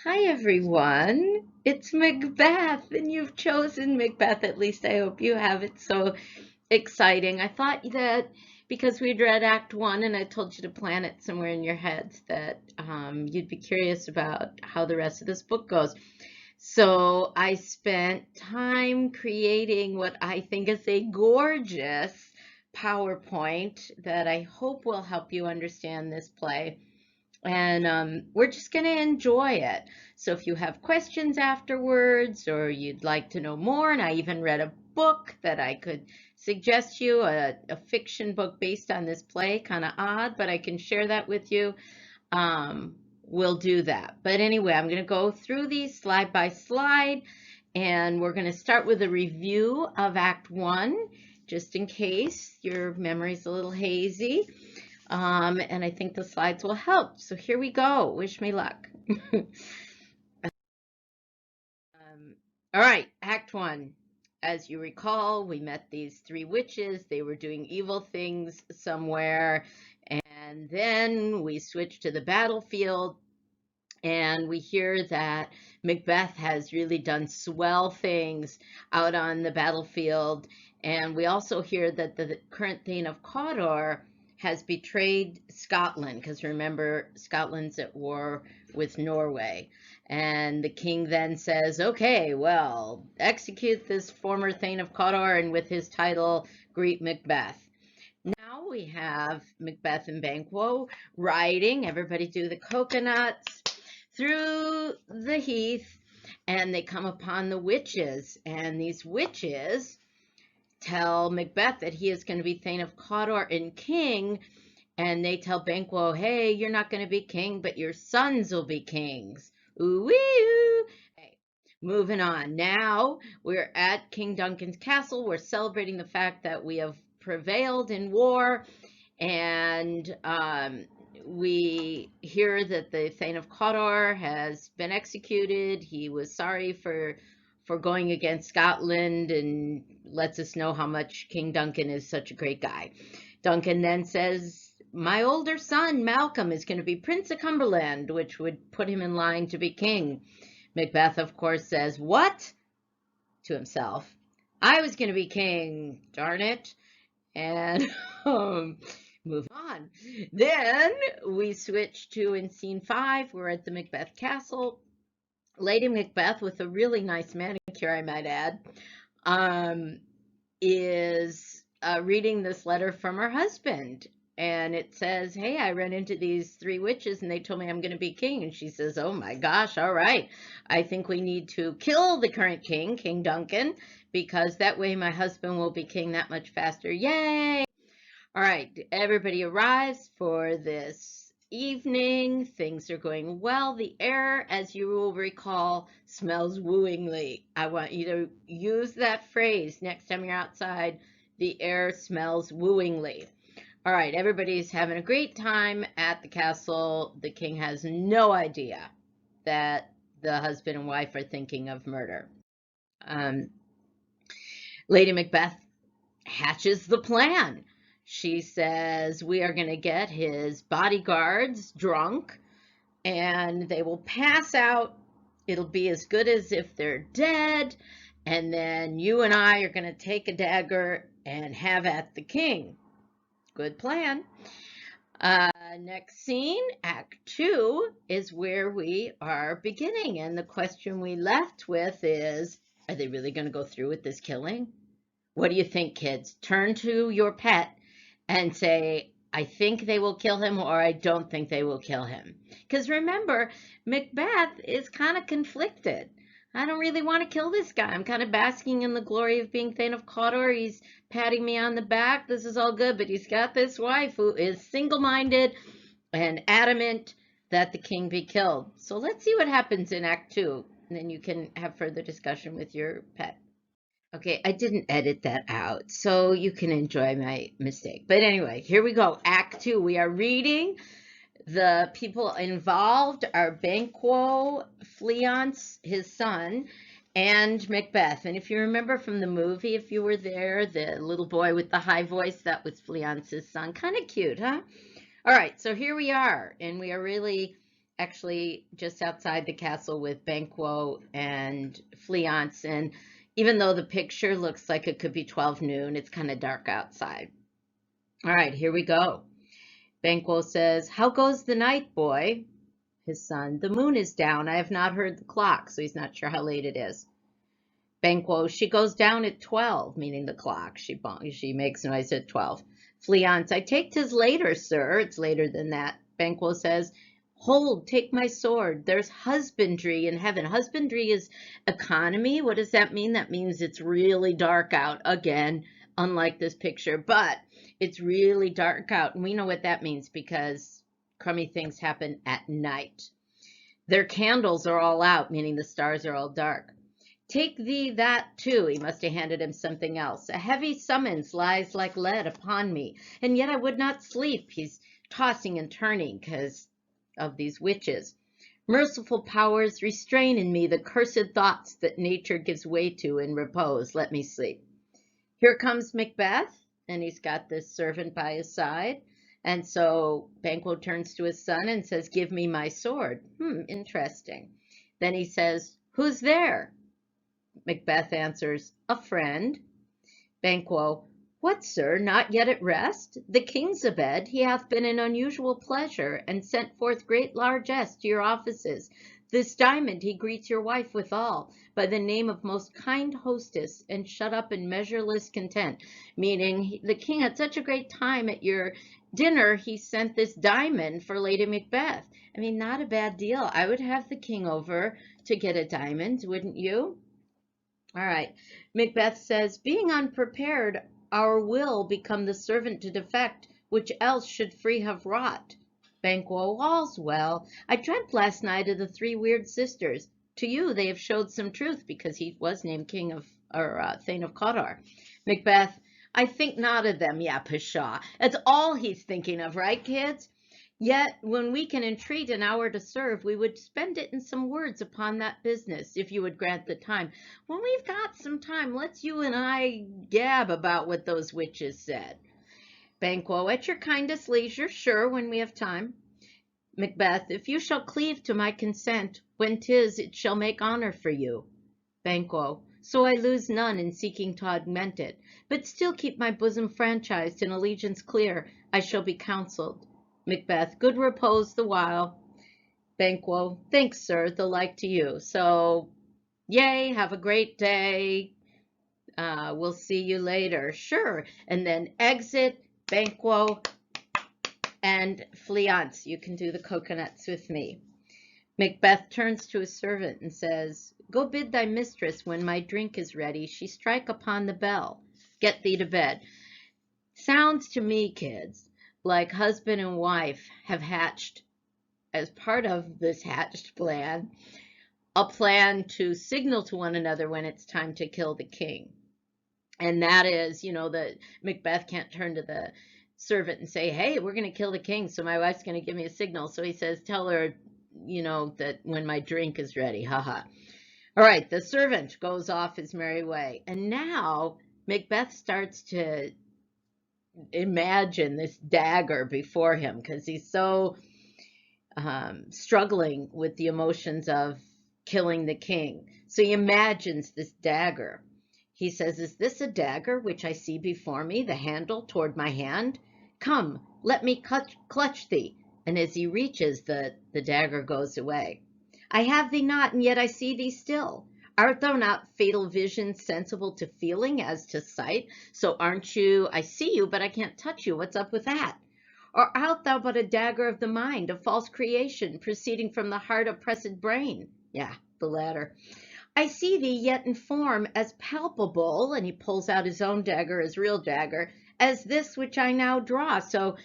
Hi everyone, it's Macbeth, and you've chosen Macbeth. At least I hope you have. It's so exciting. I thought that because we'd read Act One and I told you to plan it somewhere in your heads, that you'd be curious about how the rest of this book goes. So I spent time creating what I think is a gorgeous PowerPoint that I hope will help you understand this play. And we're just going to enjoy it. So if you have questions afterwards or you'd like to know more, and I even read a book that I could suggest you, a fiction book based on this play, kind of odd, but I can share that with you. We'll do that. But anyway, I'm going to go through these slide by slide, and we're going to start with a review of Act One, just in case your memory's a little hazy. And I think the slides will help. So here we go. Wish me luck. All right, Act One. As you recall, we met these three witches. They were doing evil things somewhere. And then we switched to the battlefield. And we hear that Macbeth has really done swell things out on the battlefield. And we also hear that the current Thane of Cawdor has betrayed Scotland, because remember, Scotland's at war with Norway. And the king then says, okay, well, execute this former Thane of Cawdor, and with his title, greet Macbeth. Now we have Macbeth and Banquo riding, everybody do the coconuts, through the heath, and they come upon the witches. And these witches tell Macbeth that he is going to be Thane of Cawdor and king, and they tell Banquo, hey, you're not going to be king, but your sons will be kings. Ooh-wee-oo. Okay, moving on. Now we're at King Duncan's castle. We're celebrating the fact that we have prevailed in war, and we hear that the Thane of Cawdor has been executed. He was sorry for going against Scotland and lets us know how much King Duncan is such a great guy. Duncan then says, my older son, Malcolm, is going to be Prince of Cumberland, which would put him in line to be king. Macbeth, of course, says, what? To himself. I was going to be king, darn it. And move on. Then we switch to, in scene 5, we're at the Macbeth castle. Lady Macbeth, with a really nice manicure, I might add, is reading this letter from her husband. And it says, hey, I ran into these three witches and they told me I'm going to be king. And she says, oh my gosh, all right. I think we need to kill the current king, King Duncan, because that way my husband will be king that much faster. Yay! All right, everybody arrives for this evening. Things are going well. The air, as you will recall, smells wooingly. I want you to use that phrase next time you're outside. The air smells wooingly. All right, everybody's having a great time at the castle. The king has no idea that the husband and wife are thinking of murder. Lady Macbeth hatches the plan. She says, we are going to get his bodyguards drunk and they will pass out. It'll be as good as if they're dead. And then you and I are going to take a dagger and have at the king. Good plan. Next scene, Act 2, is where we are beginning. And the question we left with is, are they really going to go through with this killing? What do you think, kids? Turn to your pet and say, I think they will kill him, or I don't think they will kill him. Because remember, Macbeth is kind of conflicted. I don't really want to kill this guy. I'm kind of basking in the glory of being Thane of Cawdor. He's patting me on the back. This is all good, but he's got this wife who is single-minded and adamant that the king be killed. So let's see what happens in Act 2, and then you can have further discussion with your pet. Okay, I didn't edit that out, so you can enjoy my mistake. But anyway, here we go. Act 2. We are reading. The people involved are Banquo, Fleance, his son, and Macbeth. And if you remember from the movie, if you were there, the little boy with the high voice, that was Fleance's son. Kind of cute, huh? All right, so here we are, and we are really actually just outside the castle with Banquo and Fleance. And even though the picture looks like it could be 12 noon, it's kind of dark outside. All right, here we go. Banquo says, "How goes the night, boy?" His son, "The moon is down. I have not heard the clock," so he's not sure how late it is. Banquo, "She goes down at 12, meaning the clock. She makes noise at 12. Fleance, "I take 'tis later, sir." It's later than that. Banquo says, "Hold, take my sword. There's husbandry in heaven." Husbandry is economy. What does that mean? That means it's really dark out. Again, unlike this picture, but it's really dark out. And we know what that means because crummy things happen at night. Their candles are all out, meaning the stars are all dark. "Take thee that too." He must have handed him something else. "A heavy summons lies like lead upon me, and yet I would not sleep." He's tossing and turning because of these witches. "Merciful powers, restrain in me the cursed thoughts that nature gives way to in repose. Let me sleep." Here comes Macbeth, and he's got this servant by his side. And so Banquo turns to his son and says, "Give me my sword." Interesting. Then he says, "Who's there?" Macbeth answers, "A friend." Banquo, "What, sir, not yet at rest? The king's abed. He hath been in unusual pleasure, and sent forth great largesse to your offices. This diamond he greets your wife withal, by the name of most kind hostess, and shut up in measureless content." Meaning the king had such a great time at your dinner, he sent this diamond for Lady Macbeth. I mean, not a bad deal. I would have the king over to get a diamond, wouldn't you? All right. Macbeth says, "Being unprepared, our will become the servant to defect, which else should free have wrought." Banquo, "All's well. I dreamt last night of the three weird sisters. To you they have showed some truth, because he was named king of, or Thane of Cawdor." Macbeth, "I think not of them." Yeah, pshaw. That's all he's thinking of, right, kids? "Yet, when we can entreat an hour to serve, we would spend it in some words upon that business, if you would grant the time. When we've got some time, let's you and I gab about what those witches said." Banquo, "At your kindest leisure, sure, when we have time." Macbeth, "If you shall cleave to my consent, when 'tis, it shall make honor for you." Banquo, "So I lose none in seeking to augment it, but still keep my bosom franchised and allegiance clear, I shall be counselled." Macbeth, "Good repose the while." Banquo, "Thanks, sir, the like to you. So, yay, have a great day. We'll see you later." Sure. And then exit Banquo and Fleance. You can do the coconuts with me. Macbeth turns to his servant and says, "Go bid thy mistress, when my drink is ready, she strike upon the bell. Get thee to bed." Sounds to me, kids, like husband and wife have hatched, as part of this hatched plan, a plan to signal to one another when it's time to kill the king. And that is, that Macbeth can't turn to the servant and say, "Hey, we're going to kill the king, so my wife's going to give me a signal." So he says, "Tell her, that when my drink is ready." Haha. All right, the servant goes off his merry way. And now Macbeth starts to imagine this dagger before him because he's so struggling with the emotions of killing the king. So he imagines this dagger. He says, "Is this a dagger which I see before me, the handle toward my hand? Come, let me clutch thee." And as he reaches, the dagger goes away. "I have thee not, and yet I see thee still. Art thou not fatal vision sensible to feeling as to sight? So aren't you, I see you, but I can't touch you. What's up with that? Or art thou but a dagger of the mind, a false creation, proceeding from the heart oppressed brain?" Yeah, the latter. "I see thee yet in form as palpable," and he pulls out his own dagger, his real dagger, "as this which I now draw." So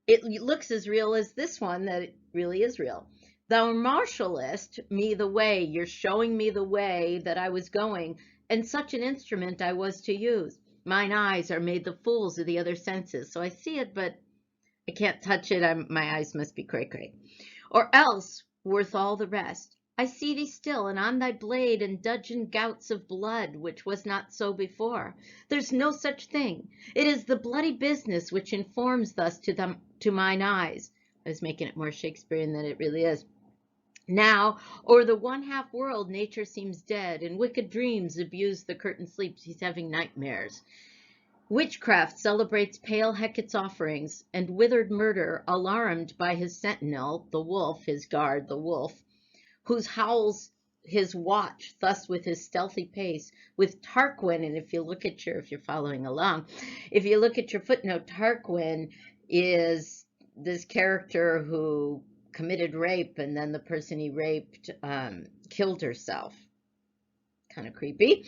it looks as real as this one, that it really is real. "Thou marshallest me the way," you're showing me the way that I was going, "and such an instrument I was to use. Mine eyes are made the fools of the other senses." So I see it, but I can't touch it. My eyes must be cray-cray. "Or else, worth all the rest, I see thee still, and on thy blade and dudgeon gouts of blood, which was not so before. There's no such thing. It is the bloody business which informs thus to mine eyes." I was making it more Shakespearean than it really is. Now, o'er the one-half world nature seems dead, and wicked dreams abuse the curtained sleeps. He's having nightmares. Witchcraft celebrates pale Hecate's offerings, and withered murder, alarmed by his sentinel, the wolf, his guard, the wolf, whose howls his watch, thus with his stealthy pace, with Tarquin, and if you're following along, if you look at your footnote, Tarquin is this character who committed rape, and then the person he raped killed herself. Kind of creepy.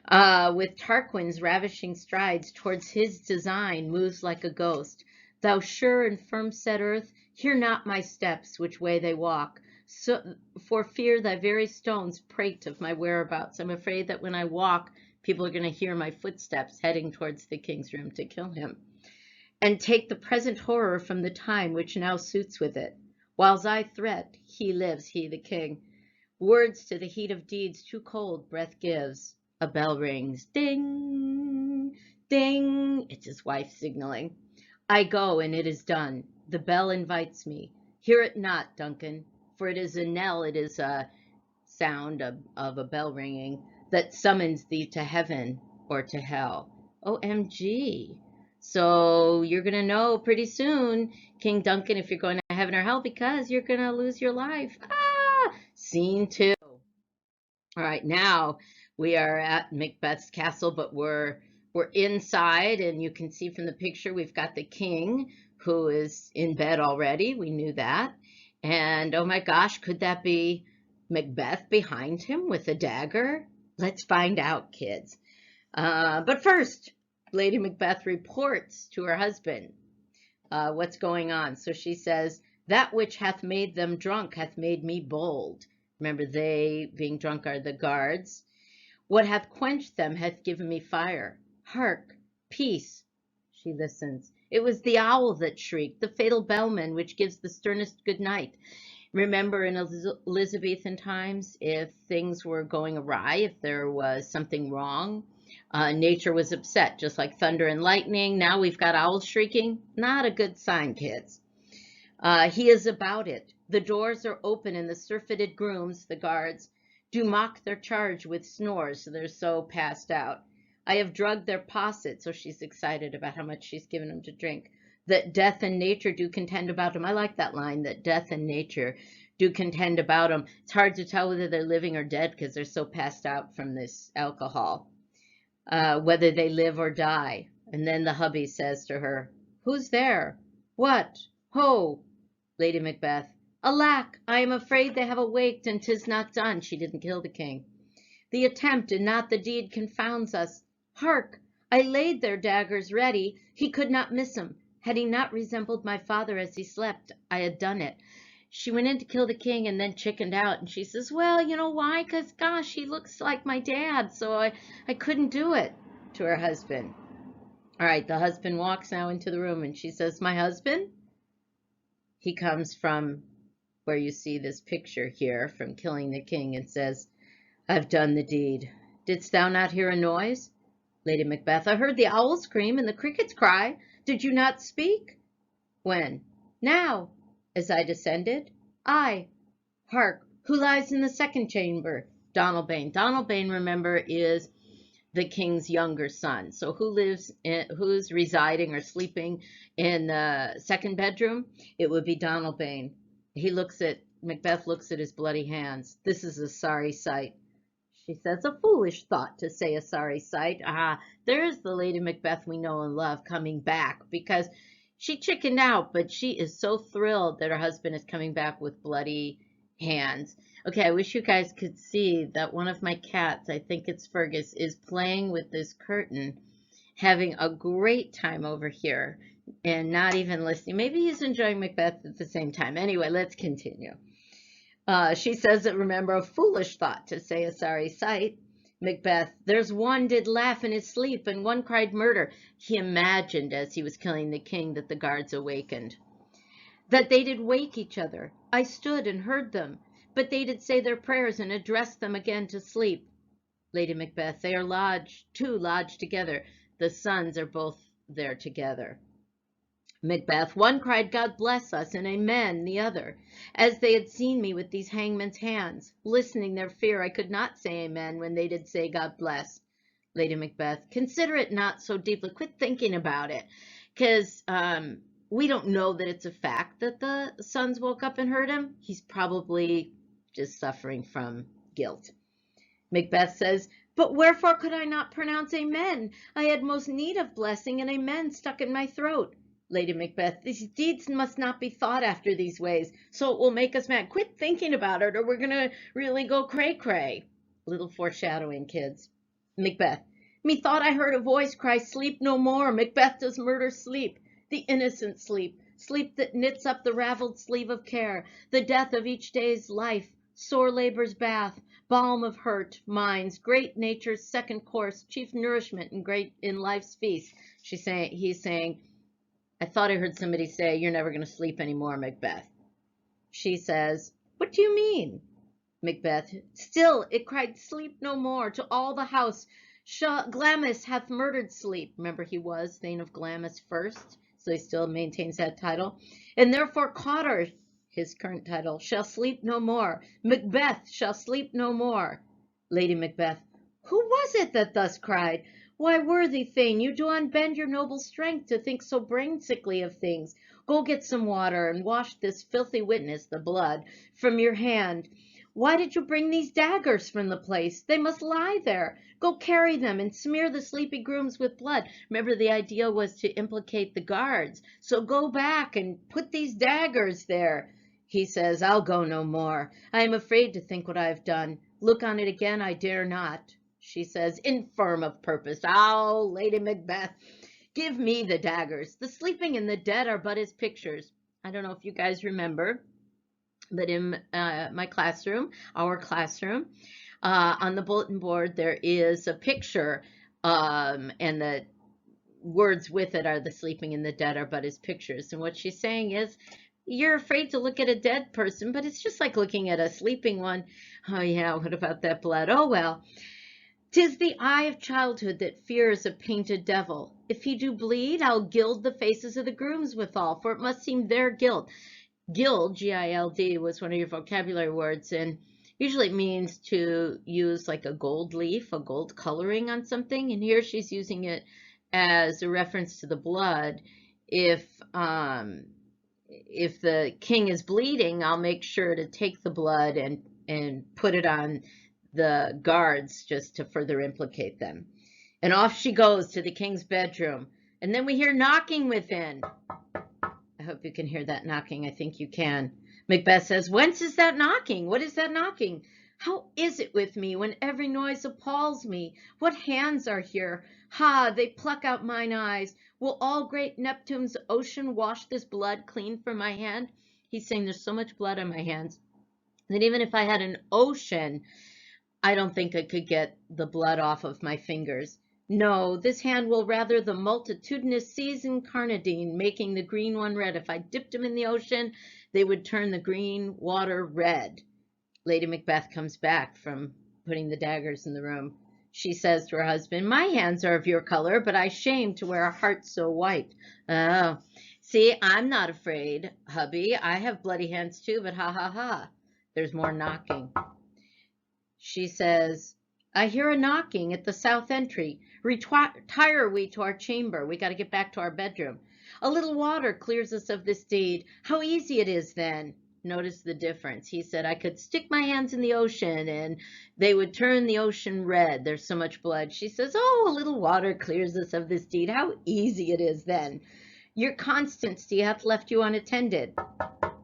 With Tarquin's ravishing strides towards his design, moves like a ghost. Thou sure and firm set earth, hear not my steps, which way they walk. So, for fear thy very stones prate of my whereabouts. I'm afraid that when I walk, people are going to hear my footsteps heading towards the king's room to kill him. And take the present horror from the time which now suits with it. Whiles I threat, he lives, he the king. Words to the heat of deeds too cold breath gives. A bell rings. Ding, ding. It's his wife signaling. I go, and it is done. The bell invites me. Hear it not, Duncan, for it is a knell, it is a sound of a bell ringing that summons thee to heaven or to hell. OMG. So you're going to know pretty soon, King Duncan, if you're going to heaven or hell, because you're going to lose your life. Scene 2. All right, now we are at Macbeth's castle, but we're inside, and you can see from the picture we've got the king who is in bed already. We knew that. And oh my gosh, could that be Macbeth behind him with a dagger? Let's find out, kids. But first, Lady Macbeth reports to her husband what's going on. So she says, that which hath made them drunk hath made me bold. Remember, they, being drunk, are the guards. What hath quenched them hath given me fire. Hark, peace. She listens. It was the owl that shrieked, the fatal bellman, which gives the sternest good night. Remember, in Elizabethan times, if things were going awry, if there was something wrong, nature was upset, just like thunder and lightning. Now we've got owls shrieking. Not a good sign, kids. He is about it. The doors are open, and the surfeited grooms, the guards, do mock their charge with snores, so they're so passed out. I have drugged their posset, so she's excited about how much she's given them to drink. That death and nature do contend about them. I like that line, that death and nature do contend about them. It's hard to tell whether they're living or dead because they're so passed out from this alcohol, whether they live or die. And then the hubby says to her, who's there? What? Ho! Lady Macbeth, alack, I am afraid they have awaked, and 'tis not done. She didn't kill the king. The attempt and not the deed confounds us. Hark! I laid their daggers ready. He could not miss 'em. Had he not resembled my father as he slept, I had done it. She went in to kill the king and then chickened out. And she says, well, you know why? Because, gosh, he looks like my dad, so I couldn't do it, to her husband. All right, the husband walks now into the room, and she says, my husband? He comes from where you see this picture here from killing the king and says, I've done the deed. Didst thou not hear a noise? Lady Macbeth, I heard the owl scream and the crickets cry. Did you not speak? When? Now, as I descended. I. Hark, who lies in the second chamber? Donalbain. Donalbain, remember, is the king's younger son. So who's residing or sleeping in the second bedroom? It would be Donalbain. Macbeth looks at his bloody hands. This is a sorry sight. She says, a foolish thought to say a sorry sight. There's the Lady Macbeth we know and love coming back, because she chickened out, but she is so thrilled that her husband is coming back with bloody hands. Okay, I wish you guys could see that one of my cats, I think it's Fergus, is playing with this curtain, having a great time over here and not even listening. Maybe he's enjoying Macbeth at the same time. Anyway, let's continue. She says that, remember, a foolish thought to say a sorry sight. Macbeth, there's one did laugh in his sleep, and one cried murder. He imagined as he was killing the king that the guards awakened. That they did wake each other. I stood and heard them, but they did say their prayers and addressed them again to sleep. Lady Macbeth, they are two lodged together. The sons are both there together. Macbeth. One cried, God bless us, and amen, the other. As they had seen me with these hangmen's hands, listening their fear, I could not say amen when they did say God bless. Lady Macbeth. Consider it not so deeply. Quit thinking about it, because we don't know that it's a fact that the sons woke up and heard him. He's probably just suffering from guilt. Macbeth says, but wherefore could I not pronounce amen? I had most need of blessing, and amen stuck in my throat. Lady Macbeth, these deeds must not be thought after these ways, so it will make us mad. Quit thinking about it, or we're going to really go cray-cray. Little foreshadowing, kids. Macbeth, methought I heard a voice cry, sleep no more. Macbeth does murder sleep, the innocent sleep, sleep that knits up the raveled sleeve of care, the death of each day's life, sore labor's bath, balm of hurt, minds, great nature's second course, chief nourishment in life's feast. He's saying, I thought I heard somebody say, you're never going to sleep anymore, Macbeth. She says, what do you mean? Macbeth, still it cried, sleep no more, to all the house. Glamis hath murdered sleep. Remember, he was Thane of Glamis first, so he still maintains that title. And therefore Cotter, his current title, shall sleep no more. Macbeth shall sleep no more. Lady Macbeth, who was it that thus cried? Why, worthy Thane, you do unbend your noble strength to think so brain-sickly of things. Go get some water and wash this filthy witness, the blood, from your hand. Why did you bring these daggers from the place? They must lie there. Go carry them and smear the sleepy grooms with blood. Remember, the idea was to implicate the guards. So go back and put these daggers there. He says, I'll go no more. I am afraid to think what I have done. Look on it again, I dare not. She says, infirm of purpose. Oh, Lady Macbeth, give me the daggers. The sleeping and the dead are but his pictures. I don't know if you guys remember, but in my classroom, our classroom, on the bulletin board, there is a picture, and the words with it are the sleeping and the dead are but his pictures. And what she's saying is, you're afraid to look at a dead person, but it's just like looking at a sleeping one. Oh yeah, what about that blood? Oh well. 'Tis the eye of childhood that fears a painted devil. If he do bleed, I'll gild the faces of the grooms withal, for it must seem their guilt. Gild, G-I-L-D, was one of your vocabulary words, and usually it means to use like a gold leaf, a gold coloring on something, and here she's using it as a reference to the blood. If the king is bleeding, I'll make sure to take the blood and put it on the guards just to further implicate them. And off she goes to the king's bedroom. And then we hear knocking within. I hope you can hear that knocking. I think you can. Macbeth says, whence is that knocking? What is that knocking? How is it with me when every noise appalls me? What hands are here? Ha, they pluck out mine eyes. Will all great Neptune's ocean wash this blood clean from my hand? He's saying there's so much blood on my hands that even if I had an ocean, I don't think I could get the blood off of my fingers. No, this hand will rather the multitudinous seas incarnadine, making the green one red. If I dipped them in the ocean, they would turn the green water red. Lady Macbeth comes back from putting the daggers in the room. She says to her husband, my hands are of your color, but I shame to wear a heart so white. Oh, see, I'm not afraid, hubby. I have bloody hands too, but ha ha ha. There's more knocking. She says, I hear a knocking at the south entry. Retire we to our chamber. We got to get back to our bedroom. A little water clears us of this deed. How easy it is then. Notice the difference. He said, I could stick my hands in the ocean and they would turn the ocean red. There's so much blood. She says, oh, a little water clears us of this deed. How easy it is then. Your constancy hath left you unattended.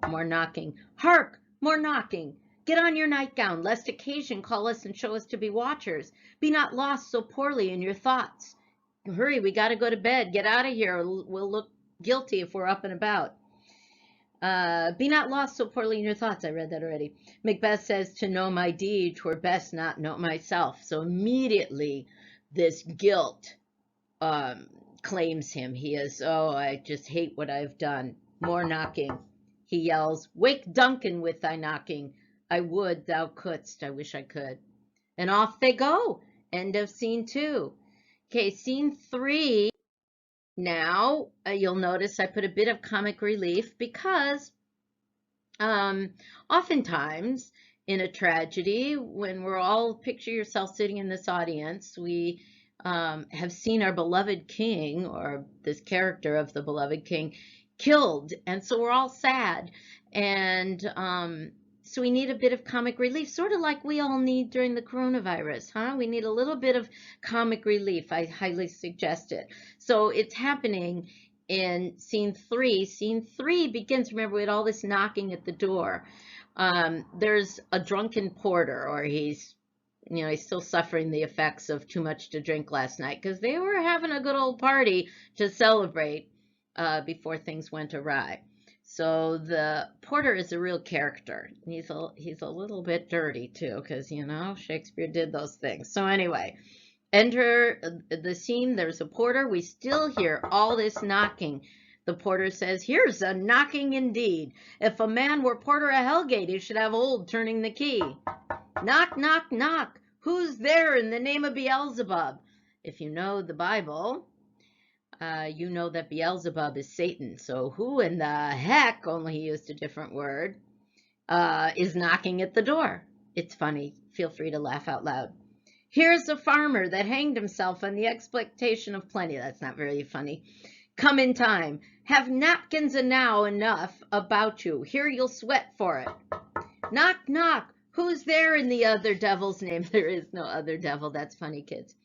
More knocking. Hark, more knocking. Get on your nightgown, lest occasion call us and show us to be watchers. Be not lost so poorly in your thoughts. Hurry, we got to go to bed. Get out of here. We'll look guilty if we're up and about. Be not lost so poorly in your thoughts. I read that already. Macbeth says, to know my deed, 'twere best not know myself. So immediately this guilt claims him. He is, oh, I just hate what I've done. More knocking. He yells, wake Duncan with thy knocking. I would thou couldst. I wish I could. And off they go. End of scene 2. Okay, scene 3. Now, you'll notice I put a bit of comic relief because oftentimes in a tragedy, when we're all, picture yourself sitting in this audience, we have seen our beloved king or this character of the beloved king killed. And so we're all sad. And so we need a bit of comic relief, sort of like we all need during the coronavirus, huh? We need a little bit of comic relief. I highly suggest it. So it's happening in scene 3. Scene 3 begins, remember, we had all this knocking at the door. There's a drunken porter, or he's still suffering the effects of too much to drink last night because they were having a good old party to celebrate before things went awry. So the porter is a real character. He's a little bit dirty too because, Shakespeare did those things. So anyway, enter the scene. There's a porter. We still hear all this knocking. The porter says, "Here's a knocking indeed. If a man were porter of Hellgate, he should have old turning the key. Knock, knock, knock. Who's there in the name of Beelzebub?" If you know the Bible, you know that Beelzebub is Satan. So who in the heck, only he used a different word, is knocking at the door? It's funny. Feel free to laugh out loud. "Here's a farmer that hanged himself on the expectation of plenty." That's not very funny. "Come in time. Have napkins enow enough about you. Here you'll sweat for it. Knock, knock. Who's there in the other devil's name?" There is no other devil. That's funny, kids.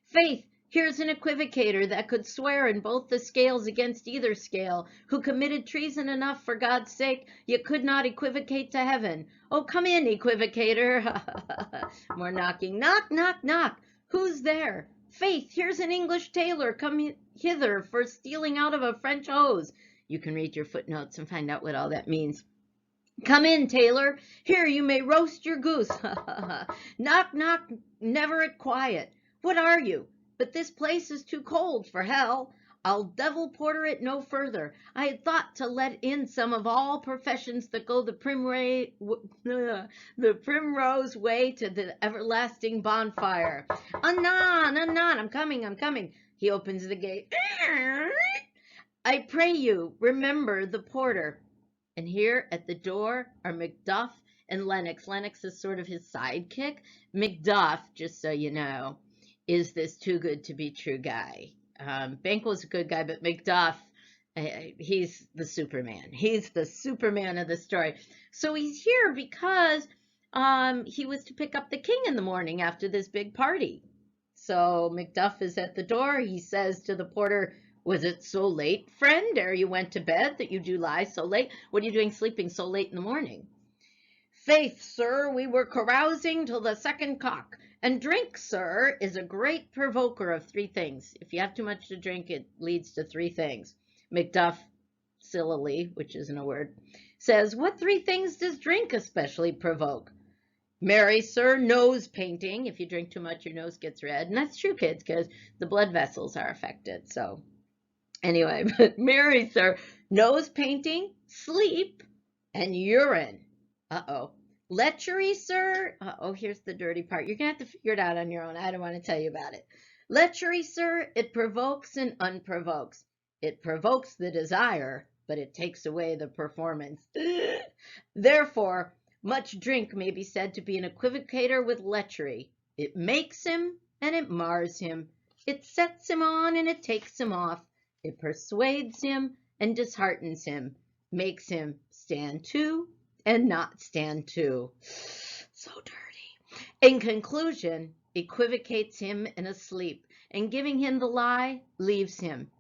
"Faith, here's an equivocator that could swear in both the scales against either scale, who committed treason enough for God's sake, yet could not equivocate to heaven. Oh, come in, equivocator." More knocking. "Knock, knock, knock. Who's there? Faith, here's an English tailor come hither for stealing out of a French hose." You can read your footnotes and find out what all that means. "Come in, tailor. Here you may roast your goose." "Knock, knock, never at quiet. What are you? But this place is too cold for hell. I'll devil porter it no further. I had thought to let in some of all professions that go the primrose way to the everlasting bonfire. Anon, anon, I'm coming. He opens the gate. "I pray you, remember the porter." And here at the door are Macduff and Lennox. Lennox is sort of his sidekick. Macduff, just so you know, is this too good to be true guy. Banquo's a good guy, but Macduff, he's the Superman. He's the Superman of the story. So he's here because he was to pick up the king in the morning after this big party. So Macduff is at the door. He says to the porter, "Was it so late, friend, ere you went to bed, that you do lie so late? What are you doing sleeping so late in the morning?" "Faith, sir, we were carousing till the second cock. And drink, sir, is a great provoker of 3 things. If you have too much to drink, it leads to 3 things. Macduff, sillily, which isn't a word, says, "What 3 things does drink especially provoke?" "Marry, sir, nose painting. If you drink too much, your nose gets red." And that's true, kids, because the blood vessels are affected. So anyway, but "Marry, sir, nose painting, sleep, and urine." Uh-oh. "Lechery, sir." Uh-oh, here's the dirty part. You're going to have to figure it out on your own. I don't want to tell you about it. "Lechery, sir, it provokes and unprovokes. It provokes the desire, but it takes away the performance. Therefore, much drink may be said to be an equivocator with lechery. It makes him and it mars him. It sets him on and it takes him off. It persuades him and disheartens him, makes him stand to and not stand to." So dirty. "In conclusion, equivocates him in a sleep, and giving him the lie, leaves him."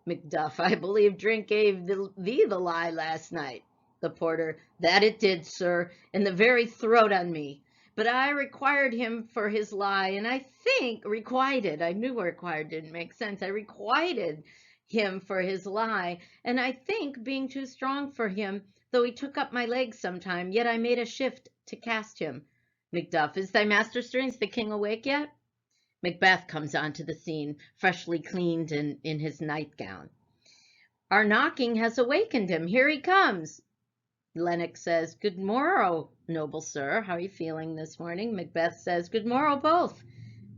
Macduff, "I believe drink gave thee the lie last night." The porter, "That it did, sir, in the very throat on me. But I required him for his lie, and I think requited. I knew required didn't make sense. I requited him for his lie, and I think being too strong for him, though he took up my legs sometime, yet I made a shift to cast him." Macduff, "Is thy master stirring? Is the king awake yet?" Macbeth comes onto the scene, freshly cleaned and in his nightgown. "Our knocking has awakened him. Here he comes." Lennox says, "Good morrow, noble sir. How are you feeling this morning?" Macbeth says, "Good morrow, both."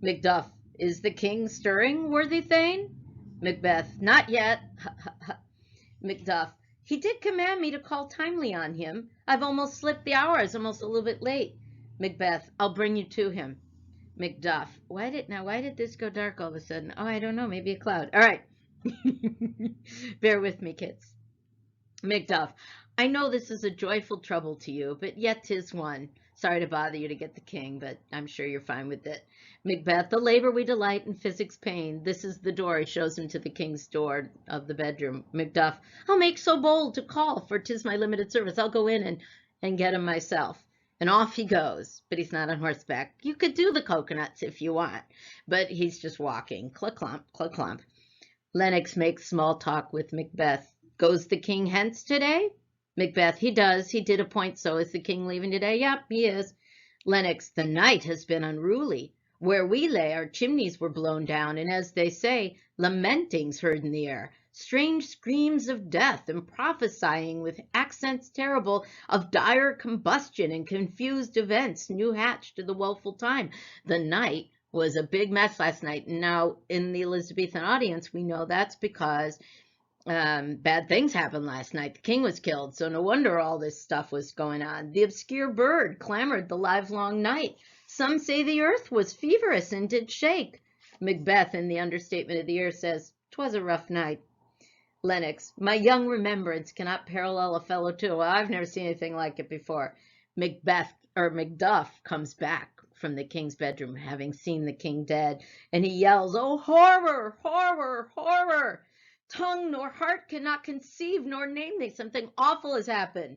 Macduff, "Is the king stirring, worthy thane?" Macbeth, not yet. Macduff, he did command me to call timely on him. I've almost slipped the hour. I was almost a little bit late. Macbeth, I'll bring you to him. Macduff, why did this go dark all of a sudden? Oh, I don't know, maybe a cloud. All right. Bear with me, kids. Macduff, I know this is a joyful trouble to you, but yet 'tis one. Sorry to bother you to get the king, but I'm sure you're fine with it. Macbeth, the labor we delight in physics pain. This is the door. He shows him to the king's door of the bedroom. Macduff, I'll make so bold to call, for 'tis my limited service. I'll go in and get him myself. And off he goes, but he's not on horseback. You could do the coconuts if you want, but he's just walking. Cluck-clump, cluck-clump. Lennox makes small talk with Macbeth. Goes the king hence today? Macbeth, he does. He did appoint so. Is the king leaving today? Yep, he is. Lennox, the night has been unruly. Where we lay, our chimneys were blown down, and as they say, lamentings heard in the air. Strange screams of death, and prophesying with accents terrible of dire combustion and confused events new hatched to the woeful time. The night was a big mess last night. Now, in the Elizabethan audience, we know that's because bad things happened last night. The king was killed, so no wonder all this stuff was going on. The obscure bird clamored the livelong night. Some say the earth was feverous and did shake. Macbeth, in the understatement of the year, says, 'Twas a rough night. Lennox, my young remembrance cannot parallel a fellow too. Well, I've never seen anything like it before. Macduff comes back from the king's bedroom, having seen the king dead, and he yells, "Oh, horror, horror, horror! Tongue nor heart cannot conceive nor name thee. Something awful has happened."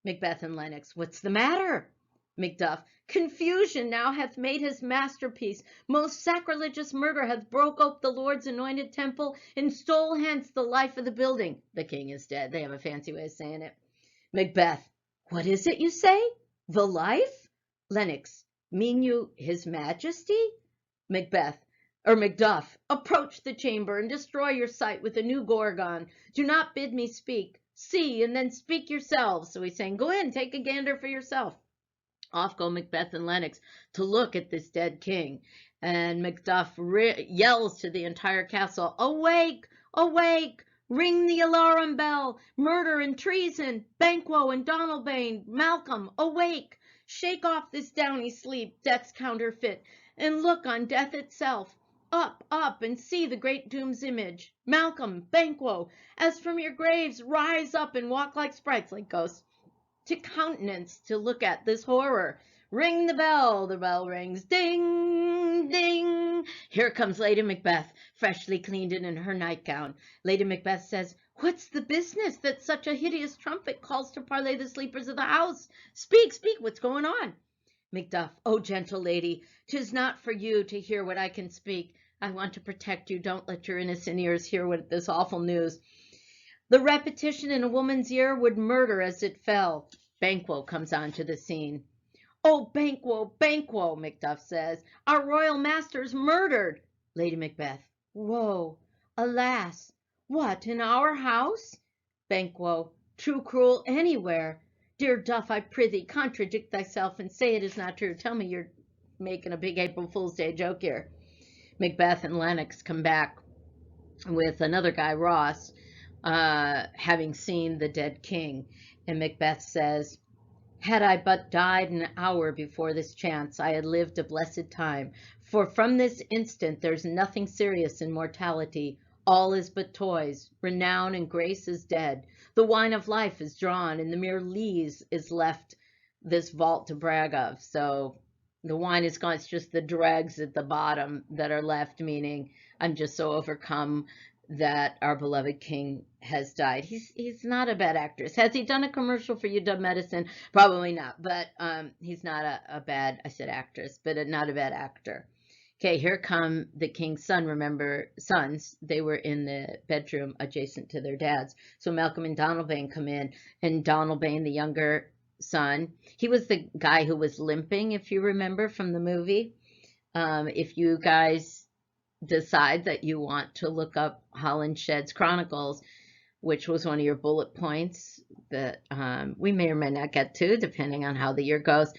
Macbeth and Lennox, what's the matter? Macduff, confusion now hath made his masterpiece. Most sacrilegious murder hath broke ope the Lord's anointed temple and stole hence the life of the building. The king is dead. They have a fancy way of saying it. Macbeth, what is it you say? The life? Lennox, mean you his majesty? Macduff, approach the chamber and destroy your sight with a new gorgon. Do not bid me speak. See, and then speak yourselves. So he's saying, go in, take a gander for yourself. Off go Macbeth and Lennox to look at this dead king. And Macduff yells to the entire castle, awake, awake, ring the alarum bell, murder and treason, Banquo and Donalbain, Malcolm, awake, shake off this downy sleep, death's counterfeit, and look on death itself. Up, up, and see the great doom's image. Malcolm, Banquo, as from your graves, rise up and walk like sprites, like ghosts, to countenance, to look at this horror. Ring the bell rings, ding, ding. Here comes Lady Macbeth, freshly cleaned in her nightgown. Lady Macbeth says, what's the business that such a hideous trumpet calls to parley the sleepers of the house? Speak, speak, what's going on? Macduff, oh, gentle lady, 'tis not for you to hear what I can speak. I want to protect you. Don't let your innocent ears hear what this awful news. The repetition in a woman's ear would murder as it fell. Banquo comes onto the scene. Oh, Banquo, Banquo, Macduff says, our royal master's murdered. Lady Macbeth, woe, alas, what, in our house? Banquo, true cruel anywhere. Dear Duff, I prithee, contradict thyself and say it is not true. Tell me you're making a big April Fool's Day joke here. Macbeth and Lennox come back with another guy, Ross, having seen the dead king. And Macbeth says, had I but died an hour before this chance, I had lived a blessed time. For from this instant there's nothing serious in mortality. All is but toys. Renown and grace is dead. The wine of life is drawn, and the mere lees is left this vault to brag of. So the wine is gone. It's just the dregs at the bottom that are left, meaning I'm just so overcome that our beloved king has died. He's not a bad actress. Has he done a commercial for UW Medicine? Probably not, but he's not a bad, I said actress, but not a bad actor. Okay, here come the king's sons. They were in the bedroom adjacent to their dad's. So Malcolm and Donalbain come in, and Donalbain, the younger son, he was the guy who was limping, if you remember from the movie. If you guys decide that you want to look up Holinshed's Chronicles, which was one of your bullet points that we may or may not get to, depending on how the year goes.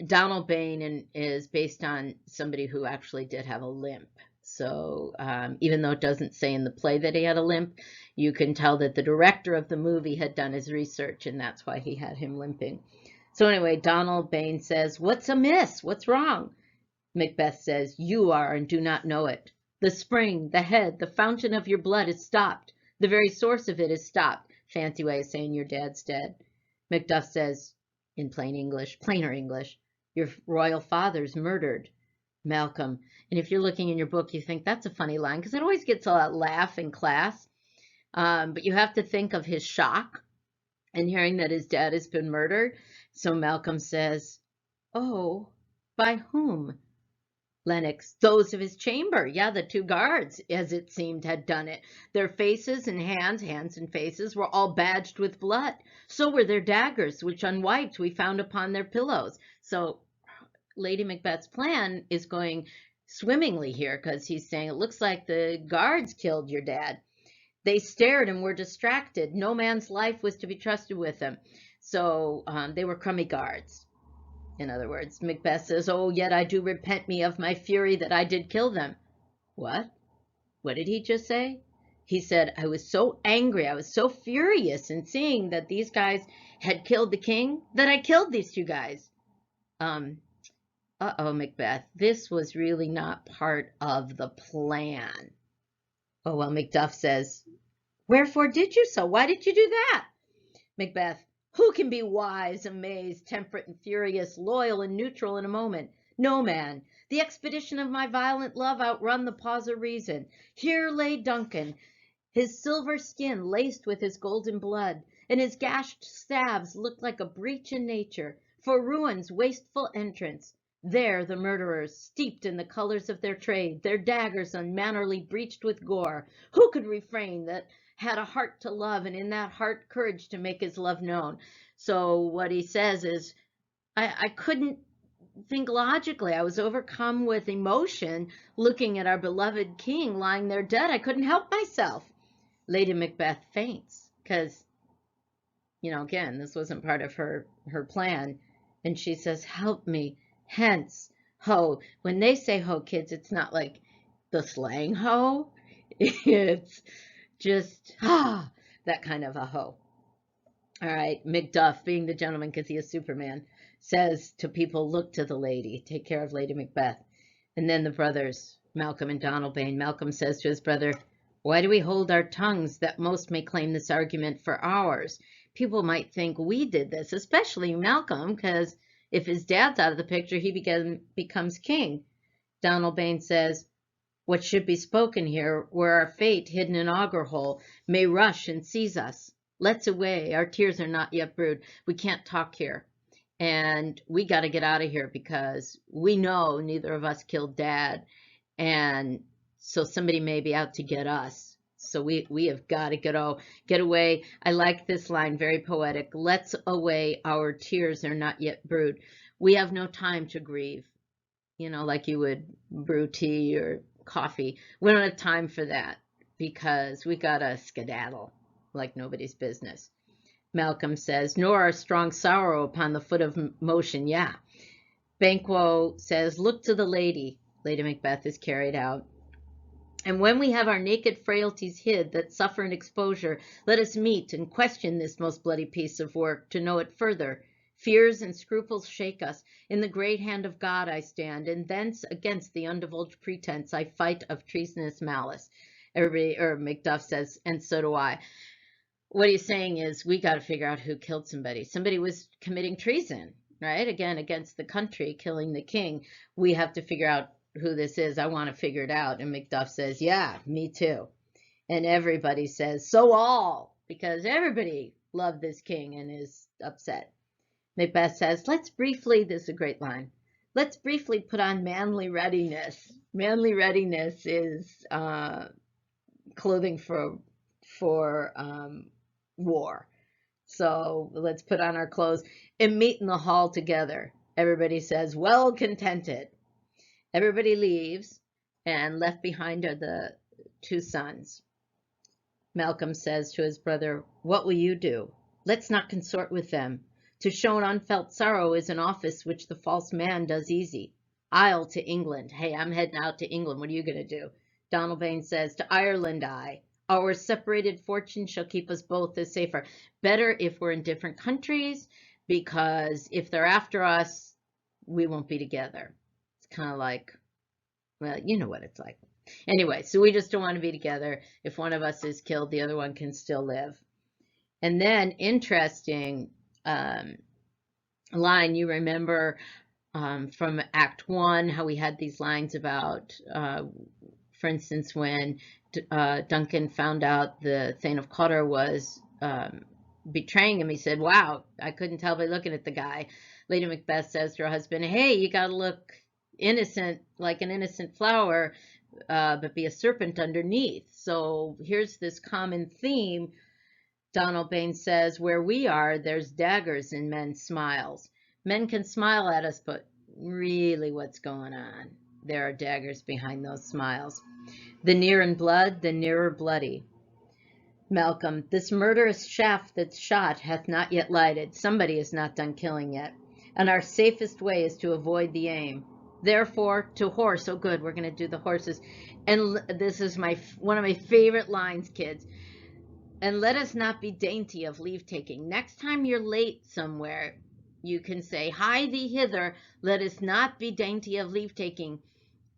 Donalbain is based on somebody who actually did have a limp. So even though it doesn't say in the play that he had a limp, you can tell that the director of the movie had done his research, and that's why he had him limping. So anyway, Donald Bane says, "What's amiss? What's wrong?" Macbeth says, "You are and do not know it. The spring, the head, the fountain of your blood is stopped. The very source of it is stopped." Fancy way of saying your dad's dead. Macduff says, in plain English, plainer English, "Your royal father's murdered." Malcolm. And if you're looking in your book, you think that's a funny line because it always gets a laugh in class. But you have to think of his shock and hearing that his dad has been murdered. So Malcolm says, "Oh, by whom?" Lennox, "Those of his chamber. Yeah, the two guards, as it seemed, had done it. Their faces and hands and faces, were all badged with blood. So were their daggers, which unwiped we found upon their pillows." So Lady Macbeth's plan is going swimmingly here because he's saying it looks like the guards killed your dad. They stared and were distracted. No man's life was to be trusted with them. So they were crummy guards. In other words, Macbeth says, "Oh, yet I do repent me of my fury that I did kill them." What? What did he just say? He said, "I was so angry, I was so furious in seeing that these guys had killed the king that I killed these two guys." Uh-oh, Macbeth, this was really not part of the plan. Oh, well, Macduff says, "Wherefore did you so? Why did you do that?" Macbeth, "Who can be wise, amazed, temperate and furious, loyal and neutral in a moment? No man. The expedition of my violent love outrun the pause of reason. Here lay Duncan, his silver skin laced with his golden blood, and his gashed stabs looked like a breach in nature, for ruin's wasteful entrance. There the murderers, steeped in the colors of their trade, their daggers unmannerly breached with gore. Who could refrain that had a heart to love, and in that heart courage to make his love known?" So what he says is, I couldn't think logically. I was overcome with emotion looking at our beloved king lying there dead. I couldn't help myself. Lady Macbeth faints because, again, this wasn't part of her plan. And she says, "Help me hence, ho." When they say ho, kids, it's not like the slang ho. It's just that kind of a ho. All right, Macduff, being the gentleman because he is Superman, says to people, "Look to the lady, take care of Lady Macbeth." And then the brothers, Malcolm and Donald Bane, Malcolm says to his brother, "Why do we hold our tongues that most may claim this argument for ours? People might think we did this," especially Malcolm, because if his dad's out of the picture, he becomes king. Donald Bane says, "What should be spoken here, where our fate, hidden in auger hole, may rush and seize us. Let's away. Our tears are not yet brewed. We can't talk here. And we got to get out of here because we know neither of us killed Dad. And so somebody may be out to get us. So we have got to get away." I like this line, very poetic. "Let's away. Our tears are not yet brewed." We have no time to grieve, like you would brew tea or coffee. We don't have time for that because we got to skedaddle like nobody's business. Malcolm says, "Nor our strong sorrow upon the foot of motion." Yeah. Banquo says, "Look to the lady." Lady Macbeth is carried out. "And when we have our naked frailties hid that suffer an exposure, let us meet and question this most bloody piece of work to know it further. Fears and scruples shake us. In the great hand of God I stand, and thence against the undivulged pretense I fight of treasonous malice." Macduff says, "And so do I." What he's saying is we got to figure out who killed somebody. Somebody was committing treason, right? Again, against the country, killing the king. We have to figure out who this is. I want to figure it out. And Macduff says, "Yeah, me too." And everybody says, "So all," because everybody loved this king and is upset. Macbeth says, "Let's briefly," this is a great line, "let's briefly put on manly readiness." Manly readiness is clothing for war. So let's put on our clothes and meet in the hall together. Everybody says, "Well contented." Everybody leaves, and left behind are the two sons. Malcolm says to his brother, "What will you do? Let's not consort with them. To show an unfelt sorrow is an office which the false man does easy." I'll to England. Hey, I'm heading out to England. What are you going to do? Donalbain says, to Ireland I. Our separated fortune shall keep us both as safer. Better if we're in different countries, because if they're after us, we won't be together. It's kind of like, well, you know what it's like. Anyway, so we just don't want to be together. If one of us is killed, the other one can still live. And then, interesting line, you remember from Act 1, how we had these lines about, for instance, when Duncan found out the Thane of Cawdor was betraying him, he said, wow, I couldn't tell by looking at the guy. Lady Macbeth says to her husband, hey, you got to look innocent, like an innocent flower, but be a serpent underneath. So here's this common theme. Donalbain says, where we are, there's daggers in men's smiles. Men can smile at us, but really what's going on? There are daggers behind those smiles. The near in blood, the nearer bloody. Malcolm, this murderous shaft that's shot hath not yet lighted. Somebody is not done killing yet. And our safest way is to avoid the aim. Therefore, to horse. Oh, good, we're going to do the horses. And this is one of my favorite lines, kids. And let us not be dainty of leave-taking. Next time you're late somewhere, you can say, hie thee hither, let us not be dainty of leave-taking.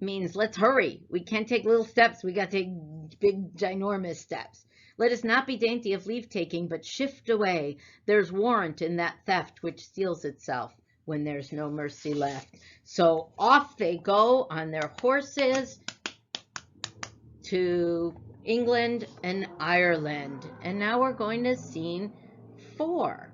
Means let's hurry. We can't take little steps. We got to take big, ginormous steps. Let us not be dainty of leave-taking, but shift away. There's warrant in that theft which steals itself when there's no mercy left. So off they go on their horses to England and Ireland. And now we're going to scene 4.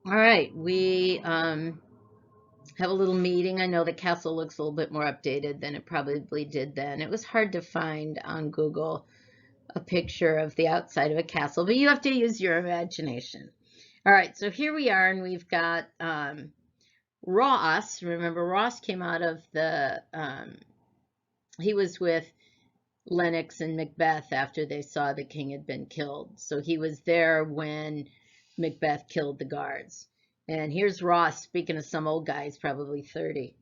All right, we have a little meeting. I know the castle looks a little bit more updated than it probably did then. It was hard to find on Google a picture of the outside of a castle, but you have to use your imagination. All right, so here we are, and we've got Ross. Remember, Ross came out of the, he was with Lennox and Macbeth after they saw the king had been killed. So he was there when Macbeth killed the guards. And here's Ross speaking to some old guy. He's probably 30.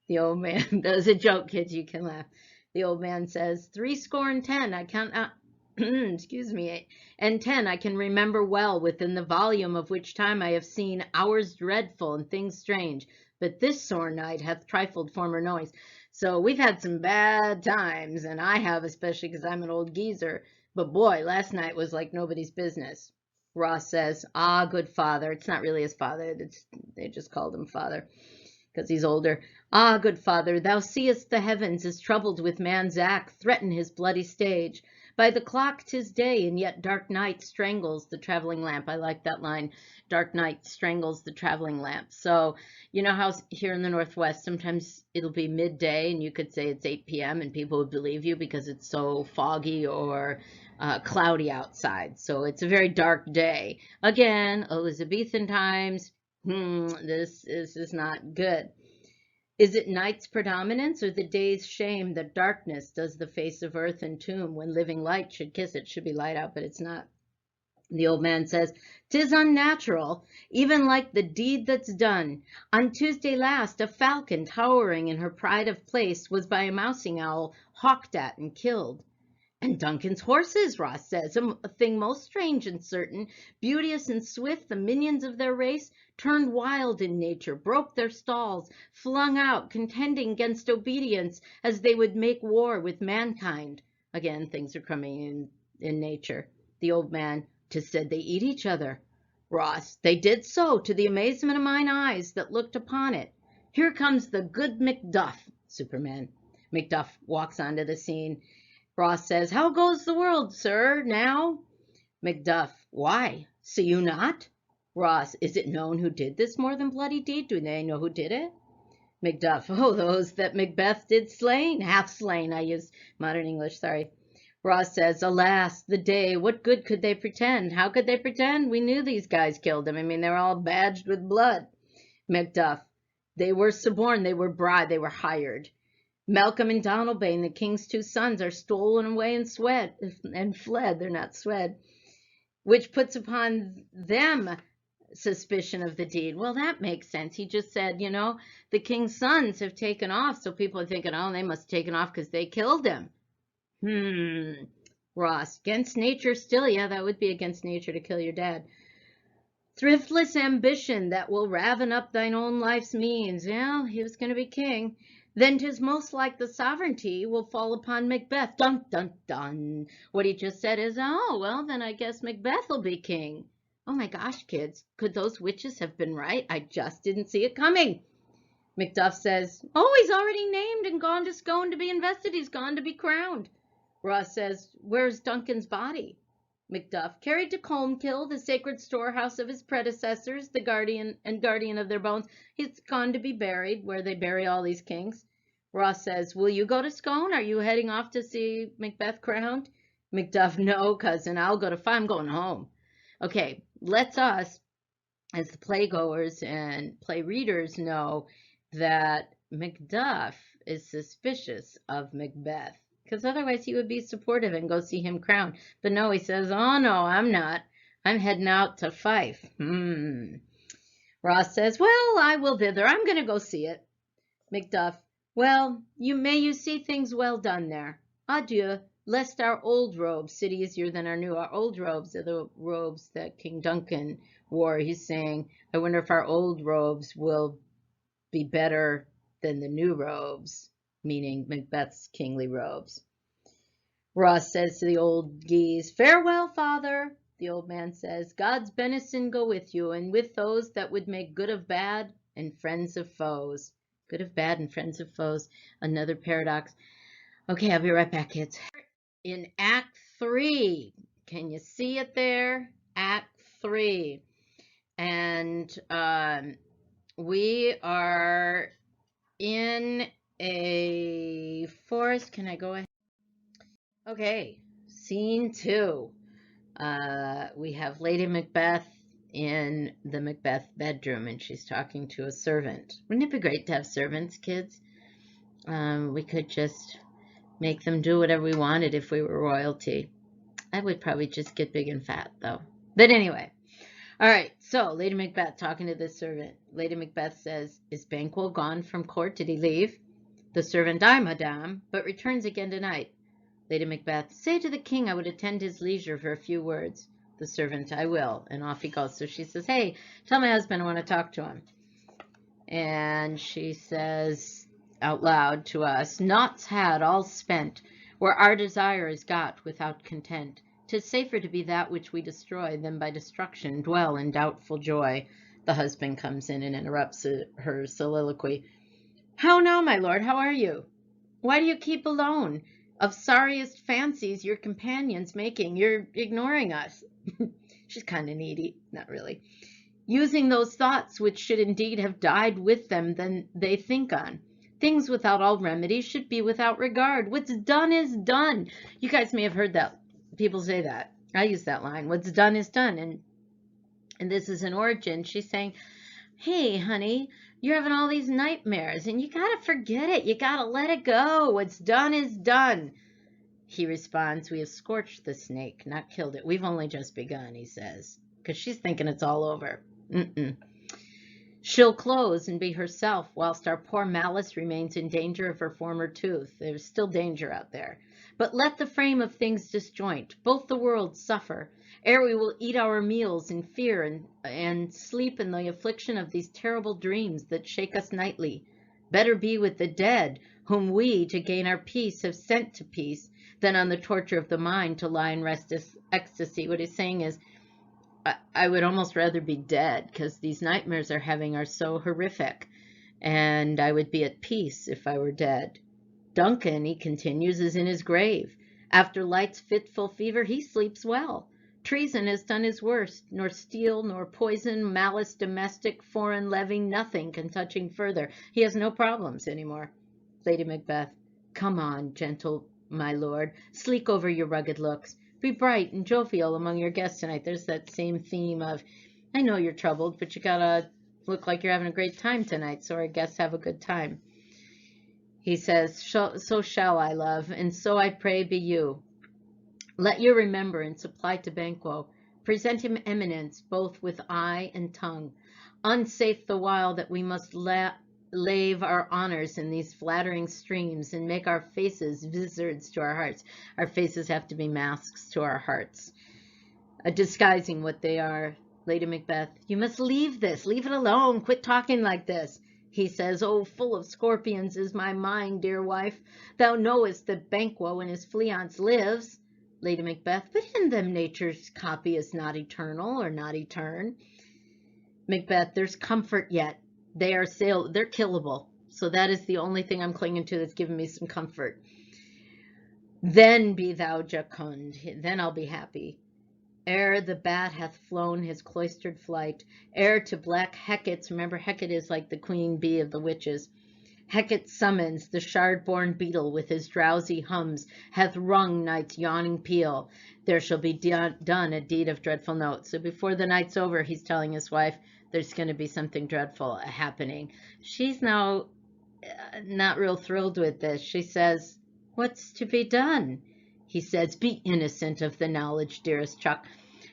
The old man, that was a joke, kids, you can laugh. The old man says, 70 I count out, excuse me, and 10 I can remember well, within the volume of which time I have seen hours dreadful and things strange. But this sore night hath trifled former knowings. So we've had some bad times, and I have, especially because I'm an old geezer. But boy, last night was like nobody's business. Ross says, ah, good father. It's not really his father. They just called him father because he's older. Ah, good father, thou seest the heavens as troubled with man's act threaten his bloody stage. By the clock 'tis day, and yet dark night strangles the traveling lamp. I like that line. Dark night strangles the traveling lamp. So, you know how here in the Northwest, sometimes it'll be midday, and you could say it's 8 p.m., and people would believe you because it's so foggy or cloudy outside. So it's a very dark day. Again, Elizabethan times. This is not good. Is it night's predominance or the day's shame that darkness does the face of earth and tomb when living light should kiss it? Should be light out, but it's not. The old man says, 'tis unnatural, even like the deed that's done. On Tuesday last, a falcon towering in her pride of place was by a mousing owl hawked at and killed. And Duncan's horses, Ross says, a thing most strange and certain, beauteous and swift, the minions of their race, turned wild in nature, broke their stalls, flung out, contending against obedience, as they would make war with mankind. Again, things are coming in nature. The old man, 'tis said they eat each other. Ross, they did so, to the amazement of mine eyes that looked upon it. Here comes the good Macduff, Superman. Macduff walks onto the scene. Ross says, how goes the world, sir, now? Macduff, why, see you not? Ross, is it known who did this more than bloody deed? Do they know who did it? Macduff, oh, those that Macbeth did slain, half slain, I used modern English, sorry. Ross says, alas, the day, what good could they pretend? How could they pretend? We knew these guys killed them. I mean, they're all badged with blood. Macduff, they were suborned, they were bribed, they were hired. Malcolm and Donalbain, the king's 2 sons, are stolen away and fled. They're not swed, which puts upon them suspicion of the deed. Well, that makes sense. He just said, the king's sons have taken off. So people are thinking, oh, they must have taken off because they killed him. Ross, against nature still. Yeah, that would be against nature to kill your dad. Thriftless ambition that will raven up thine own life's means. Yeah, he was going to be king. Then 'tis most like the sovereignty will fall upon Macbeth. Dun, dun, dun. What he just said is, oh, well, then I guess Macbeth will be king. Oh my gosh, kids, could those witches have been right? I just didn't see it coming. Macduff says, oh, he's already named and gone to Scone to be invested. He's gone to be crowned. Ross says, where's Duncan's body? Macduff, carried to Colmkill, the sacred storehouse of his predecessors, the guardian of their bones. He's gone to be buried, where they bury all these kings. Ross says, will you go to Scone? Are you heading off to see Macbeth crowned? Macduff, no, cousin, I'm going home. Okay, let's us, as the playgoers and play readers, know that Macduff is suspicious of Macbeth, because otherwise he would be supportive and go see him crowned. But no, he says, oh no, I'm not. I'm heading out to Fife. Ross says, well, I will thither. I'm going to go see it. Macduff, well, you see things well done there. Adieu, lest our old robes sit easier than our new. Our old robes are the robes that King Duncan wore. He's saying, I wonder if our old robes will be better than the new robes, meaning Macbeth's kingly robes. Ross says to the old geese, farewell, father. The old man says, God's benison go with you, and with those that would make good of bad and friends of foes. Good of bad and friends of foes. Another paradox. Okay, I'll be right back, kids. In Act 3, can you see it there? Act 3. And we are in a forest. Can I go ahead? Okay, scene 2. We have Lady Macbeth in the Macbeth bedroom, and she's talking to a servant. Wouldn't it be great to have servants, kids? We could just make them do whatever we wanted if we were royalty. I would probably just get big and fat, though. But anyway. All right, so Lady Macbeth talking to this servant. Lady Macbeth says, is Banquo gone from court? Did he leave? The servant, aye, madame, but returns again tonight. Lady Macbeth, say to the king I would attend his leisure for a few words. The servant, I will, and off he goes. So she says, hey, tell my husband I want to talk to him. And she says out loud to us, naught's had, all's spent, where our desire is got without content. 'Tis safer to be that which we destroy than by destruction dwell in doubtful joy. The husband comes in and interrupts her soliloquy. How now, my lord, how are you? Why do you keep alone? Of sorriest fancies your companion's making, you're ignoring us. She's kind of needy, not really. Using those thoughts which should indeed have died with them than they think on. Things without all remedy should be without regard. What's done is done. You guys may have heard that. People say that. I use that line. What's done is done. And this is an origin. She's saying, hey, honey, you're having all these nightmares, and you got to forget it. You got to let it go. What's done is done. He responds, we have scorched the snake, not killed it. We've only just begun, he says, because she's thinking it's all over. She'll close and be herself, whilst our poor Malice remains in danger of her former tooth. There's still danger out there. But let the frame of things disjoint, both the worlds suffer, ere we will eat our meals in fear and sleep in the affliction of these terrible dreams that shake us nightly. Better be with the dead, whom we, to gain our peace, have sent to peace, than on the torture of the mind to lie in restless ecstasy. What he's saying is, I would almost rather be dead, because these nightmares are so horrific, and I would be at peace if I were dead. Duncan, he continues, is in his grave. After light's fitful fever, he sleeps well. Treason has done his worst, nor steel, nor poison, malice, domestic, foreign levy, nothing can touch him further. He has no problems anymore. Lady Macbeth, come on, gentle my lord, sleek over your rugged looks. Be bright and jovial among your guests tonight. There's that same theme of, I know you're troubled, but you gotta look like you're having a great time tonight, so our guests have a good time. He says, so shall I, love, and so I pray be you. Let your remembrance apply to Banquo. present him eminence, both with eye and tongue. Unsafe the while that we must lave our honors in these flattering streams and make our faces vizards to our hearts. Our faces have to be masks to our hearts, disguising what they are. Lady Macbeth, you must leave this. Leave it alone. Quit talking like this. He says, oh, full of scorpions is my mind, dear wife. Thou knowest that Banquo in his fleance lives. Lady Macbeth, but in them nature's copy is not eternal or not etern. Macbeth, there's comfort yet. They're killable. So that is the only thing I'm clinging to that's giving me some comfort. Then be thou jocund. Then I'll be happy. Ere the bat hath flown his cloistered flight, ere to black Hecate, remember Hecate is like the queen bee of the witches, Hecate summons the shard-born beetle with his drowsy hums, hath rung night's yawning peal, there shall be done a deed of dreadful note. So before the night's over, he's telling his wife there's going to be something dreadful happening. She's now not real thrilled with this. She says, what's to be done? He says, be innocent of the knowledge, dearest Chuck.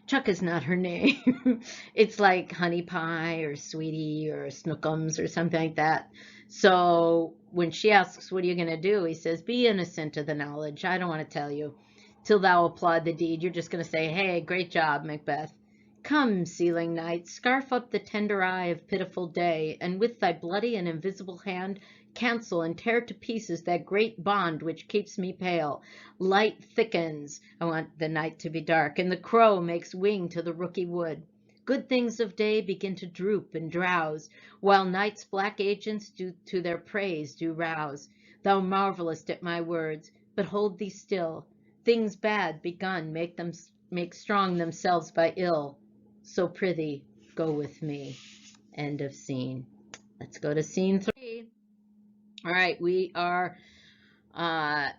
Chuck is not her name. It's like Honey Pie or Sweetie or Snookums or something like that. So when she asks, what are you going to do? He says, be innocent of the knowledge. I don't want to tell you. Till thou applaud the deed, you're just going to say, hey, great job, Macbeth. Come, sealing night, scarf up the tender eye of pitiful day, and with thy bloody and invisible hand cancel and tear to pieces that great bond which keeps me pale. Light thickens, I want the night to be dark, and the crow makes wing to the rooky wood. Good things of day begin to droop and drowse, while night's black agents do to their praise do rouse. Thou marvelest at my words, but hold thee still. Things bad begun make strong themselves by ill. So prithee, go with me. End of scene. Let's go to scene 3. All right, we are,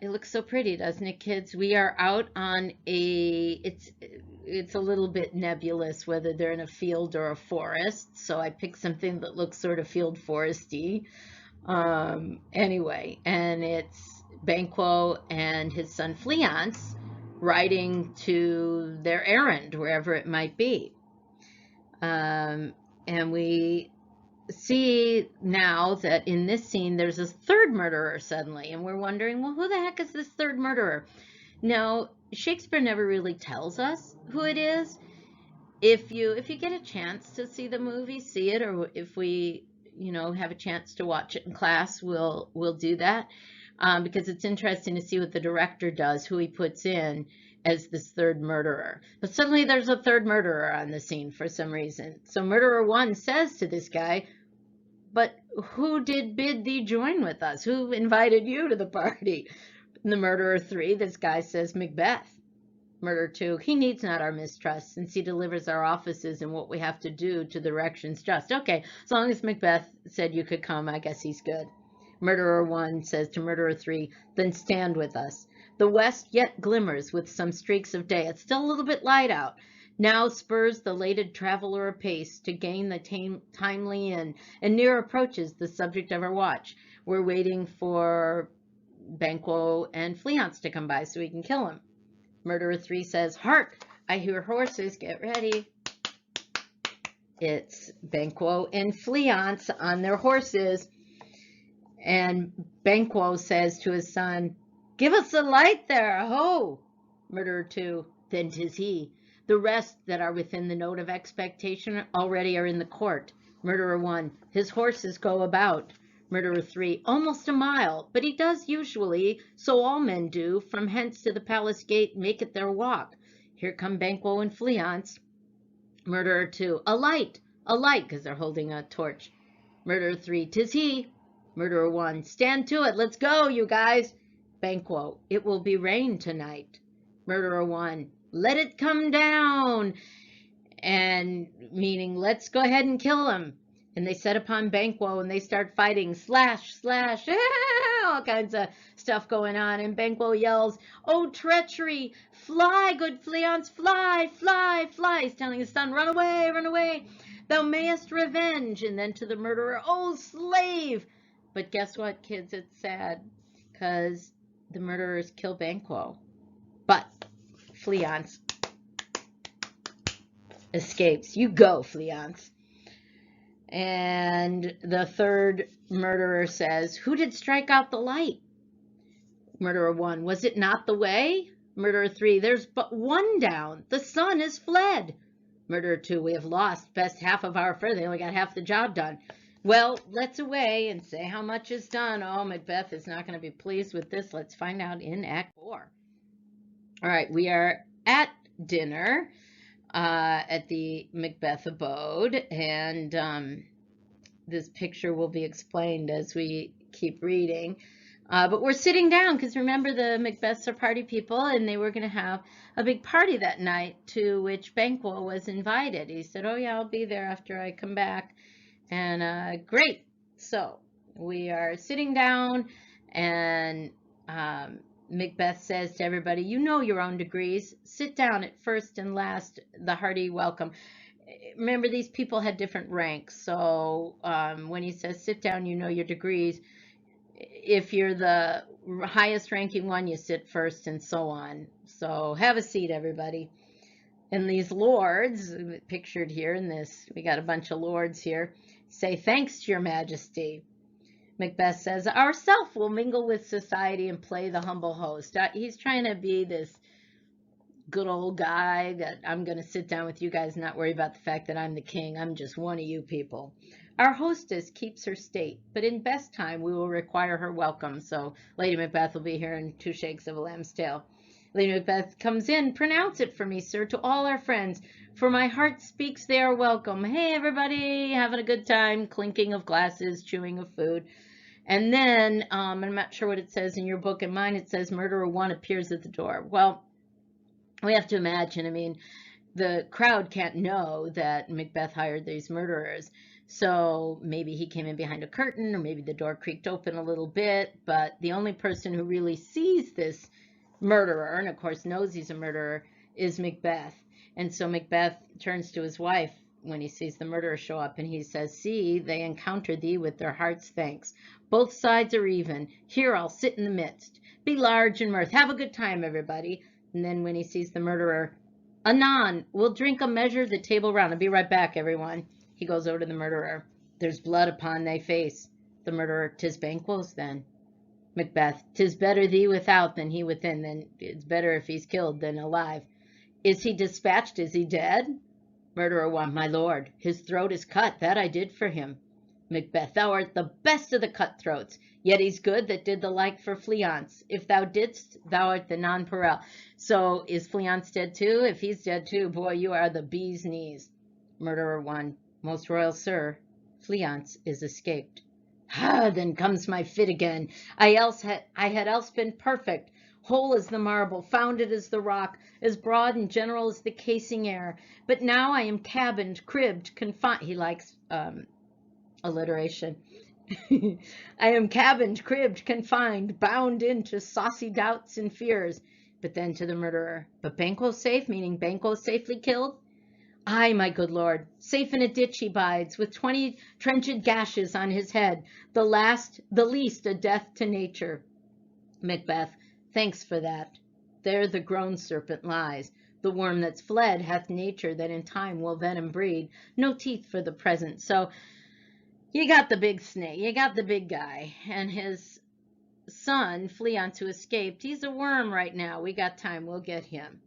it looks so pretty, doesn't it, kids? We are out on it's a little bit nebulous whether they're in a field or a forest, so I picked something that looks sort of field foresty. Anyway, and it's Banquo and his son Fleance riding to their errand, wherever it might be. And we see now that in this scene there's a third murderer suddenly, and we're wondering, well, who the heck is this third murderer? Now, Shakespeare never really tells us who it is. If you get a chance to see the movie, see it, or if we have a chance to watch it in class, we'll do that, because it's interesting to see what the director does, who he puts in as this third murderer. But suddenly there's a third murderer on the scene for some reason. So murderer 1 says to this guy, but who did bid thee join with us? Who invited you to the party? And the murderer 3, this guy says, Macbeth. Murderer 2, he needs not our mistrust, since he delivers our offices and what we have to do to the directions just. Okay, as long as Macbeth said you could come, I guess he's good. Murderer 1 says to murderer 3, then stand with us. The west yet glimmers with some streaks of day. It's still a little bit light out. Now spurs the lated traveler apace to gain the timely inn, and near approaches the subject of our watch. We're waiting for Banquo and Fleance to come by so we can kill him. Murderer 3 says, hark, I hear horses, get ready. It's Banquo and Fleance on their horses. And Banquo says to his son, give us a light there, ho! Murderer 2, then 'tis he. The rest that are within the note of expectation already are in the court. Murderer 1, his horses go about. Murderer 3, almost a mile, but he does usually, so all men do, from hence to the palace gate make it their walk. Here come Banquo and Fleance. Murderer 2, a light, because they're holding a torch. Murderer 3, 'tis he. Murderer 1, stand to it, let's go, you guys. Banquo, it will be rain tonight. Murderer 1, let it come down, and meaning let's go ahead and kill him. And they set upon Banquo and they start fighting, slash, slash, all kinds of stuff going on. And Banquo yells, oh, treachery, fly, good Fleance, fly, fly, fly. He's telling his son, run away, run away. Thou mayest revenge. And then to the murderer, oh, slave. But guess what, kids? It's sad because the murderers kill Banquo. But Fleance escapes. You go, Fleance. And the third murderer says, who did strike out the light? Murderer 1, was it not the way? Murderer 3, there's but one down. The sun is fled. Murderer 2, we have lost best half of our fur. They only got half the job done. Well, let's away and say how much is done. Oh, Macbeth is not going to be pleased with this. Let's find out in Act 4. All right, we are at dinner at the Macbeth abode, and this picture will be explained as we keep reading. But we're sitting down because remember the Macbeths are party people, and they were going to have a big party that night to which Banquo was invited. He said, oh yeah, I'll be there after I come back. And great. So we are sitting down, and Macbeth says to everybody, you know your own degrees. Sit down at first and last, the hearty welcome. Remember, these people had different ranks. So when he says sit down, you know your degrees. If you're the highest ranking one, you sit first and so on. So have a seat, everybody. And these lords, pictured here in this, we got a bunch of lords here, say, thanks to your majesty. Macbeth says, ourself will mingle with society and play the humble host. He's trying to be this good old guy that I'm going to sit down with you guys and not worry about the fact that I'm the king. I'm just one of you people. Our hostess keeps her state, but in best time we will require her welcome. So Lady Macbeth will be here in 2 shakes of a lamb's tail. Lady Macbeth comes in, pronounce it for me, sir, to all our friends, for my heart speaks they are welcome. Hey, everybody, having a good time, clinking of glasses, chewing of food. And then, I'm not sure what it says in your book. In mine, it says murderer 1 appears at the door. Well, we have to imagine, I mean, the crowd can't know that Macbeth hired these murderers. So maybe he came in behind a curtain, or maybe the door creaked open a little bit. But the only person who really sees this murderer, and of course knows he's a murderer, is Macbeth. And so Macbeth turns to his wife when he sees the murderer show up, and he says, see, they encounter thee with their heart's thanks. Both sides are even. Here I'll sit in the midst. Be large in mirth. Have a good time, everybody. And then when he sees the murderer, anon, we'll drink a measure the table round. I'll be right back, everyone. He goes over to the murderer. There's blood upon thy face. The murderer, 'tis Banquo's then. Macbeth, 'tis better thee without than he within. Then it's better if he's killed than alive. Is he dispatched? Is he dead? Murderer 1, my lord, his throat is cut. That I did for him. Macbeth, thou art the best of the cutthroats. Yet he's good that did the like for Fleance. If thou didst, thou art the nonpareil. So is Fleance dead too? If he's dead too, boy, you are the bee's knees. Murderer 1, most royal sir, Fleance is escaped. Ah, then comes my fit again. I had else been perfect, whole as the marble, founded as the rock, as broad and general as the casing air. But now I am cabined, cribbed, confined. He likes alliteration. I am cabined, cribbed, confined, bound into saucy doubts and fears. But then to the murderer, but Banquo safe, meaning Banquo safely killed? Aye, my good lord, safe in a ditch he bides, with 20 trenched gashes on his head, the least a death to nature. Macbeth, thanks for that. There the grown serpent lies. The worm that's fled hath nature that in time will venom breed. No teeth for the present. So you got the big snake, you got the big guy, and his son, Fleance, who escaped. He's a worm right now. We got time. We'll get him.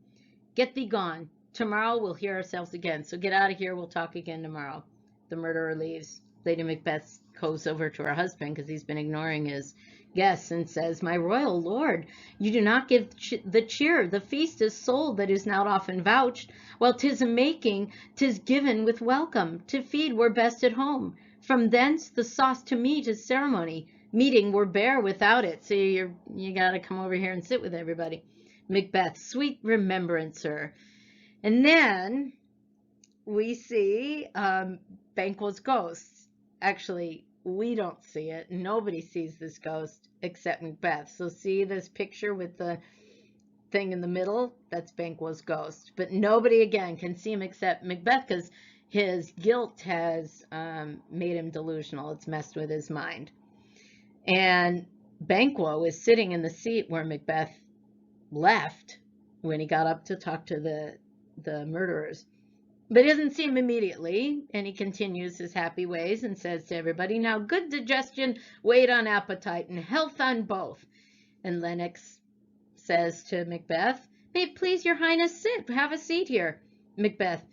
Get thee gone. Tomorrow we'll hear ourselves again. So get out of here. We'll talk again tomorrow. The murderer leaves. Lady Macbeth goes over to her husband because he's been ignoring his guests and says, my royal lord, you do not give the cheer. The feast is sold that is not often vouched. While 'tis a making, 'tis given with welcome. To feed we're best at home. From thence the sauce to meat is ceremony. Meeting were bare without it. So you got to come over here and sit with everybody. Macbeth, sweet remembrancer. And then we see Banquo's ghost. Actually, we don't see it. Nobody sees this ghost except Macbeth. So see this picture with the thing in the middle? That's Banquo's ghost. But nobody, again, can see him except Macbeth because his guilt has made him delusional. It's messed with his mind. And Banquo is sitting in the seat where Macbeth left when he got up to talk to the murderers. But he doesn't see him immediately, and he continues his happy ways and says to everybody, now good digestion, wait on appetite, and health on both. And Lennox says to Macbeth, may it please your highness sit, have a seat here. Macbeth,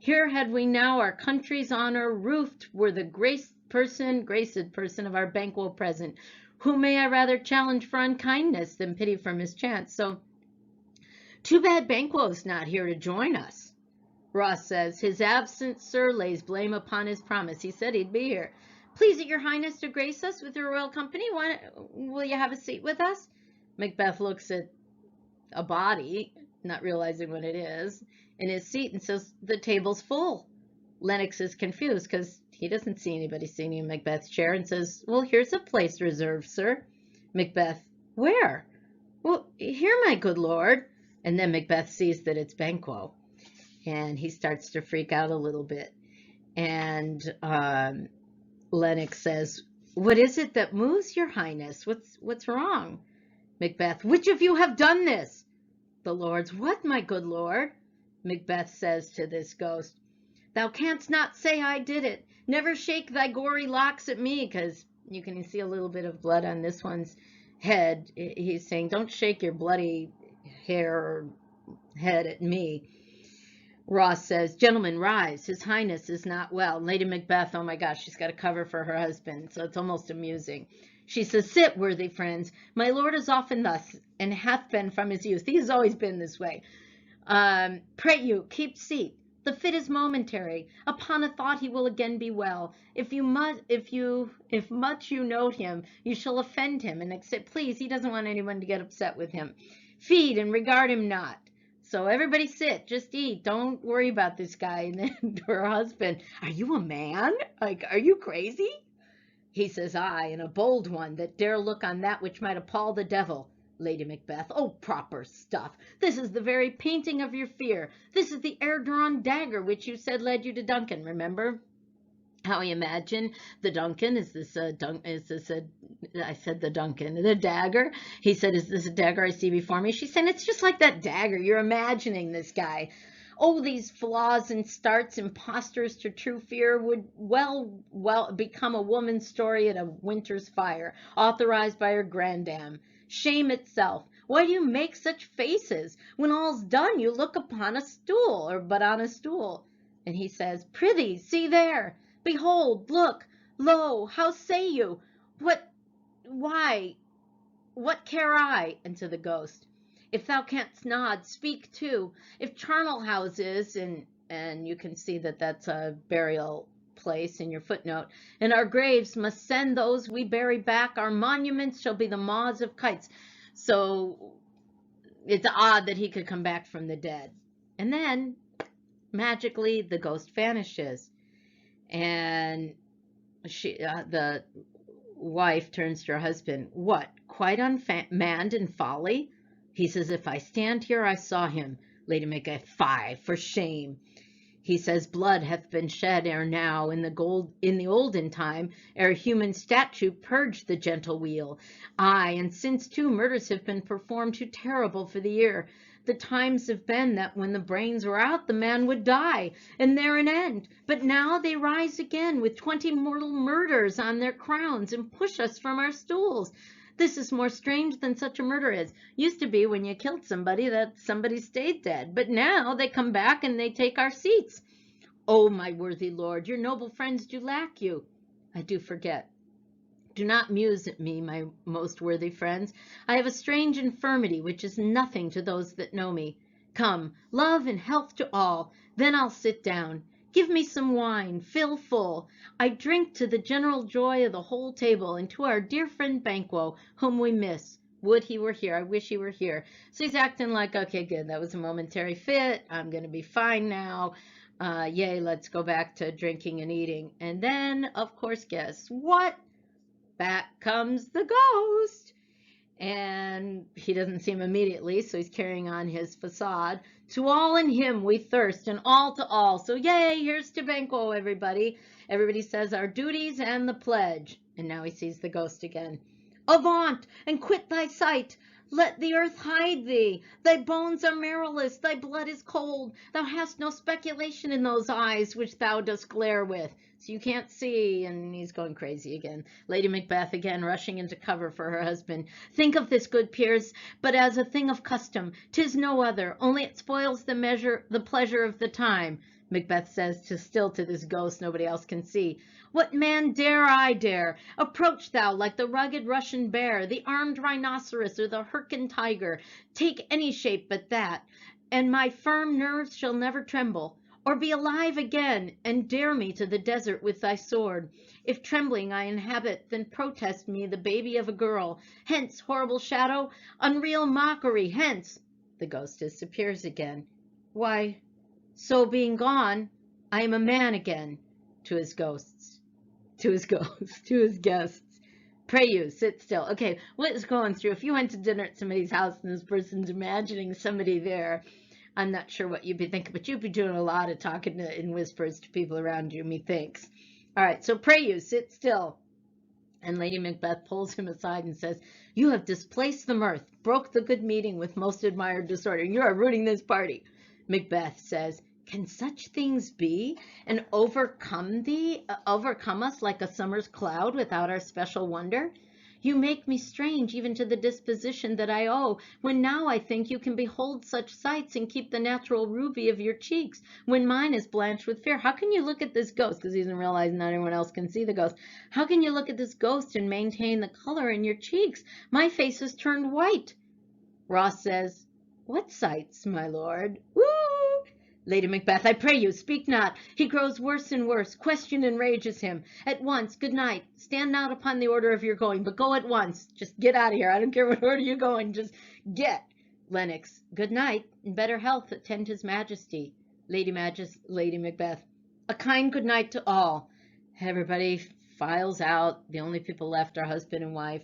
here had we now our country's honor roofed were the graced person of our Banquo present, whom may I rather challenge for unkindness than pity for mischance. So, too bad Banquo's not here to join us. Ross says, his absence, sir, lays blame upon his promise. He said he'd be here. Please it your highness to grace us with your royal company. Will you have a seat with us? Macbeth looks at a body, not realizing what it is, in his seat and says, the table's full. Lennox is confused because he doesn't see anybody sitting in Macbeth's chair and says, well, here's a place reserved, sir. Macbeth, where? Well, here, my good lord. And then Macbeth sees that it's Banquo, and he starts to freak out a little bit. And Lennox says, what is it that moves your highness? What's wrong? Macbeth, which of you have done this? The lords, what, my good lord? Macbeth says to this ghost, thou canst not say I did it. Never shake thy gory locks at me, because you can see a little bit of blood on this one's head. He's saying, don't shake your bloody hair or head at me. Ross says, gentlemen, rise. His highness is not well. Lady Macbeth, oh my gosh, she's got a cover for her husband, so it's almost amusing. She says, sit, worthy friends. My lord is often thus, and hath been from his youth. He has always been this way. Pray you, keep seat. The fit is momentary. Upon a thought he will again be well. If much you note him, you shall offend him, and accept. Please, he doesn't want anyone to get upset with him. Feed and regard him not. So everybody sit, just eat. Don't worry about this guy. And then to her husband, are you a man? Like, are you crazy? He says, I, and a bold one that dare look on that which might appall the devil. Lady Macbeth, oh, proper stuff. This is the very painting of your fear. This is the air-drawn dagger which you said led you to Duncan, remember? How he imagined the Duncan, I said the Duncan, the dagger. He said, is this a dagger I see before me? She's saying, it's just like that dagger. You're imagining this guy. Oh, these flaws and starts, impostors to true fear, would well become a woman's story at a winter's fire, authorized by her grandam. Shame itself. Why do you make such faces? When all's done, you look upon a stool, or but on a stool. And he says, prithee, see there. Behold, look, lo, how say you? Why, what care I? And to the ghost, if thou canst nod, speak too. If charnel houses, and you can see that that's a burial place in your footnote, and our graves must send those we bury back, our monuments shall be the maws of kites. So it's odd that he could come back from the dead. And then, magically, the ghost vanishes. And the wife turns to her husband. What, quite unmanned in folly? He says, if I stand here, I saw him. Lady Macbeth, fie, for shame. He says, blood hath been shed ere now in the olden time, ere human statue purged the gentle wheel. Aye, and since too murders have been performed too terrible for the ear. The times have been that when the brains were out, the man would die, and there an end. But now they rise again with 20 mortal murders on their crowns and push us from our stools. This is more strange than such a murder is. Used to be when you killed somebody that somebody stayed dead, but now they come back and they take our seats. Oh, my worthy lord, your noble friends do lack you. I do forget. Do not muse at me, my most worthy friends. I have a strange infirmity which is nothing to those that know me. Come, love and health to all, then I'll sit down. Give me some wine, fill full. I drink to the general joy of the whole table, and to our dear friend Banquo, whom we miss. Would he were here. I wish he were here. So he's acting like, okay, good, that was a momentary fit. I'm going to be fine now. Yay, let's go back to drinking and eating. And then, of course, guess what? Back comes the ghost. And he doesn't see him immediately, so he's carrying on his facade. To all in him we thirst, and all to all. So yay, here's to Banquo, everybody. Everybody says our duties and the pledge. And now he sees the ghost again. Avaunt, and quit thy sight. Let the earth hide thee. Thy bones are marrowless, thy blood is cold. Thou hast no speculation in those eyes which thou dost glare with. So you can't see, and he's going crazy again. Lady Macbeth again rushing into cover for her husband. Think of this, good peers, but as a thing of custom. 'Tis no other, only it spoils the pleasure of the time. Macbeth says still to this ghost nobody else can see. What man dare I dare? Approach thou like the rugged Russian bear, the armed rhinoceros, or the Hyrcan tiger. Take any shape but that, and my firm nerves shall never tremble. Or be alive again, and dare me to the desert with thy sword. If trembling I inhabit, then protest me the baby of a girl. Hence, horrible shadow, unreal mockery, hence. The ghost disappears again. Why, so being gone, I am a man again. To his ghosts, to his guests. Pray you, sit still. Okay, what is going through? If you went to dinner at somebody's house and this person's imagining somebody there, I'm not sure what you'd be thinking, but you'd be doing a lot of talking in whispers to people around you, methinks. All right, so pray you, sit still. And Lady Macbeth pulls him aside and says, you have displaced the mirth, broke the good meeting with most admired disorder. You are ruining this party. Macbeth says, can such things be, and overcome us like a summer's cloud without our special wonder? You make me strange even to the disposition that I owe, when now I think you can behold such sights and keep the natural ruby of your cheeks, when mine is blanched with fear. How can you look at this ghost, because he doesn't realize not anyone else can see the ghost, how can you look at this ghost and maintain the color in your cheeks? My face is turned white. Ross says, what sights, my lord? Woo! Lady Macbeth, I pray you, speak not. He grows worse and worse. Question enrages him. At once, good night. Stand not upon the order of your going, but go at once. Just get out of here. I don't care what order you're going. Just get. Lennox, good night. In better health, attend his majesty. Lady Macbeth, a kind good night to all. Everybody files out. The only people left are husband and wife.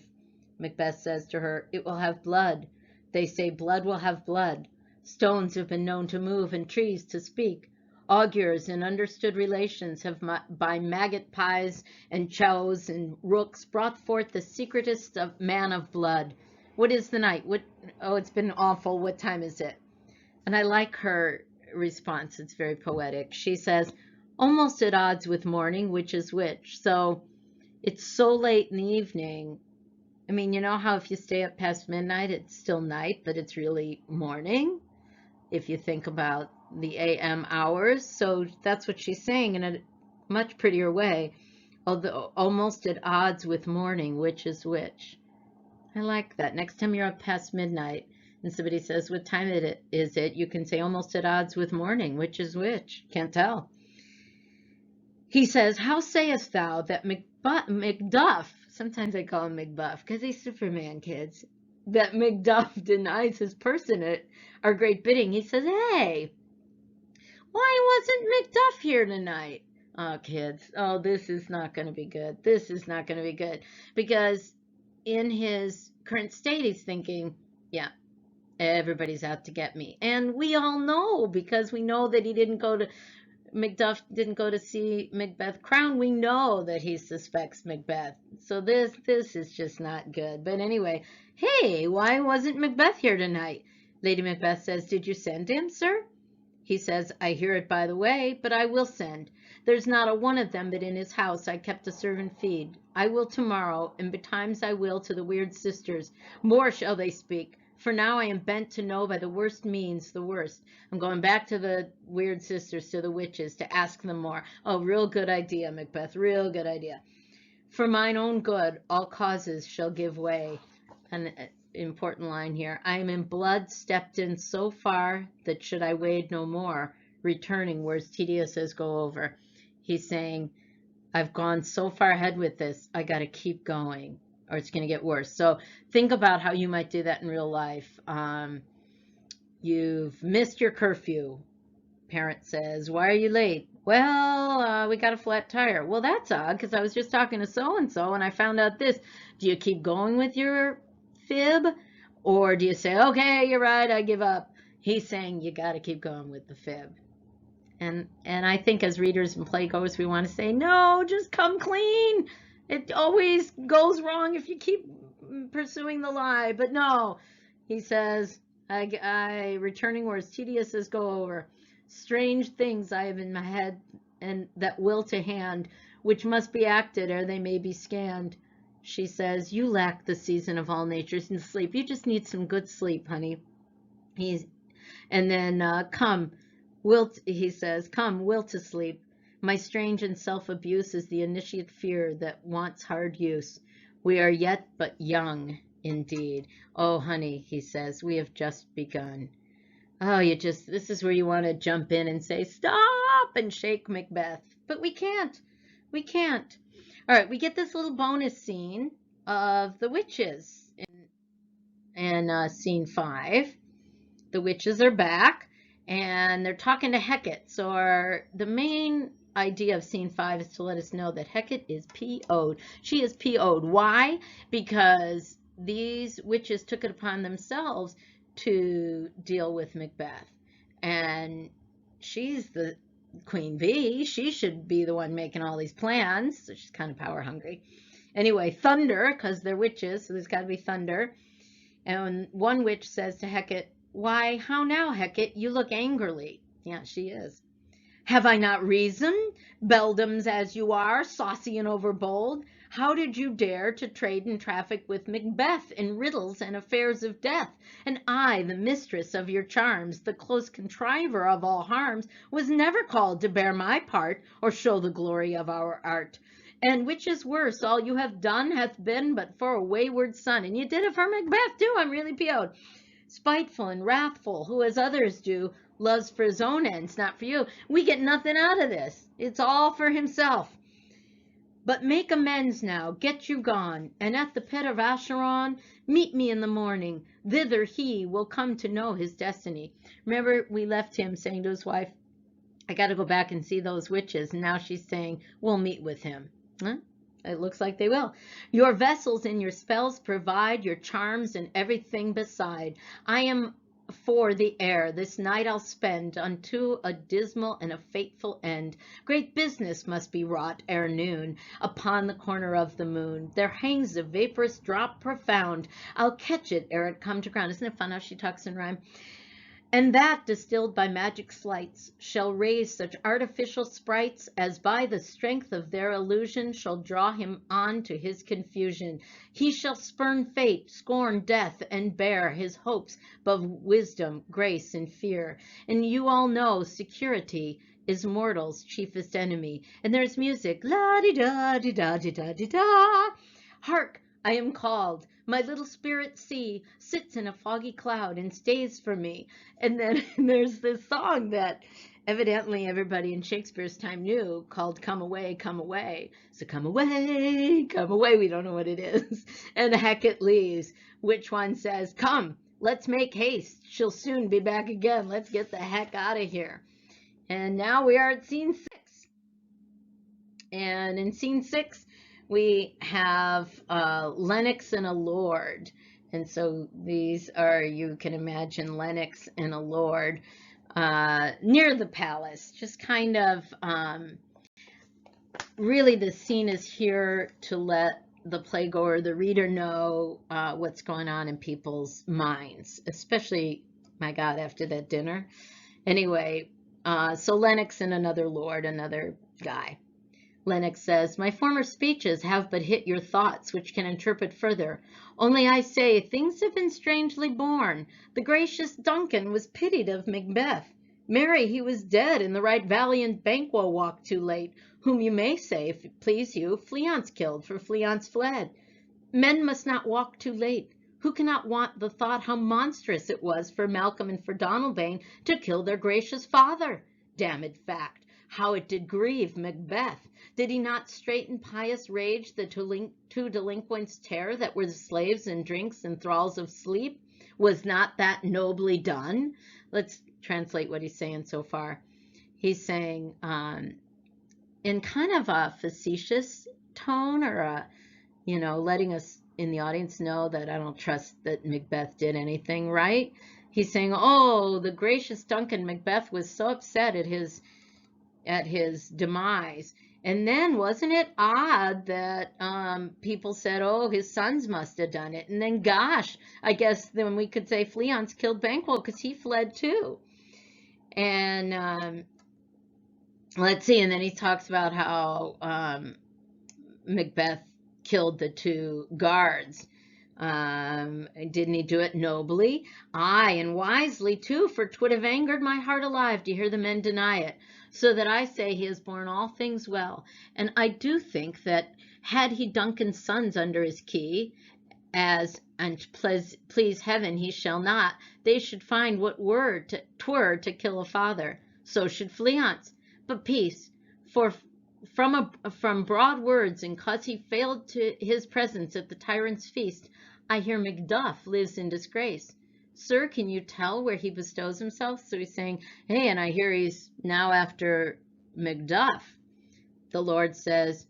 Macbeth says to her, it will have blood. They say blood will have blood. Stones have been known to move and trees to speak. Augurs and understood relations have by maggot pies and chows and rooks brought forth the secretest of man of blood. What is the night? Oh, it's been awful. What time is it? And I like her response. It's very poetic. She says, almost at odds with morning, which is which. So it's so late in the evening. I mean, you know how if you stay up past midnight, it's still night, but it's really morning, if you think about the AM hours. So that's what she's saying in a much prettier way, although almost at odds with morning, which is which. I like that. Next time you're up past midnight and somebody says, what time is it? You can say almost at odds with morning, which is which. Can't tell. He says, how sayest thou that Macduff, sometimes I call him Macbuff because he's Superman, kids, that Macduff denies his person at our great bidding. He says, hey, why wasn't Macduff here tonight? Oh, kids, oh, this is not going to be good. This is not going to be good. Because in his current state, he's thinking, yeah, everybody's out to get me. And we all know, because we know that Macduff didn't go to see Macbeth crowned. We know that he suspects Macbeth. So this is just not good. But anyway, hey, why wasn't Macbeth here tonight? Lady Macbeth says, did you send him, sir? He says, I hear it by the way, but I will send. There's not a one of them but in his house I kept a servant feed. I will tomorrow, and betimes I will to the weird sisters. More shall they speak. For now I am bent to know by the worst means the worst. I'm going back to the weird sisters, to the witches, to ask them more. Oh, real good idea, Macbeth, real good idea. For mine own good, all causes shall give way. An important line here. I am in blood stepped in so far that should I wade no more, returning where it's tedious as go over. He's saying, I've gone so far ahead with this, I got to keep going, or it's going to get worse. So think about how you might do that in real life. You've missed your curfew. Parent says, why are you late? Well, we got a flat tire. Well, that's odd, because I was just talking to so-and-so, and I found out this. Do you keep going with your fib, or do you say, okay, you're right, I give up? He's saying you got to keep going with the fib. And I think as readers and playgoers, we want to say, no, just come clean. It always goes wrong if you keep pursuing the lie, but no. He says, I returning words, tedious as go over. Strange things I have in my head, and that will to hand, which must be acted ere they may be scanned. She says, you lack the season of all natures in sleep. You just need some good sleep, honey. And then, come, he says, come, will to sleep. My strange and self-abuse is the initiate fear that wants hard use. We are yet but young, indeed. Oh, honey, he says, we have just begun. Oh, this is where you want to jump in and say, stop, and shake Macbeth. But we can't. We can't. All right, we get this little bonus scene of the witches in scene 5. The witches are back, and they're talking to Hecate. So the main idea of scene 5 is to let us know that Hecate is PO'd. She is PO'd. Why? Because these witches took it upon themselves to deal with Macbeth. And she's the queen bee. She should be the one making all these plans. So she's kind of power hungry. Anyway, thunder, because they're witches, so there's got to be thunder. And one witch says to Hecate, why, how now, Hecate? You look angrily. Yeah, she is. Have I not reason? Beldams as you are, saucy and overbold. How did you dare to trade and traffic with Macbeth in riddles and affairs of death? And I, the mistress of your charms, the close contriver of all harms, was never called to bear my part or show the glory of our art. And which is worse, all you have done hath been but for a wayward son. And you did it for Macbeth, too. I'm really PO'd. Spiteful and wrathful, who as others do, loves for his own ends, not for you. We get nothing out of this. It's all for himself. But make amends now, get you gone, and at the pit of Acheron, meet me in the morning. Thither he will come to know his destiny. Remember, we left him saying to his wife, I got to go back and see those witches. And now she's saying, we'll meet with him. Huh? It looks like they will. Your vessels and your spells provide, your charms and everything beside. I am for the air. This night I'll spend unto a dismal and a fateful end. Great business must be wrought ere noon upon the corner of the moon. There hangs a vaporous drop profound. I'll catch it ere it come to ground. Isn't it fun how she talks in rhyme? And that, distilled by magic sleights, shall raise such artificial sprites as by the strength of their illusion shall draw him on to his confusion. He shall spurn fate, scorn death, and bear his hopes above wisdom, grace, and fear. And you all know security is mortal's chiefest enemy. And there's music, la-di-da-di-da-di-da-di-da. Hark! I am called. My little spirit sea sits in a foggy cloud and stays for me. And then there's this song that evidently everybody in Shakespeare's time knew called Come Away, Come Away. So come away, come away. We don't know what it is. And Hecate leaves. Which one says, come, let's make haste. She'll soon be back again. Let's get the heck out of here. And now we are at scene 6. And in scene 6, we have Lennox and a lord. And so these are, you can imagine Lennox and a lord near the palace. Just kind of, really the scene is here to let the playgoer, the reader, know what's going on in people's minds, especially, my God, after that dinner. Anyway, so Lennox and another lord, another guy. Lennox says, my former speeches have but hit your thoughts, which can interpret further. Only I say, things have been strangely born. The gracious Duncan was pitied of Macbeth. Marry, he was dead, and the right valiant Banquo walked too late, whom you may say, if it please you, Fleance killed, for Fleance fled. Men must not walk too late. Who cannot want the thought how monstrous it was for Malcolm and for Donalbain to kill their gracious father? Damned fact, how it did grieve Macbeth. Did he not straight in pious rage the two delinquents tear that were the slaves and drinks and thralls of sleep? Was not that nobly done? Let's translate what he's saying so far. He's saying, in kind of a facetious tone, or letting us in the audience know that I don't trust that Macbeth did anything right. He's saying, oh, the gracious Duncan Macbeth was so upset at his demise, And then wasn't it odd that people said, oh, his sons must have done it. And then, gosh, I guess then we could say Fleance killed Banquo because he fled too. And let's see. And then he talks about how Macbeth killed the two guards. Didn't he do it nobly? Aye, and wisely too, for 'twould have angered my heart alive to hear the men deny it. So that I say he has borne all things well. And I do think that had he Duncan's sons under his key, as and please heaven he shall not, they should find what twere to kill a father. So should Fleance. But peace, for from broad words, and 'cause he failed to his presence at the tyrant's feast, I hear Macduff lives in disgrace. Sir, can you tell where he bestows himself? So he's saying, hey, and I hear he's now after Macduff. The Lord says,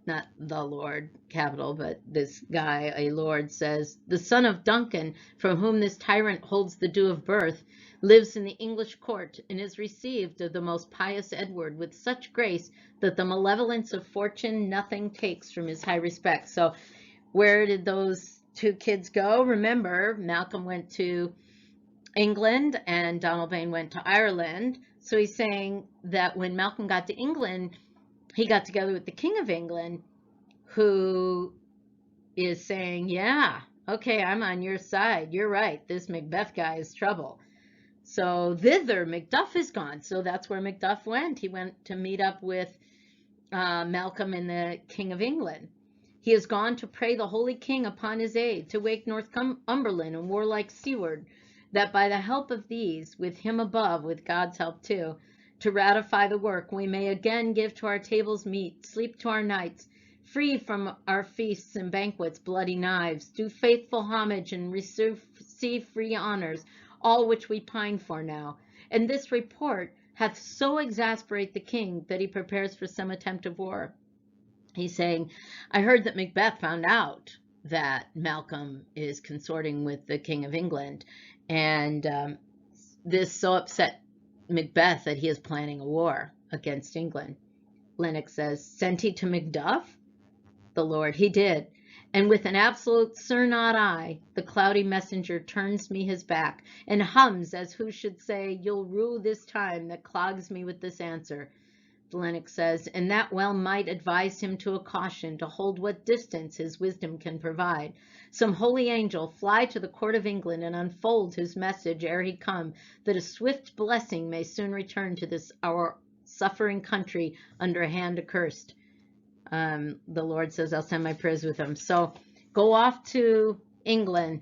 not the Lord, capital, but this guy, a lord, says, the son of Duncan, from whom this tyrant holds the due of birth, lives in the English court, and is received of the most pious Edward with such grace that the malevolence of fortune nothing takes from his high respect. So where did those two kids go? Remember, Malcolm went to England and Donalbain went to Ireland. So he's saying that when Malcolm got to England, he got together with the King of England, who is saying, yeah, okay, I'm on your side. You're right. This Macbeth guy is trouble. So thither Macduff is gone. So that's where Macduff went. He went to meet up with Malcolm and the King of England. He has gone to pray the Holy King upon his aid, to wake Northumberland and warlike Seward, that by the help of these, with him above, with God's help too, to ratify the work, we may again give to our tables meat, sleep to our nights, free from our feasts and banquets, bloody knives, do faithful homage and receive free honors, all which we pine for now. And this report hath so exasperate the king that he prepares for some attempt of war. He's saying, I heard that Macbeth found out that Malcolm is consorting with the King of England, and this so upset Macbeth that he is planning a war against England. Lennox says, sent he to Macduff? The Lord, he did. And with an absolute sir not I, the cloudy messenger turns me his back, and hums as who should say, you'll rue this time that clogs me with this answer. Lennox says, and that well might advise him to a caution, to hold what distance his wisdom can provide. Some holy angel fly to the court of England and unfold his message ere he come, that a swift blessing may soon return to this our suffering country under a hand accursed. The Lord says, I'll send my prayers with him. So go off to England,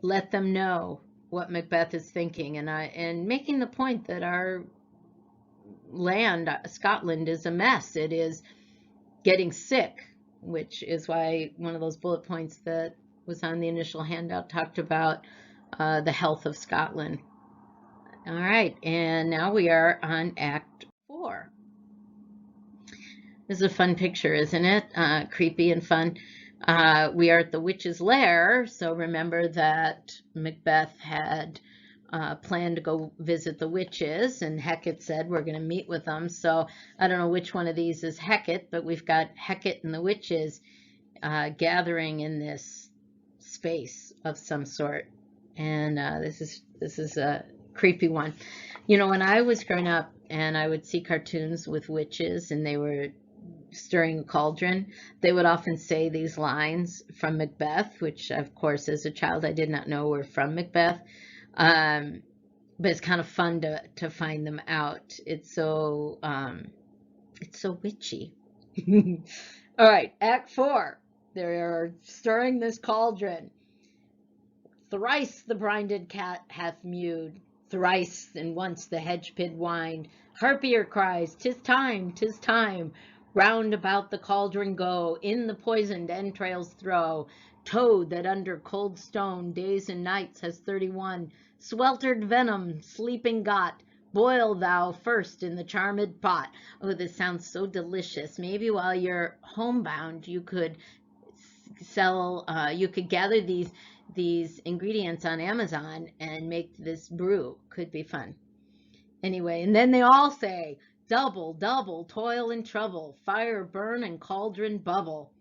let them know what Macbeth is thinking, and making the point that our land, Scotland, is a mess. It is getting sick, which is why one of those bullet points that was on the initial handout talked about the health of Scotland. All right, and now we are on Act 4. This is a fun picture, isn't it? Creepy and fun. We are at the witch's lair, so remember that Macbeth had planned to go visit the witches, and Hecate said we're going to meet with them. So I don't know which one of these is Hecate, but we've got Hecate and the witches gathering in this space of some sort, and this is a creepy one. You know, when I was growing up and I would see cartoons with witches and they were stirring a cauldron, they would often say these lines from Macbeth, which of course as a child I did not know were from Macbeth. But it's kind of fun to find them out. It's so witchy. All right, Act 4. They're stirring this cauldron. Thrice the brinded cat hath mewed, thrice and once the hedge pig whined. Harpier cries, 'tis time, 'tis time. Round about the cauldron go, in the poisoned entrails throw. Toad that under cold stone days and nights has 31, sweltered venom sleeping got, boil thou first in the charmed pot. Oh, this sounds so delicious. Maybe while you're homebound, you could you could gather these ingredients on Amazon and make this brew. Could be fun. Anyway, and then they all say, Double, double, toil and trouble, fire burn and cauldron bubble.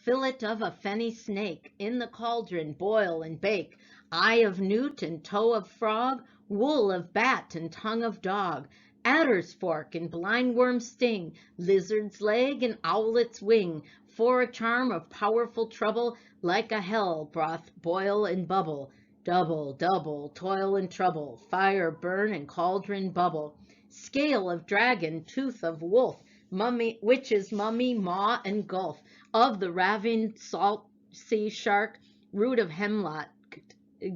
Fillet of a fenny snake, in the cauldron boil and bake. Eye of newt and toe of frog, wool of bat and tongue of dog. Adder's fork and blindworm's sting, lizard's leg and owlet's wing. For a charm of powerful trouble, like a hell broth boil and bubble. Double, double, toil and trouble, fire burn and cauldron bubble. Scale of dragon, tooth of wolf, mummy, witch's mummy, maw and gulf. Of the raving salt sea shark, root of hemlock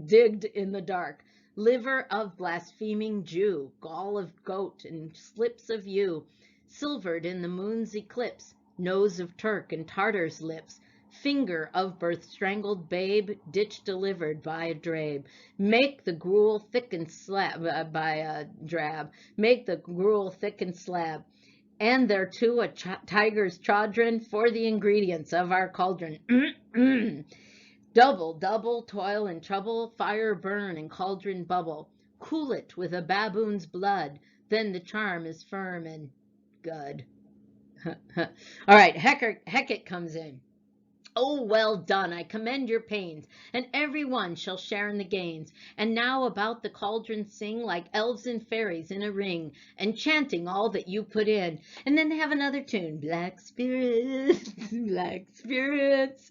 digged in the dark. Liver of blaspheming Jew, gall of goat and slips of ewe. Silvered in the moon's eclipse, nose of Turk and Tartar's lips. Finger of birth strangled babe, ditch delivered by a drabe. Make the gruel thick and slab by a drab. Make the gruel thick and slab. And thereto a tiger's chaudron for the ingredients of our cauldron. Double, double, toil and trouble, fire burn and cauldron bubble. Cool it with a baboon's blood, then the charm is firm and good. All right, Hecate comes in. Oh, well done, I commend your pains, and every one shall share in the gains. And now about the cauldron sing like elves and fairies in a ring, and chanting all that you put in. And then they have another tune, black spirits, black spirits,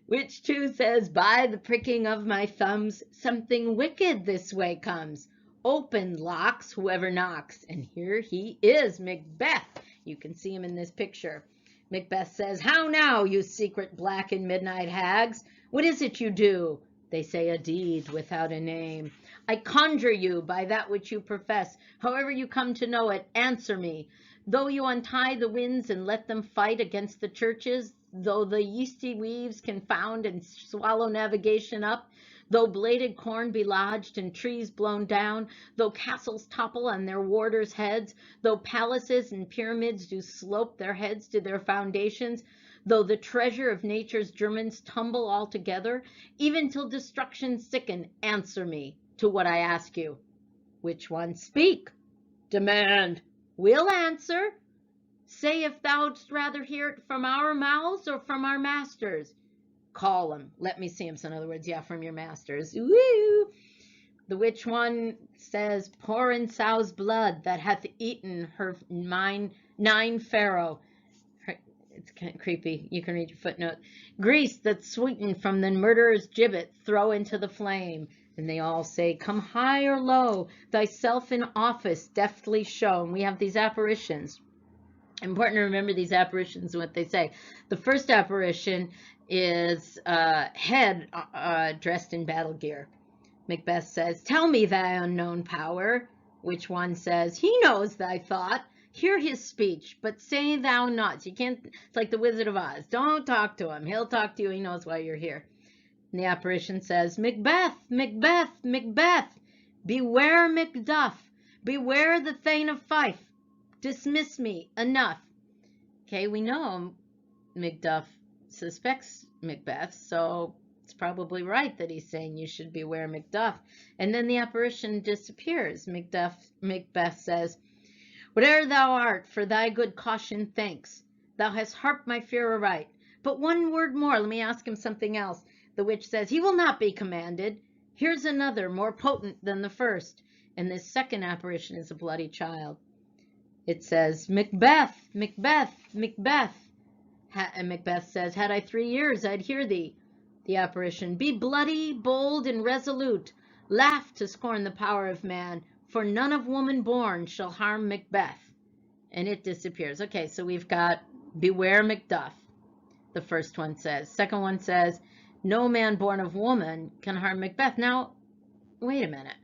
which too says, by the pricking of my thumbs, something wicked this way comes. Open locks, whoever knocks, and here he is, Macbeth. You can see him in this picture. Macbeth says, how now, you secret black and midnight hags? What is it you do? They say, a deed without a name. I conjure you by that which you profess. However you come to know it, answer me. Though you untie the winds and let them fight against the churches, though the yeasty weaves confound and swallow navigation up, though bladed corn be lodged and trees blown down, though castles topple on their warders' heads, though palaces and pyramids do slope their heads to their foundations, though the treasure of nature's germans tumble altogether, even till destruction sicken, answer me to what I ask you. Which one? Speak. Demand. We'll answer. Say if thou'dst rather hear it from our mouths or from our masters. Call him. Let me see him. So in other words, yeah, from your masters. Woo! The which one says, pour in sow's blood that hath eaten her nine pharaoh. It's kind of creepy. You can read your footnote. Grease that's sweetened from the murderer's gibbet, throw into the flame. And they all say, come high or low, thyself in office deftly show. And we have these apparitions. Important to remember these apparitions and what they say. The first apparition is head dressed in battle gear. Macbeth says, tell me thy unknown power. Which one says, he knows thy thought. Hear his speech, but say thou not. You can't, it's like the Wizard of Oz. Don't talk to him. He'll talk to you. He knows why you're here. And the apparition says, Macbeth, Macbeth, Macbeth, beware Macduff, beware the Thane of Fife. Dismiss me, enough. Okay, we know Macduff suspects Macbeth, so it's probably right that he's saying you should beware Macduff. And then the apparition disappears. Macbeth says, whate'er thou art, for thy good caution thanks. Thou hast harped my fear aright. But one word more, let me ask him something else. The witch says, he will not be commanded. Here's another, more potent than the first. And this second apparition is a bloody child. It says, Macbeth, Macbeth, Macbeth. And Macbeth says, had I 3 years, I'd hear thee. The apparition, be bloody, bold, and resolute. Laugh to scorn the power of man, for none of woman born shall harm Macbeth. And it disappears. Okay, so we've got beware Macduff, the first one says. Second one says, no man born of woman can harm Macbeth. Now, wait a minute.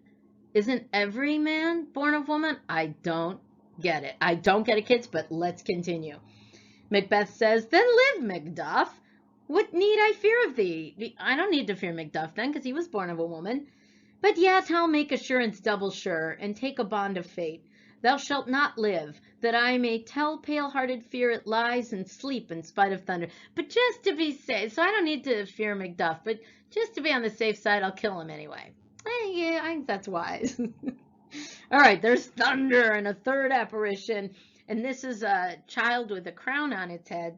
Isn't every man born of woman? I don't get it. I don't get it, kids, but let's continue. Macbeth says, then live, Macduff. What need I fear of thee? I don't need to fear Macduff then, because he was born of a woman. But yet I'll make assurance double sure, and take a bond of fate. Thou shalt not live, that I may tell pale-hearted fear it lies and sleep in spite of thunder. But just to be safe, so I don't need to fear Macduff, but just to be on the safe side, I'll kill him anyway. Yeah, I think that's wise. All right, there's thunder and a third apparition. And this is a child with a crown on its head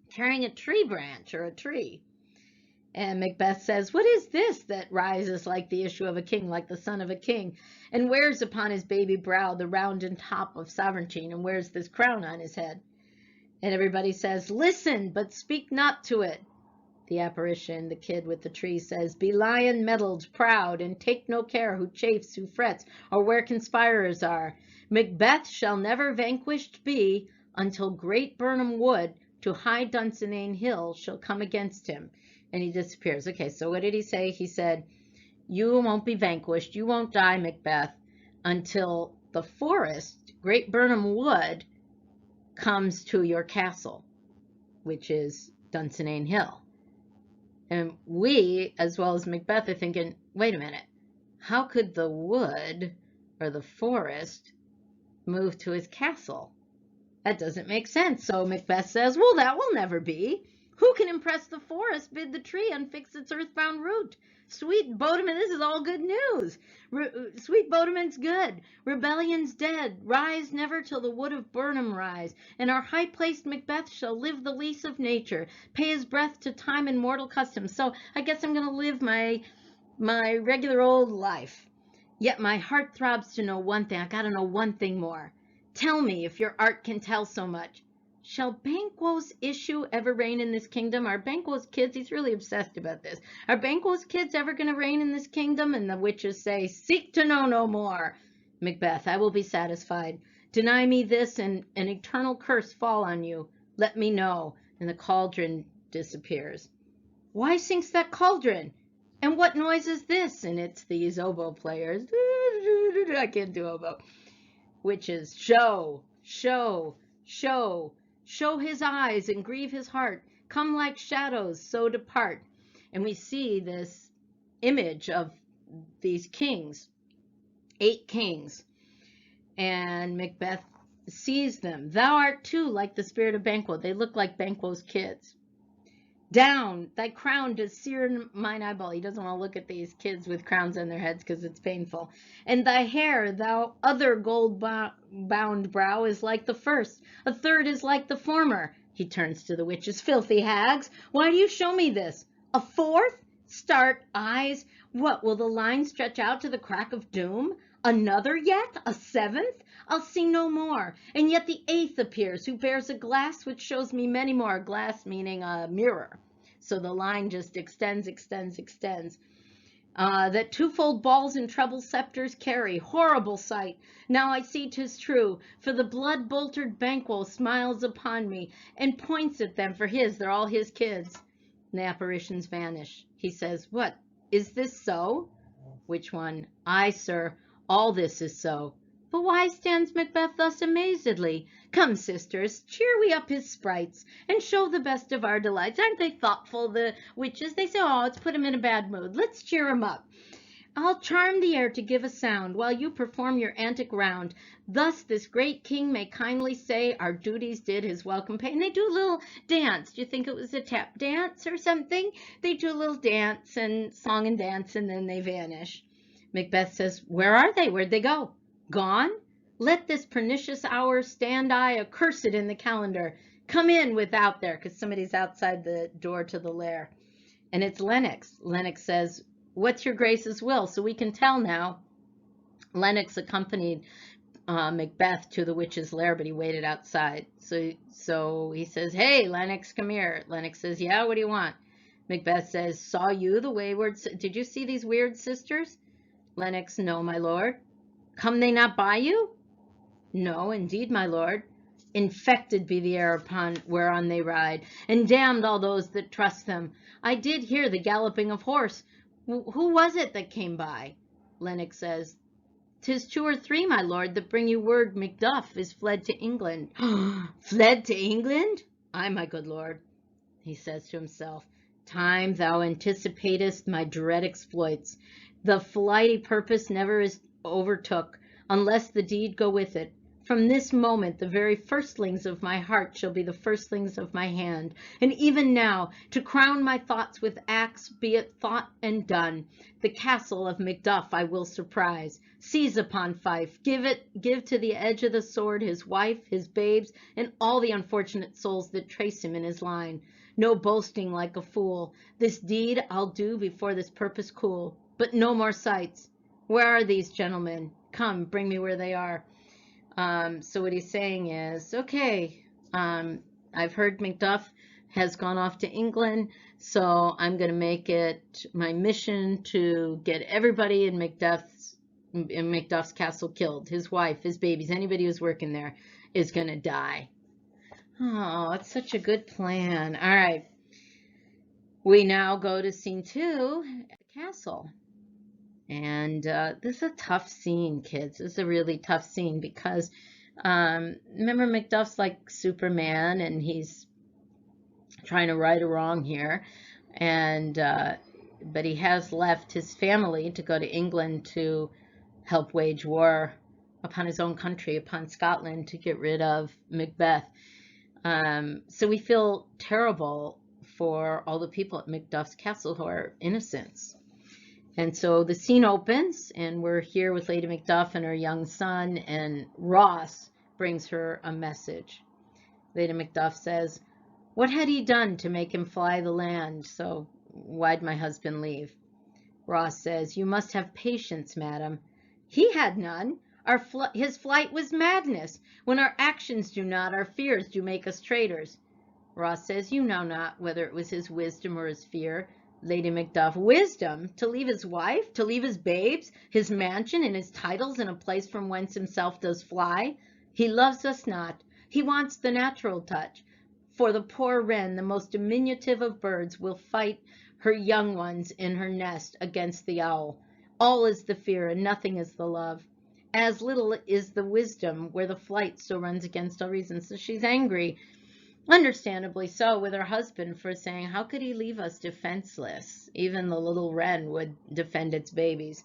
carrying a tree branch or a tree. And Macbeth says, "What is this that rises like the issue of a king, like the son of a king, and wears upon his baby brow the rounded top of sovereignty, and wears this crown on his head?" And everybody says, "Listen, but speak not to it." The apparition, the kid with the tree, says, "Be lion mettled, proud, and take no care who chafes, who frets, or where conspirers are. Macbeth shall never vanquished be until great Birnam Wood to high Dunsinane Hill shall come against him." And he disappears. Okay, so what did he say? He said, "You won't be vanquished. You won't die, Macbeth, until the forest, Great Birnam Wood, comes to your castle, which is Dunsinane Hill." And we, as well as Macbeth, are thinking, wait a minute, how could the wood or the forest move to his castle? That doesn't make sense. So Macbeth says, well, that will never be. Who can impress the forest, bid the tree unfix its earthbound root? Sweet Bodeman, this is all good news. Sweet Bodeman's good. Rebellion's dead. Rise never till the wood of Birnam rise. And our high-placed Macbeth shall live the lease of nature, pay his breath to time and mortal customs. So I guess I'm going to live my regular old life. Yet my heart throbs to know one thing. I got to know one thing more. Tell me, if your art can tell so much, shall Banquo's issue ever reign in this kingdom? Are Banquo's kids, he's really obsessed about this, are Banquo's kids ever going to reign in this kingdom? And the witches say, seek to know no more. Macbeth, I will be satisfied. Deny me this, and an eternal curse fall on you. Let me know. And the cauldron disappears. Why sinks that cauldron? And what noise is this? And it's these oboe players. I can't do oboe. Witches, show, show, show. Show his eyes and grieve his heart. Come like shadows, so depart. And we see this image of these kings, 8 kings. And Macbeth sees them. Thou art too like the spirit of Banquo. They look like Banquo's kids. Down, thy crown does sear mine eyeball. He doesn't want to look at these kids with crowns on their heads because it's painful. And thy hair, thou other gold-bound brow, is like the first. A third is like the former. He turns to the witches. Filthy hags, why do you show me this? A fourth? Start eyes. What, will the line stretch out to the crack of doom? Another yet? A 7th? I'll see no more. And yet the 8th appears, who bears a glass which shows me many more. Glass meaning a mirror. So the line just extends, extends, extends. That twofold balls and treble scepters carry. Horrible sight. Now I see 'tis true, for the blood-boltered Banquo smiles upon me and points at them for his. They're all his kids. And the apparitions vanish. He says, what, is this so? Which one? Aye, sir, all this is so. But why stands Macbeth thus amazedly? Come, sisters, cheer we up his sprites, and show the best of our delights. Aren't they thoughtful, the witches? They say, oh, let's put him in a bad mood. Let's cheer him up. I'll charm the air to give a sound, while you perform your antic round. Thus this great king may kindly say, our duties did his welcome pay. And they do a little dance. Do you think it was a tap dance or something? They do a little dance and song and dance, and then they vanish. Macbeth says, where are they? Where'd they go? Gone? Let this pernicious hour stand I accursed in the calendar. Come in without there, because somebody's outside the door to the lair. And it's Lennox. Lennox says, what's your grace's will? So we can tell now. Lennox accompanied Macbeth to the witch's lair, but he waited outside. So he says, hey, Lennox, come here. Lennox says, yeah, what do you want? Macbeth says, saw you the wayward... Did you see these weird sisters? Lennox, no, my lord. Come they not by you? No, indeed, my lord. Infected be the air upon whereon they ride, and damned all those that trust them. I did hear the galloping of horse. Who was it that came by? Lennox says, 'tis 2 or 3, my lord, that bring you word Macduff is fled to England. Fled to England? Aye, my good lord. He says to himself, time thou anticipatest my dread exploits. The flighty purpose never is overtook, unless the deed go with it. From this moment, the very firstlings of my heart shall be the firstlings of my hand. And even now, to crown my thoughts with acts, be it thought and done, the castle of Macduff I will surprise. Seize upon Fife, give to the edge of the sword his wife, his babes, and all the unfortunate souls that trace him in his line. No boasting like a fool. This deed I'll do before this purpose cool. But no more sights. Where are these gentlemen? Come, bring me where they are. So what he's saying is, okay, I've heard Macduff has gone off to England, so I'm going to make it my mission to get everybody in Macduff's castle killed. His wife, his babies, anybody who's working there is going to die. Oh, it's such a good plan. All right. We now go to scene 2 at the castle. And this is a tough scene, kids. This is a really tough scene because remember, Macduff's like Superman, and he's trying to right a wrong here. And but he has left his family to go to England to help wage war upon his own country, upon Scotland, to get rid of Macbeth. So we feel terrible for all the people at Macduff's castle who are innocents. And so the scene opens, and we're here with Lady Macduff and her young son, and Ross brings her a message. Lady Macduff says, "What had he done to make him fly the land? So why'd my husband leave?" Ross says, "You must have patience, madam." "He had none. His flight was madness. When our actions do not, our fears do make us traitors." Ross says, "You know not whether it was his wisdom or his fear." Lady Macduff, "Wisdom? To leave his wife, to leave his babes, his mansion and his titles, and a place from whence himself does fly? He loves us not. He wants the natural touch. For the poor wren, the most diminutive of birds, will fight her young ones in her nest against the owl. All is the fear, and nothing is the love. As little is the wisdom where the flight so runs against all reason." So she's angry, understandably so, with her husband for saying, how could he leave us defenseless? Even the little wren would defend its babies.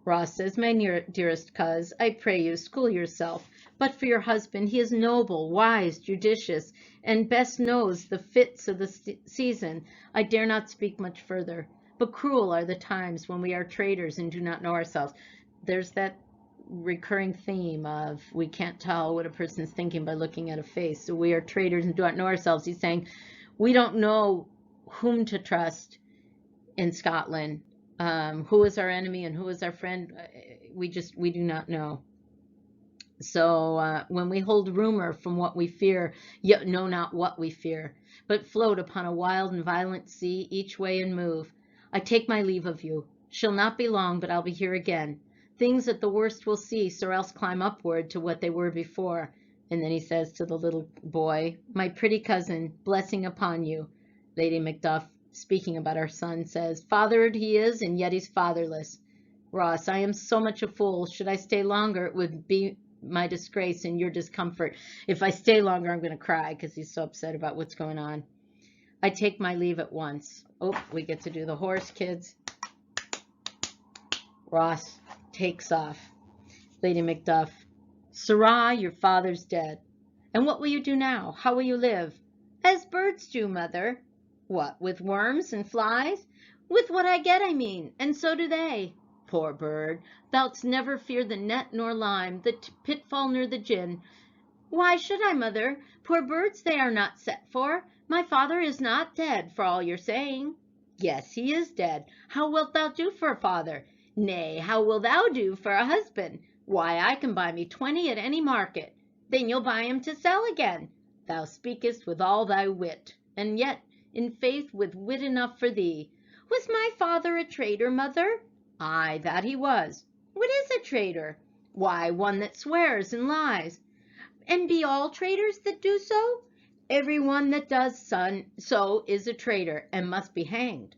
Ross says, "My dearest coz, I pray you, school yourself. But for your husband, he is noble, wise, judicious, and best knows the fits of the season. I dare not speak much further. But cruel are the times when we are traitors and do not know ourselves." There's that recurring theme of we can't tell what a person's thinking by looking at a face. So we are traitors and do not know ourselves. He's saying we don't know whom to trust in Scotland, who is our enemy and who is our friend. We do not know. So when we hold rumor from what we fear, yet know not what we fear, but float upon a wild and violent sea each way and move. I take my leave of you. Shall not be long, but I'll be here again. Things at the worst will cease, or else climb upward to what they were before. And then he says to the little boy, "My pretty cousin, blessing upon you." Lady Macduff, speaking about our son, says, "Fathered he is, and yet he's fatherless." Ross, "I am so much a fool. Should I stay longer, it would be my disgrace and your discomfort. If I stay longer, I'm going to cry," because he's so upset about what's going on. "I take my leave at once." Oh, we get to do the horse, kids. Ross takes off. Lady Macduff, "Sirrah, your father's dead. And what will you do now? How will you live?" "As birds do, mother." "What, with worms and flies?" "With what I get, I mean, and so do they." "Poor bird, thou'dst never fear the net nor lime, the pitfall nor the gin." "Why should I, mother? Poor birds they are not set for. My father is not dead, for all your saying." "Yes, he is dead. How wilt thou do for a father?" "Nay, how will thou do for a husband?" "Why, I can buy me 20 at any market." "Then you'll buy him to sell again." "Thou speakest with all thy wit, and yet, in faith, with wit enough for thee." "Was my father a traitor, mother?" "Aye, that he was." "What is a traitor?" "Why, one that swears and lies." "And be all traitors that do so?" "Every one that does so is a traitor, and must be hanged."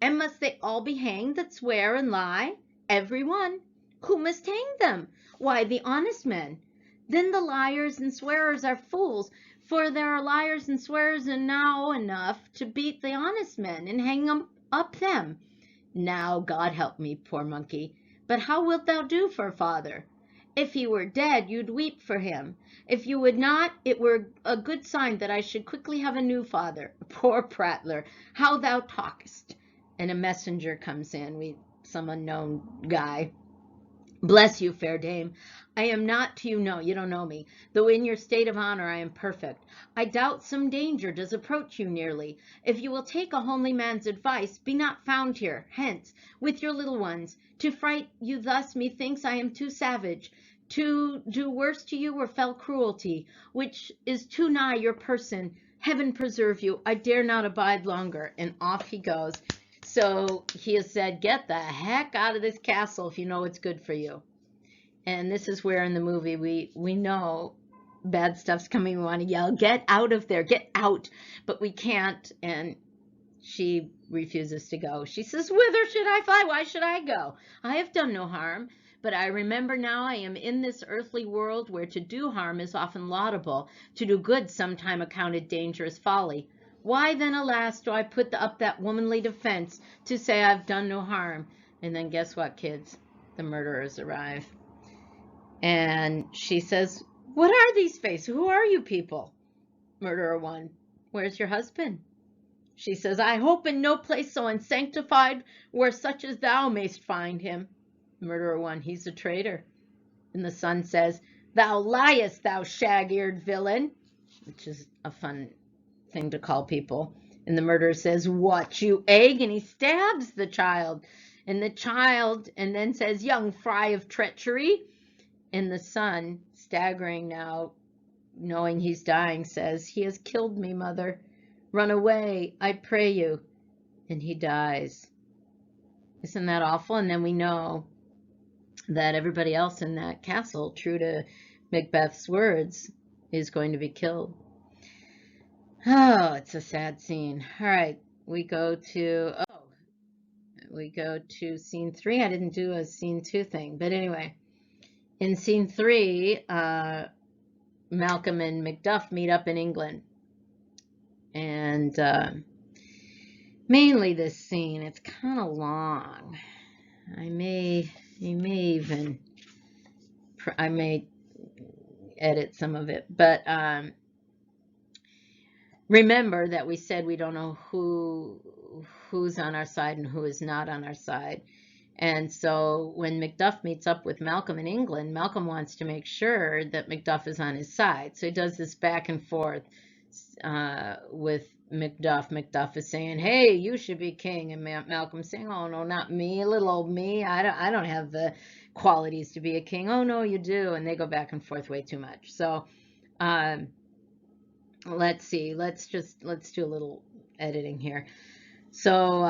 "And must they all be hanged that swear and lie?" "Every one." "Who must hang them?" "Why, the honest men." "Then the liars and swearers are fools, for there are liars and swearers now enough to beat the honest men and hang up them." "Now, God help me, poor monkey. But how wilt thou do for a father?" If he were dead, you'd weep for him. If you would not, it were a good sign that I should quickly have a new father. Poor prattler, how thou talkest. And a messenger comes in, some unknown guy. Bless you, fair dame. I am not to you, no, you don't know me, though in your state of honor I am perfect. I doubt some danger does approach you nearly. If you will take a homely man's advice, be not found here, hence, with your little ones. To fright you thus, methinks I am too savage. To do worse to you were fell cruelty, which is too nigh your person. Heaven preserve you, I dare not abide longer. And off he goes. So he has said, get the heck out of this castle if you know it's good for you. And this is where in the movie we know bad stuff's coming. We want to yell, get out of there, get out. But we can't, and she refuses to go. She says, whither should I fly? Why should I go? I have done no harm. But I remember now I am in this earthly world where to do harm is often laudable, to do good sometime accounted dangerous folly. Why then, alas, do I put up that womanly defense to say I've done no harm? And then guess what, kids? The murderers arrive. And she says, what are these faces? Who are you people? Murderer 1, where's your husband? She says, I hope in no place so unsanctified where such as thou mayst find him. Murderer 1, he's a traitor. And the son says, thou liest, thou shag-eared villain, which is a fun thing to call people. And the murderer says, what, you egg? And he stabs the child. And the child, and then says, young fry of treachery. And the son, staggering now, knowing he's dying, says, he has killed me, mother. Run away, I pray you. And he dies. Isn't that awful? And then we know that everybody else in that castle, true to Macbeth's words, is going to be killed. Oh, it's a sad scene. All right, we go to scene 3. I didn't do a scene 2 thing, but anyway, in scene 3, Malcolm and Macduff meet up in England, and mainly this scene, it's kind of long. I may edit some of it, but remember that we said we don't know who's on our side and who is not on our side. And so when Macduff meets up with Malcolm in England, Malcolm wants to make sure that Macduff is on his side. So he does this back and forth with Macduff. Macduff is saying, hey, you should be king. And Malcolm's saying, oh, no, not me, little old me. I don't have the qualities to be a king. Oh, no, you do. And they go back and forth way too much. So let's see. Let's do a little editing here. So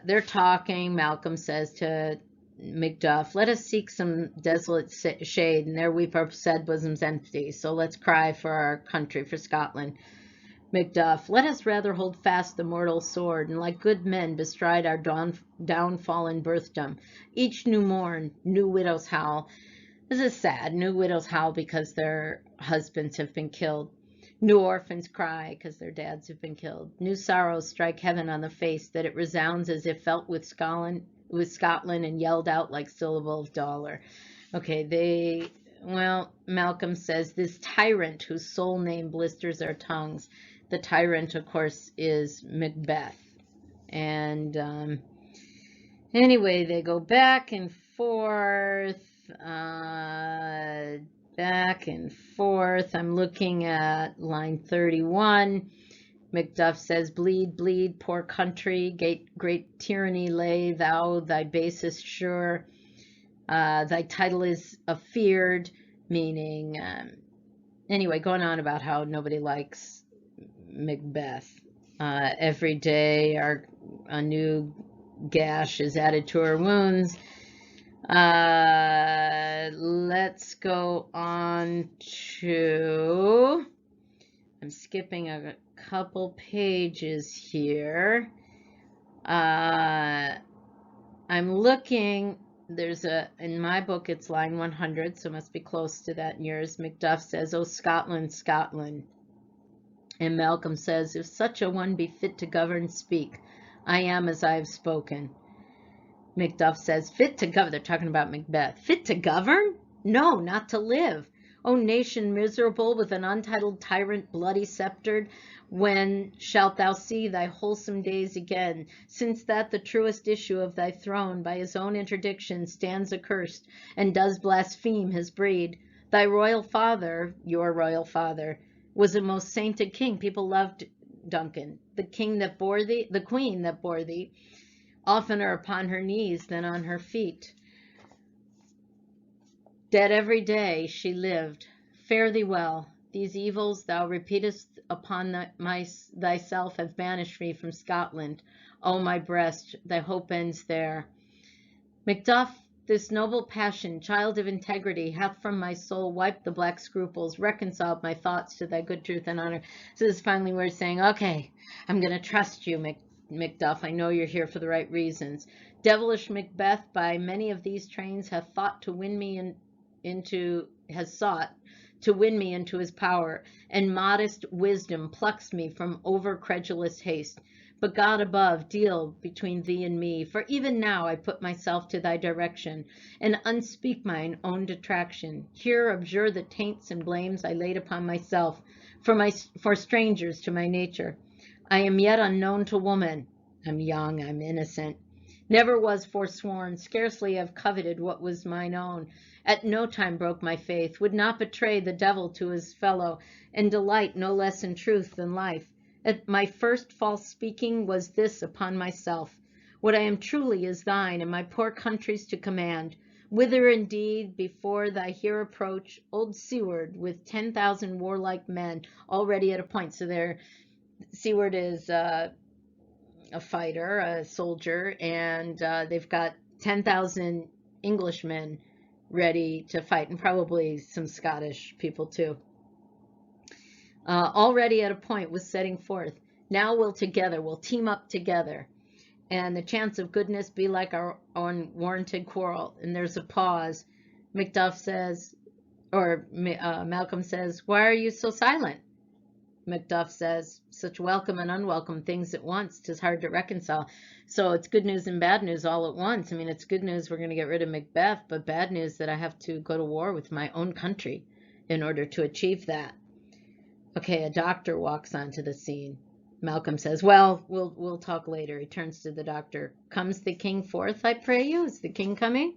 they're talking. Malcolm says to Macduff, let us seek some desolate shade, and there weep our sad bosoms empty. So let's cry for our country, for Scotland. Macduff, let us rather hold fast the mortal sword, and like good men bestride our downfall and birthdom. Each new morn, new widows howl. This is sad. New widows howl because their husbands have been killed. New orphans cry because their dads have been killed. New sorrows strike heaven on the face that it resounds as if felt with Scotland and yelled out like syllable of dollar. Okay, Malcolm says, this tyrant whose sole name blisters our tongues. The tyrant, of course, is Macbeth. And anyway, they go back and forth. I'm looking at line 31. Macduff says, bleed, bleed, poor country, great tyranny lay thou thy basest sure. Thy title is afeared, meaning, anyway, going on about how nobody likes Macbeth. Every day a new gash is added to her wounds. Let's go on to, I'm skipping a couple pages here. I'm looking, in my book it's line 100, so it must be close to that in yours. Macduff says, oh Scotland, Scotland. And Malcolm says, if such a one be fit to govern, speak. I am as I have spoken. Macduff says, fit to govern. They're talking about Macbeth. Fit to govern? No, not to live. O nation miserable, with an untitled tyrant bloody sceptred, when shalt thou see thy wholesome days again, since that the truest issue of thy throne by his own interdiction stands accursed, and does blaspheme his breed? Thy royal father, your royal father, was a most sainted king. People loved Duncan. The queen that bore thee, oftener upon her knees than on her feet. Dead every day she lived. Fare thee well. These evils thou repeatest upon thyself have banished me from Scotland. O my breast, thy hope ends there. Macduff, this noble passion, child of integrity, hath from my soul wiped the black scruples, reconciled my thoughts to thy good truth and honor. So this is finally where it's saying, okay, I'm going to trust you, Macduff. I know you're here for the right reasons. Devilish Macbeth, by many of these trains, hath sought to win me into his power, and modest wisdom plucks me from over credulous haste. But God above, deal between thee and me, for even now I put myself to thy direction, and unspeak mine own detraction. Here abjure the taints and blames I laid upon myself, for strangers to my nature. I am yet unknown to woman. I'm young, I'm innocent. Never was forsworn, scarcely have coveted what was mine own. At no time broke my faith, would not betray the devil to his fellow, and delight no less in truth than life. At my first false speaking was this upon myself: what I am truly is thine, and my poor country's to command. Whither indeed, before thy here approach, old Seward with 10,000 warlike men already at a point. So Seward is a fighter, a soldier, and they've got 10,000 Englishmen ready to fight, and probably some Scottish people too. Already at a point was setting forth. Now we'll team up together, and the chance of goodness be like our unwarranted quarrel. And there's a pause. Macduff says, or Malcolm says, why are you so silent? Macduff says, such welcome and unwelcome things at once, 'tis hard to reconcile. So it's good news and bad news all at once. I mean, it's good news we're going to get rid of Macbeth, but bad news that I have to go to war with my own country in order to achieve that. Okay, a doctor walks onto the scene. Malcolm says, well, we'll talk later. He turns to the doctor. Comes the king forth, I pray you? Is the king coming?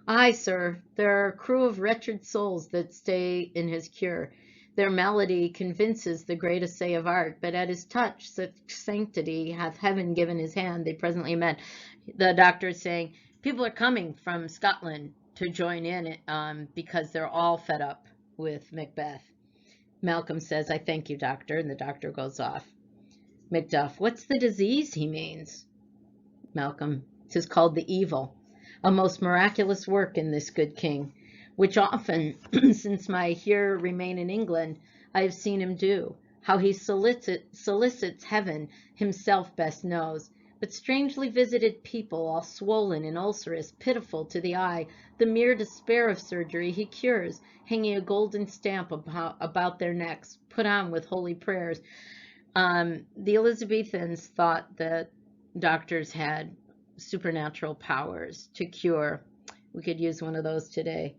Aye, sir. There are a crew of wretched souls that stay in his cure. Their malady convinces the great essay of art, but at his touch, such sanctity hath heaven given his hand. They presently met. The doctor is saying, people are coming from Scotland to join in because they're all fed up with Macbeth. Malcolm says, I thank you, doctor, and the doctor goes off. Macduff, what's the disease he means? Malcolm, 'tis called the evil, a most miraculous work in this good king, which often, since my here remain in England, I have seen him do. How he solicits heaven himself best knows. But strangely visited people, all swollen and ulcerous, pitiful to the eye, the mere despair of surgery he cures, hanging a golden stamp about their necks, put on with holy prayers. The Elizabethans thought that doctors had supernatural powers to cure. We could use one of those today.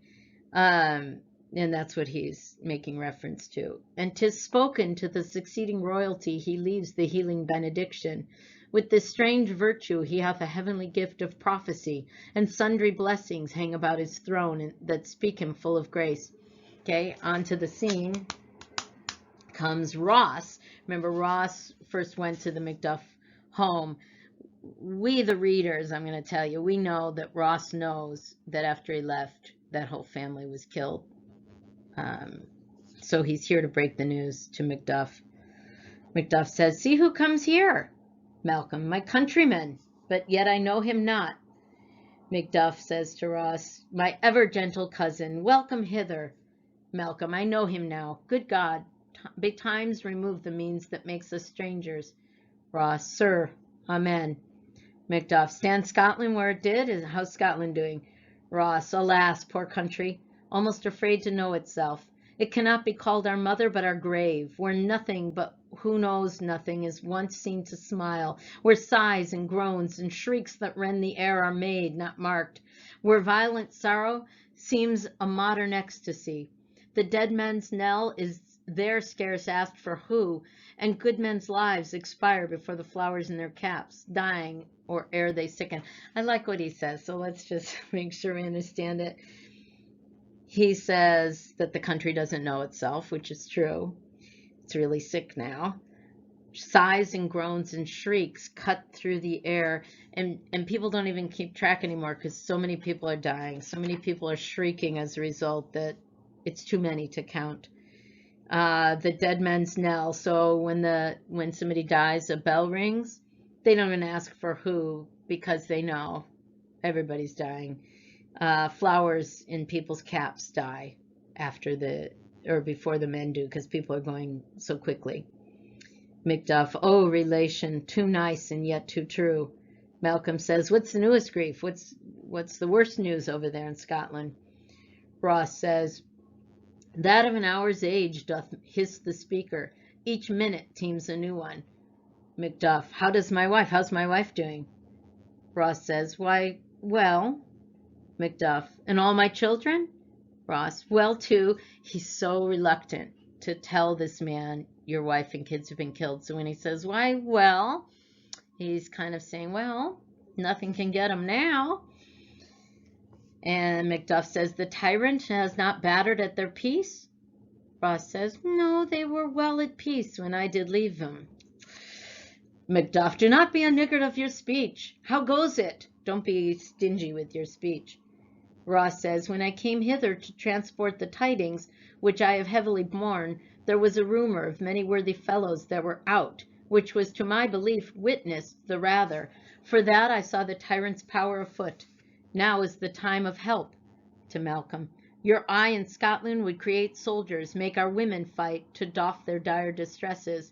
And that's what he's making reference to. And 'tis spoken to the succeeding royalty he leaves the healing benediction. With this strange virtue he hath a heavenly gift of prophecy, and sundry blessings hang about his throne that speak him full of grace. Okay, onto the scene comes Ross. Remember, Ross first went to the Macduff home. We, the readers, I'm going to tell you, we know that Ross knows that after he left, that whole family was killed. So he's here to break the news to Macduff. Macduff says, see who comes here. Malcolm, my countryman, but yet I know him not. Macduff says to Ross, my ever gentle cousin, welcome hither. Malcolm, I know him now. Good God, betimes remove the means that makes us strangers. Ross, sir, amen. Macduff, stand Scotland where it did? How's Scotland doing? Ross, alas, poor country, almost afraid to know itself. It cannot be called our mother, but our grave, where nothing but who knows nothing is once seen to smile, where sighs and groans and shrieks that rend the air are made, not marked, where violent sorrow seems a modern ecstasy. The dead men's knell is there scarce asked for who, and good men's lives expire before the flowers in their caps, dying or ere they sicken. I like what he says, so let's just make sure we understand it. He says that the country doesn't know itself, which is true. It's really sick now. Sighs and groans and shrieks cut through the air, and people don't even keep track anymore because so many people are dying. So many people are shrieking as a result that it's too many to count. The dead men's knell. So when somebody dies, a bell rings. They don't even ask for who because they know everybody's dying. Flowers in people's caps die before the men do because people are going so quickly. Macduff, oh, relation, too nice and yet too true. Malcolm says, what's the newest grief? What's the worst news over there in Scotland? Ross says, that of an hour's age doth hiss the speaker. Each minute teems a new one. Macduff, how's my wife doing? Ross says, why, well. Macduff, and all my children? Ross, well, too. He's so reluctant to tell this man your wife and kids have been killed. So when he says, why, well, he's kind of saying, well, nothing can get him now. And Macduff says, the tyrant has not battered at their peace? Ross says, no, they were well at peace when I did leave them. Macduff, do not be a niggard of your speech. How goes it? Don't be stingy with your speech. Ross says, when I came hither to transport the tidings, which I have heavily borne, there was a rumor of many worthy fellows that were out, which was to my belief witnessed the rather, for that I saw the tyrant's power afoot. Now is the time of help. To Malcolm, your eye in Scotland would create soldiers, make our women fight, to doff their dire distresses.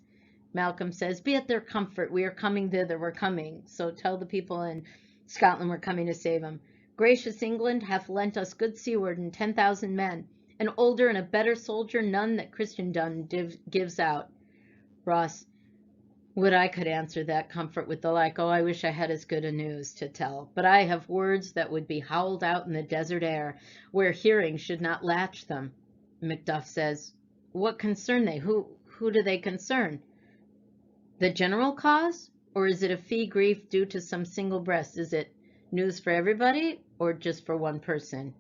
Malcolm says, be it their comfort, we are coming thither, we're coming. So tell the people in Scotland we're coming to save them. Gracious England hath lent us good seaward and 10,000 men. An older and a better soldier none that Christendom gives out. Ross, would I could answer that comfort with the like, oh, I wish I had as good a news to tell. But I have words that would be howled out in the desert air, where hearing should not latch them. Macduff says, what concern they? Who do they concern? The general cause? Or is it a fee grief due to some single breast? Is it news for everybody or just for one person?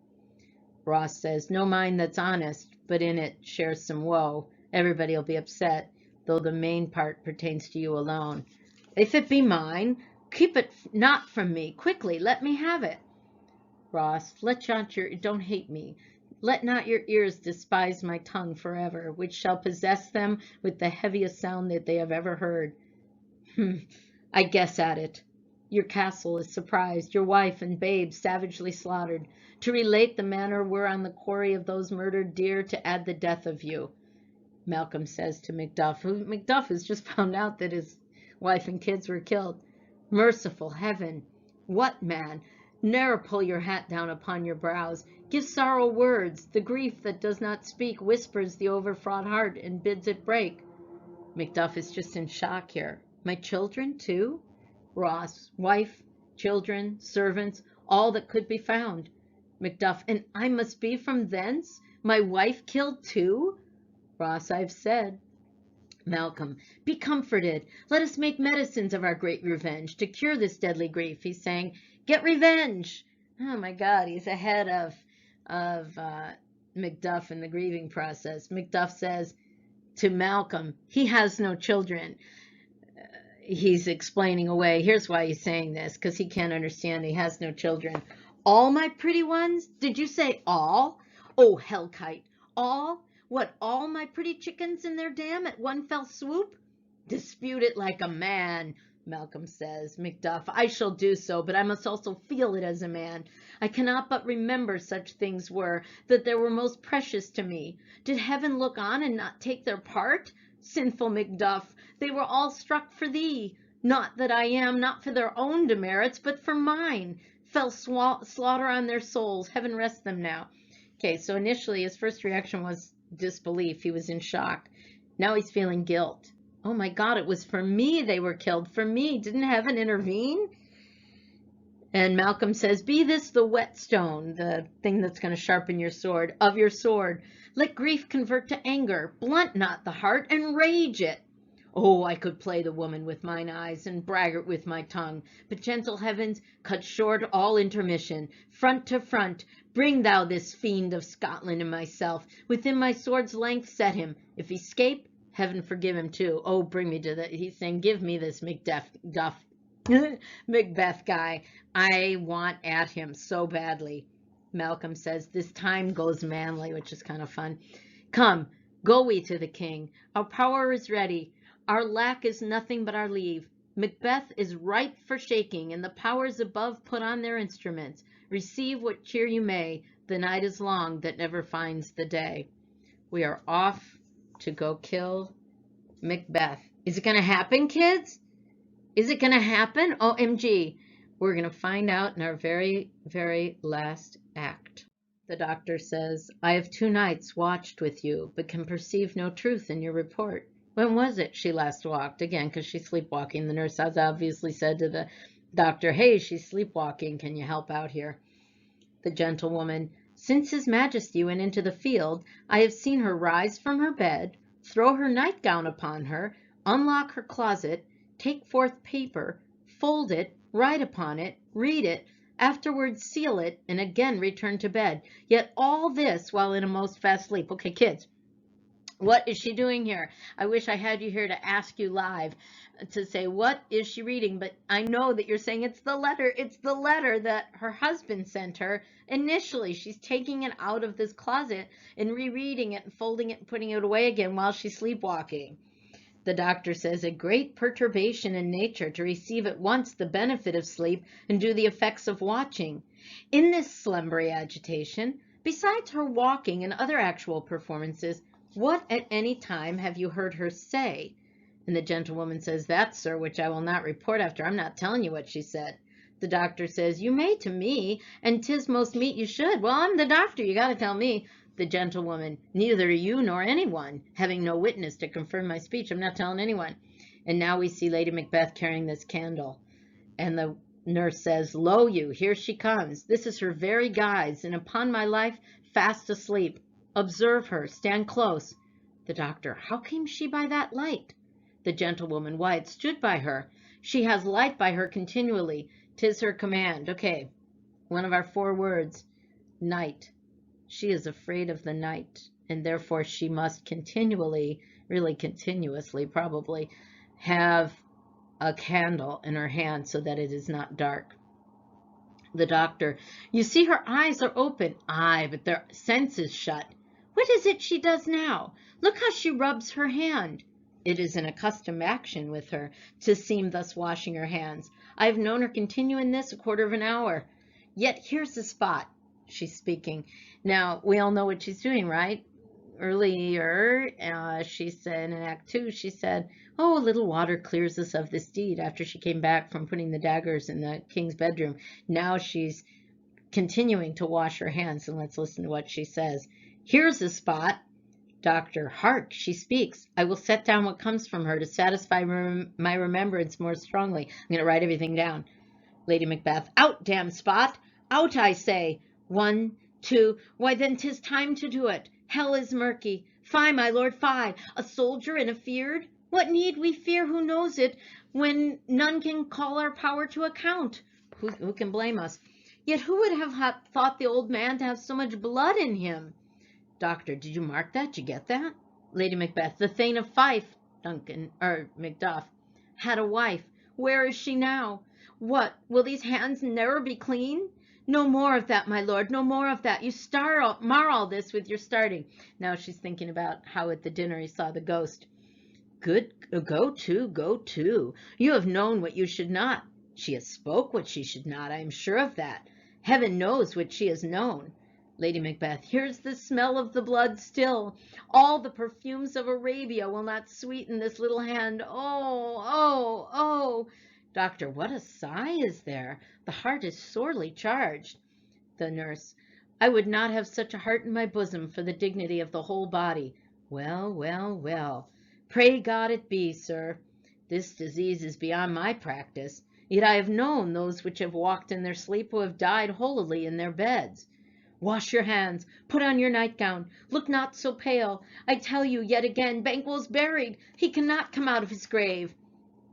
Ross says, no mind that's honest, but in it shares some woe. Everybody will be upset, though the main part pertains to you alone. If it be mine, keep it not from me. Quickly, let me have it. Ross, don't hate me. Let not your ears despise my tongue forever, which shall possess them with the heaviest sound that they have ever heard. I guess at it. Your castle is surprised, your wife and babes savagely slaughtered. To relate the manner were on the quarry of those murdered deer to add the death of you. Malcolm says to Macduff, who Macduff has just found out that his wife and kids were killed. Merciful heaven! What, man? Ne'er pull your hat down upon your brows. Give sorrow words. The grief that does not speak whispers the overfraught heart and bids it break. Macduff is just in shock here. My children, too? Ross, wife, children, servants, all that could be found. Macduff, and I must be from thence? My wife killed too? Ross, I've said. Malcolm, be comforted. Let us make medicines of our great revenge to cure this deadly grief. He's saying, get revenge. Oh my God, he's ahead of Macduff in the grieving process. Macduff says to Malcolm, he has no children. He's explaining away. Here's why he's saying this, because he can't understand. He has no children. All my pretty ones? Did you say all? Oh, hellkite. All? What, all my pretty chickens in their dam at one fell swoop? Dispute it like a man, Malcolm says. Macduff, I shall do so, but I must also feel it as a man. I cannot but remember such things were, that they were most precious to me. Did heaven look on and not take their part? Sinful Macduff, they were all struck for thee. Not that I am, not for their own demerits, but for mine. Fell slaughter on their souls. Heaven rest them now. Okay, so initially his first reaction was disbelief. He was in shock. Now he's feeling guilt. Oh my God, it was for me they were killed. For me. Didn't heaven intervene? And Malcolm says, be this the whetstone, the thing that's going to sharpen your sword, of your sword. Let grief convert to anger, blunt not the heart, and rage it. Oh, I could play the woman with mine eyes, and braggart with my tongue. But gentle heavens, cut short all intermission. Front to front, bring thou this fiend of Scotland and myself. Within my sword's length set him. If he escape, heaven forgive him too. Oh, bring me to the... He's saying, give me this Macbeth guy. I want at him so badly. Malcolm says, this time goes manly, which is kind of fun. Come, go we to the king. Our power is ready. Our lack is nothing but our leave. Macbeth is ripe for shaking, and the powers above put on their instruments. Receive what cheer you may. The night is long that never finds the day. We are off to go kill Macbeth. Is it going to happen, kids? Is it going to happen? OMG. We're going to find out in our very, very last act. The doctor says, I have 2 nights watched with you, but can perceive no truth in your report. When was it she last walked? Again, because she's sleepwalking. The nurse has obviously said to the doctor, hey, she's sleepwalking. Can you help out here? The gentlewoman, since His Majesty went into the field, I have seen her rise from her bed, throw her nightgown upon her, unlock her closet, take forth paper, fold it, write upon it, read it, afterwards seal it, and again return to bed. Yet all this while in a most fast sleep. Okay, kids, what is she doing here? I wish I had you here to ask you live to say, what is she reading? But I know that you're saying it's the letter. It's the letter that her husband sent her initially. She's taking it out of this closet and rereading it and folding it and putting it away again while she's sleepwalking. The doctor says, a great perturbation in nature to receive at once the benefit of sleep and do the effects of watching. In this slumbery agitation, besides her walking and other actual performances, what at any time have you heard her say? And the gentlewoman says, that, sir, which I will not report after. I'm not telling you what she said. The doctor says, you may to me, and 'tis most meet you should. Well, I'm the doctor. You got to tell me. The gentlewoman, neither you nor anyone, having no witness to confirm my speech. I'm not telling anyone. And now we see Lady Macbeth carrying this candle. And the nurse says, lo you, here she comes. This is her very guise, and upon my life, fast asleep. Observe her, stand close. The doctor, how came she by that light? The gentlewoman, why, it stood by her. She has light by her continually. 'Tis her command. Okay, one of our 4 words, night. She is afraid of the night, and therefore she must continually, really continuously probably, have a candle in her hand so that it is not dark. The doctor, you see her eyes are open. Aye, but their senses shut. What is it she does now? Look how she rubs her hand. It is an accustomed action with her to seem thus washing her hands. I have known her continue in this 1/4 of an hour. Yet here's the spot. She's speaking. Now, we all know what she's doing, right? Earlier, she said in Act 2, she said, oh, a little water clears us of this deed after she came back from putting the daggers in the king's bedroom. Now she's continuing to wash her hands, and let's listen to what she says. Here's the spot. Doctor, hark, she speaks. I will set down what comes from her to satisfy my remembrance more strongly. I'm going to write everything down. Lady Macbeth, out, damn spot. Out, I say. 1, 2, why then 'tis time to do it. Hell is murky. Fie, my lord, fie. A soldier and afeard? What need we fear, who knows it, when none can call our power to account? Who can blame us? Yet who would have thought the old man to have so much blood in him? Doctor, did you mark that? Did you get that? Lady Macbeth, the Thane of Fife, Macduff, had a wife. Where is she now? What, will these hands never be clean? No more of that, my lord, no more of that. You mar all this with your starting. Now she's thinking about how at the dinner he saw the ghost. Good, go to. You have known what you should not. She has spoke what she should not, I am sure of that. Heaven knows what she has known. Lady Macbeth, here's the smell of the blood still. All the perfumes of Arabia will not sweeten this little hand. Oh. Doctor, what a sigh is there? The heart is sorely charged. The nurse, I would not have such a heart in my bosom for the dignity of the whole body. Well. Pray God it be, sir. This disease is beyond my practice. Yet I have known those which have walked in their sleep who have died holily in their beds. Wash your hands, put on your nightgown, look not so pale. I tell you yet again, Banquo's buried. He cannot come out of his grave.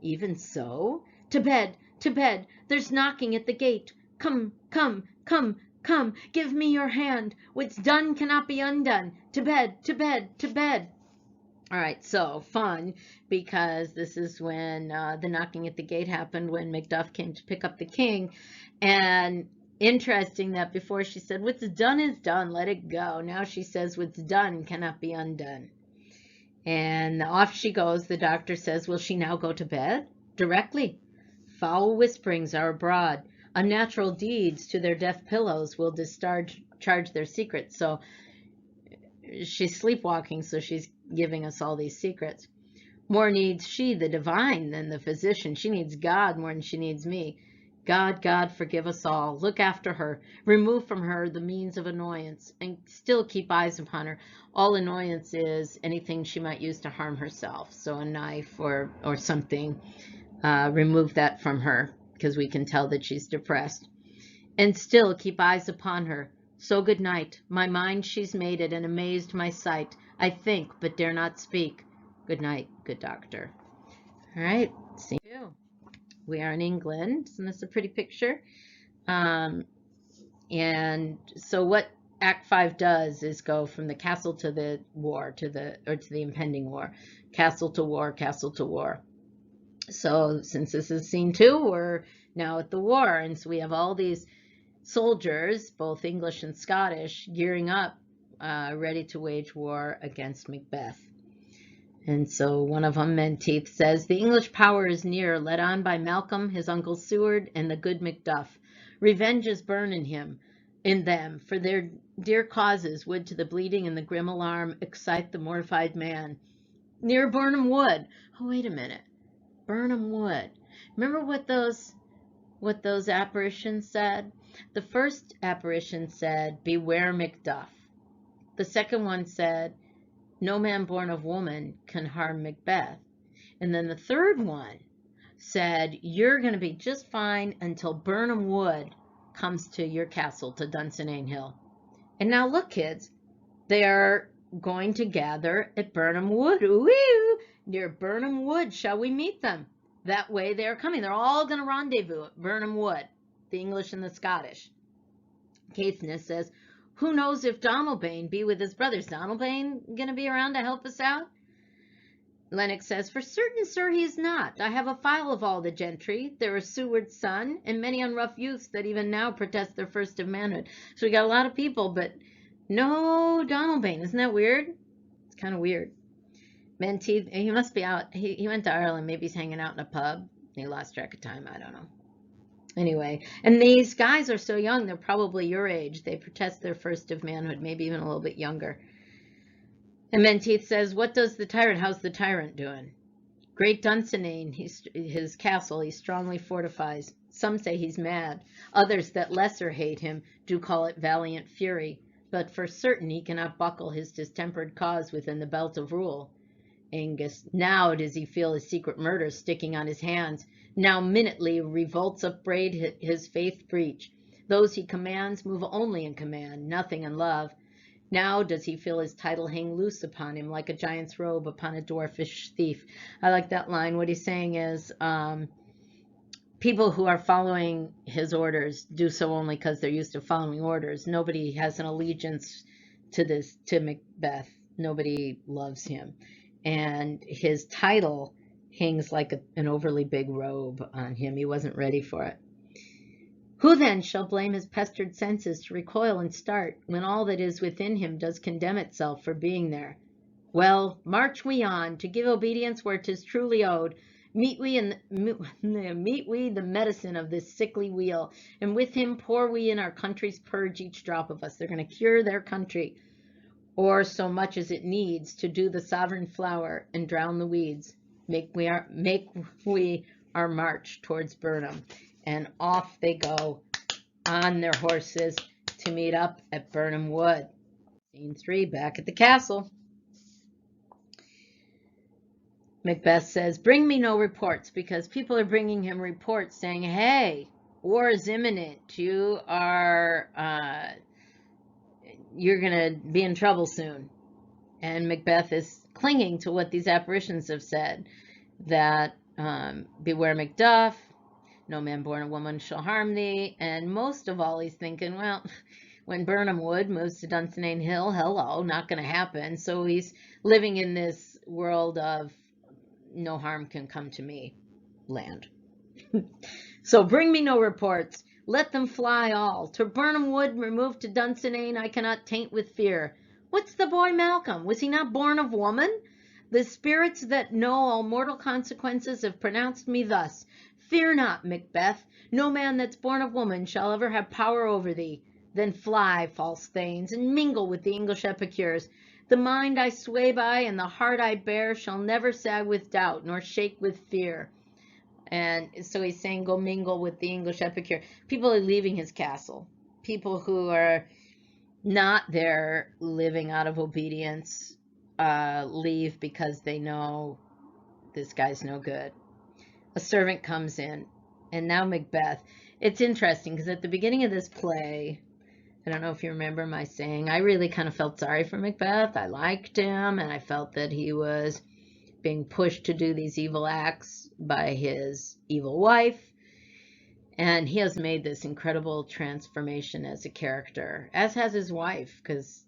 Even so? To bed, to bed. There's knocking at the gate. Come, come, come, come. Give me your hand. What's done cannot be undone. To bed, to bed, to bed. All right, so fun, because this is when the knocking at the gate happened, when Macduff came to pick up the king. And interesting that before she said, what's done is done, let it go. Now she says, what's done cannot be undone. And off she goes. The doctor says, will she now go to bed? Directly. Foul whisperings are abroad. Unnatural deeds to their deaf pillows will discharge their secrets. So she's sleepwalking, so she's giving us all these secrets. More needs she, the divine, than the physician. She needs God more than she needs me. God, God, forgive us all. Look after her. Remove from her the means of annoyance, and still keep eyes upon her. All annoyance is anything she might use to harm herself. So a knife or something, remove that from her, because we can tell that she's depressed. And still keep eyes upon her. So good night. My mind she's made it, and amazed my sight. I think, but dare not speak. Good night, good doctor. All right, see you. We are in England. Isn't this a pretty picture? And so what Act 5 does is go from the castle to the war, to the impending war. Castle to war, castle to war. So since this is scene 2, we're now at the war. And so we have all these soldiers, both English and Scottish, gearing up, ready to wage war against Macbeth. And so one of them, Menteith, says, the English power is near, led on by Malcolm, his uncle Seward, and the good Macduff. Revenge is burning in them, for their dear causes would to the bleeding and the grim alarm excite the mortified man. Near Birnam Wood. Oh, wait a minute. Birnam Wood. Remember what those apparitions said? The first apparition said, beware Macduff. The second one said, no man born of woman can harm Macbeth. And then the third one said, you're going to be just fine until Birnam Wood comes to your castle, to Dunsinane Hill. And now look, kids, they are going to gather at Birnam Wood. Ooh, near Birnam Wood shall we meet them. That way they are coming. They're all going to rendezvous at Birnam Wood, the English and the Scottish. Caithness says, who knows if Donalbain be with his brothers? Donalbain going to be around to help us out? Lennox says, for certain, sir, he is not. I have a file of all the gentry. There is Seward's son, and many unrough youths that even now protest their first of manhood. So we got a lot of people, but no Donalbain. Isn't that weird? It's kind of weird. Menteith, he must be out. He went to Ireland. Maybe he's hanging out in a pub. He lost track of time. I don't know. Anyway, and these guys are so young, they're probably your age. They protest their first of manhood, maybe even a little bit younger. And Menteith says, what does the tyrant, how's the tyrant doing? Great Dunsinane, his castle, he strongly fortifies. Some say he's mad. Others that lesser hate him do call it valiant fury. But for certain he cannot buckle his distempered cause within the belt of rule. Angus, now does he feel his secret murder sticking on his hands. Now minutely revolts upbraid his faith breach. Those he commands move only in command, nothing in love. Now does he feel his title hang loose upon him like a giant's robe upon a dwarfish thief. I like that line. What he's saying is, people who are following his orders do so only because they're used to following orders. Nobody has an allegiance to Macbeth. Nobody loves him. And his title hangs like an overly big robe on him. He wasn't ready for it. Who then shall blame his pestered senses to recoil and start, when all that is within him does condemn itself for being there? Well, march we on, to give obedience where 'tis truly owed. Meet we the medicine of this sickly wheel, and with him pour we in our country's purge, each drop of us. They're going to cure their country, or so much as it needs, to do the sovereign flower and drown the weeds. Make we our march towards Birnam. And off they go on their horses to meet up at Birnam Wood. Scene 3, back at the castle. Macbeth says, bring me no reports, because people are bringing him reports saying, hey, war is imminent. You're going to be in trouble soon. And Macbeth is clinging to what these apparitions have said, that beware Macduff, no man born of woman shall harm thee. And most of all, he's thinking, well, when Birnam Wood moves to Dunsinane Hill, hello, not going to happen. So he's living in this world of no harm can come to me land. So bring me no reports. Let them fly all. To Birnam Wood, removed to Dunsinane, I cannot taint with fear. What's the boy Malcolm? Was he not born of woman? The spirits that know all mortal consequences have pronounced me thus. Fear not, Macbeth. No man that's born of woman shall ever have power over thee. Then fly, false thanes, and mingle with the English epicures. The mind I sway by and the heart I bear shall never sag with doubt, nor shake with fear. And so he's saying, go mingle with the English epicure. People are leaving his castle. People who are not there living out of obedience leave because they know this guy's no good. A servant comes in, and now Macbeth. It's interesting because at the beginning of this play, I don't know if you remember my saying, I really kind of felt sorry for Macbeth. I liked him, and I felt that he was being pushed to do these evil acts by his evil wife. And he has made this incredible transformation as a character, as has his wife, because,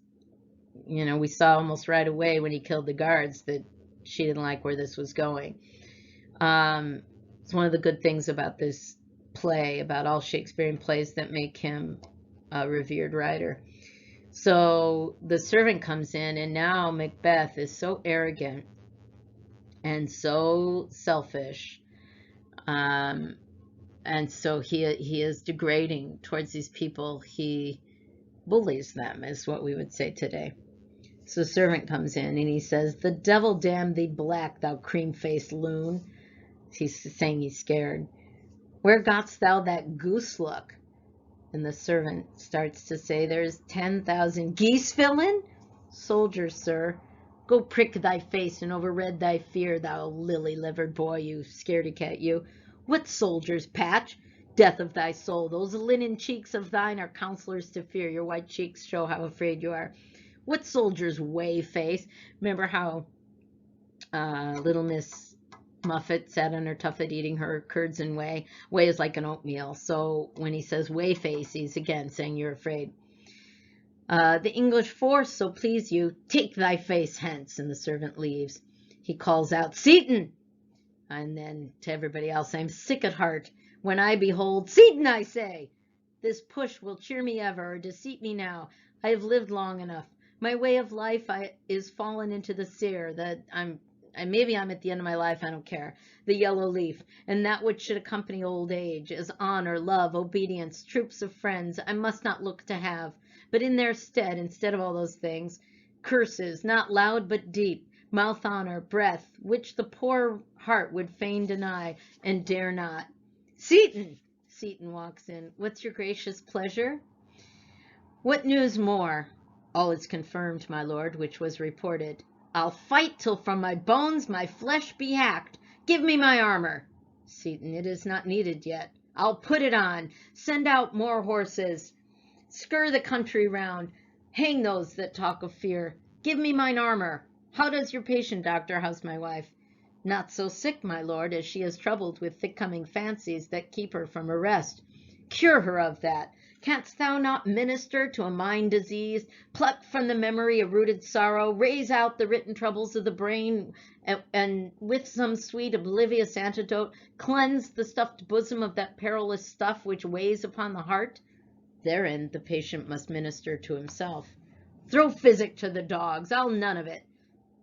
you know, we saw almost right away when he killed the guards that she didn't like where this was going. It's one of the good things about this play, about all Shakespearean plays that make him a revered writer. So the servant comes in, and now Macbeth is so arrogant and so selfish, and so he is degrading towards these people. He bullies them, is what we would say today. So the servant comes in, and he says, the devil damn thee black, thou cream-faced loon. He's saying he's scared. Where gotst thou that goose look? And the servant starts to say, there's 10,000 geese, villain? Soldiers, sir. Go prick thy face and overread thy fear, thou lily-livered boy, you scaredy cat, you. What soldiers, Patch? Death of thy soul, those linen cheeks of thine are counselors to fear. Your white cheeks show how afraid you are. What soldiers, whey face? Remember how little Miss Muffet sat on her tuffet eating her curds and whey? Whey is like an oatmeal. So when he says whey face, he's again saying you're afraid. The English force, so please you, take thy face hence. And the servant leaves. He calls out, Seaton! And then to everybody else, I'm sick at heart when I behold, Seaton, I say! This push will cheer me ever, or deceit me now. I have lived long enough. My way of life is fallen into the sere, that maybe I'm at the end of my life, I don't care. The yellow leaf, and that which should accompany old age, as honor, love, obedience, troops of friends, I must not look to have. But in their stead, instead of all those things, curses, not loud but deep, mouth honor, breath, which the poor heart would fain deny, and dare not. Seaton! Seaton walks in. What's your gracious pleasure? What news more? All is confirmed, my lord, which was reported. I'll fight till from my bones my flesh be hacked. Give me my armor. Seaton, it is not needed yet. I'll put it on. Send out more horses. Scur the country round. Hang those that talk of fear. Give me mine armor. How does your patient, doctor? How's my wife? Not so sick, my lord, as she is troubled with thick-coming fancies that keep her from her rest. Cure her of that. Canst thou not minister to a mind diseased, pluck from the memory a rooted sorrow, raise out the written troubles of the brain, and with some sweet oblivious antidote, cleanse the stuffed bosom of that perilous stuff which weighs upon the heart? Therein the patient must minister to himself. Throw physic to the dogs, I'll none of it.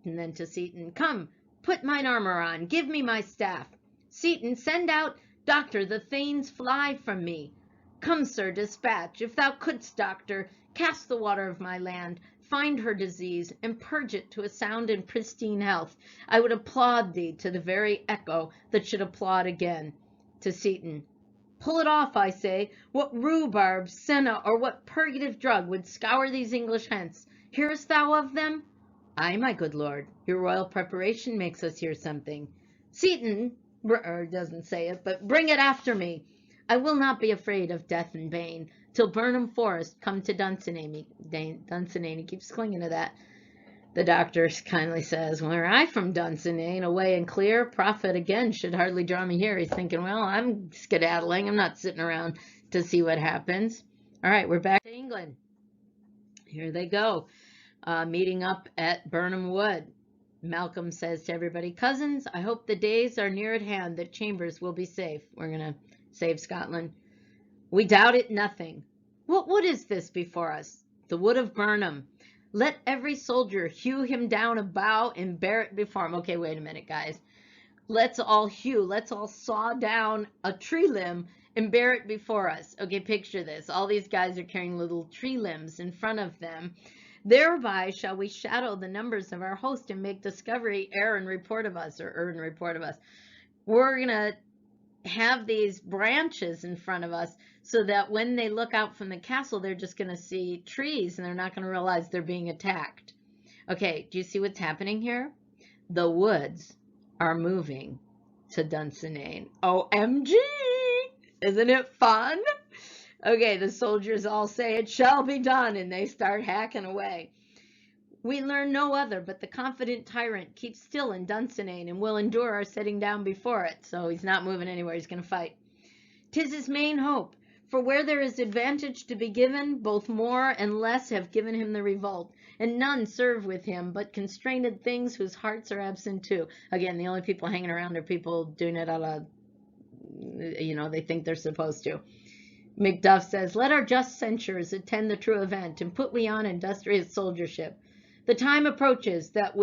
And then to Seaton, come, put mine armor on, give me my staff. Seaton, send out, doctor, the thanes fly from me. Come, sir, dispatch. If thou couldst, doctor, cast the water of my land, find her disease, and purge it to a sound and pristine health, I would applaud thee to the very echo that should applaud again. To Seaton, pull it off, I say. What rhubarb, senna, or what purgative drug would scour these English hence? Hearest thou of them? Aye, my good lord, your royal preparation makes us hear something. Seaton, doesn't say it, but bring it after me. I will not be afraid of death in vain, till Burnham Forest come to Dunsinane. Dunsinane, he keeps clinging to that. The doctor kindly says, were I from Dunsinane, away and clear, prophet again should hardly draw me here. He's thinking, well, I'm skedaddling. I'm not sitting around to see what happens. All right, we're back to England. Here they go, meeting up at Burnham Wood. Malcolm says to everybody, cousins, I hope the days are near at hand that Chambers will be safe. We're going to save Scotland. We doubt it nothing. What wood is this before us? The wood of Burnham. Let every soldier hew him down a bough and bear it before him. Okay, wait a minute, guys. Let's all saw down a tree limb and bear it before us. Okay, picture this. All these guys are carrying little tree limbs in front of them. Thereby shall we shadow the numbers of our host and make discovery, err and report of us, or err and report of us. We're going to have these branches in front of us so that when they look out from the castle, they're just going to see trees and they're not going to realize they're being attacked. Okay, do you see what's happening here? The woods are moving to Dunsinane. OMG! Isn't it fun? Okay, the soldiers all say, it shall be done, and they start hacking away. We learn no other, but the confident tyrant keeps still in Dunsinane and will endure our setting down before it. So he's not moving anywhere. He's going to fight. 'Tis his main hope, for where there is advantage to be given, both more and less have given him the revolt, and none serve with him but constrained things whose hearts are absent too. Again, the only people hanging around are people doing it out of, they think they're supposed to. Macduff says, let our just censures attend the true event, and put we on industrious soldiership. The time approaches that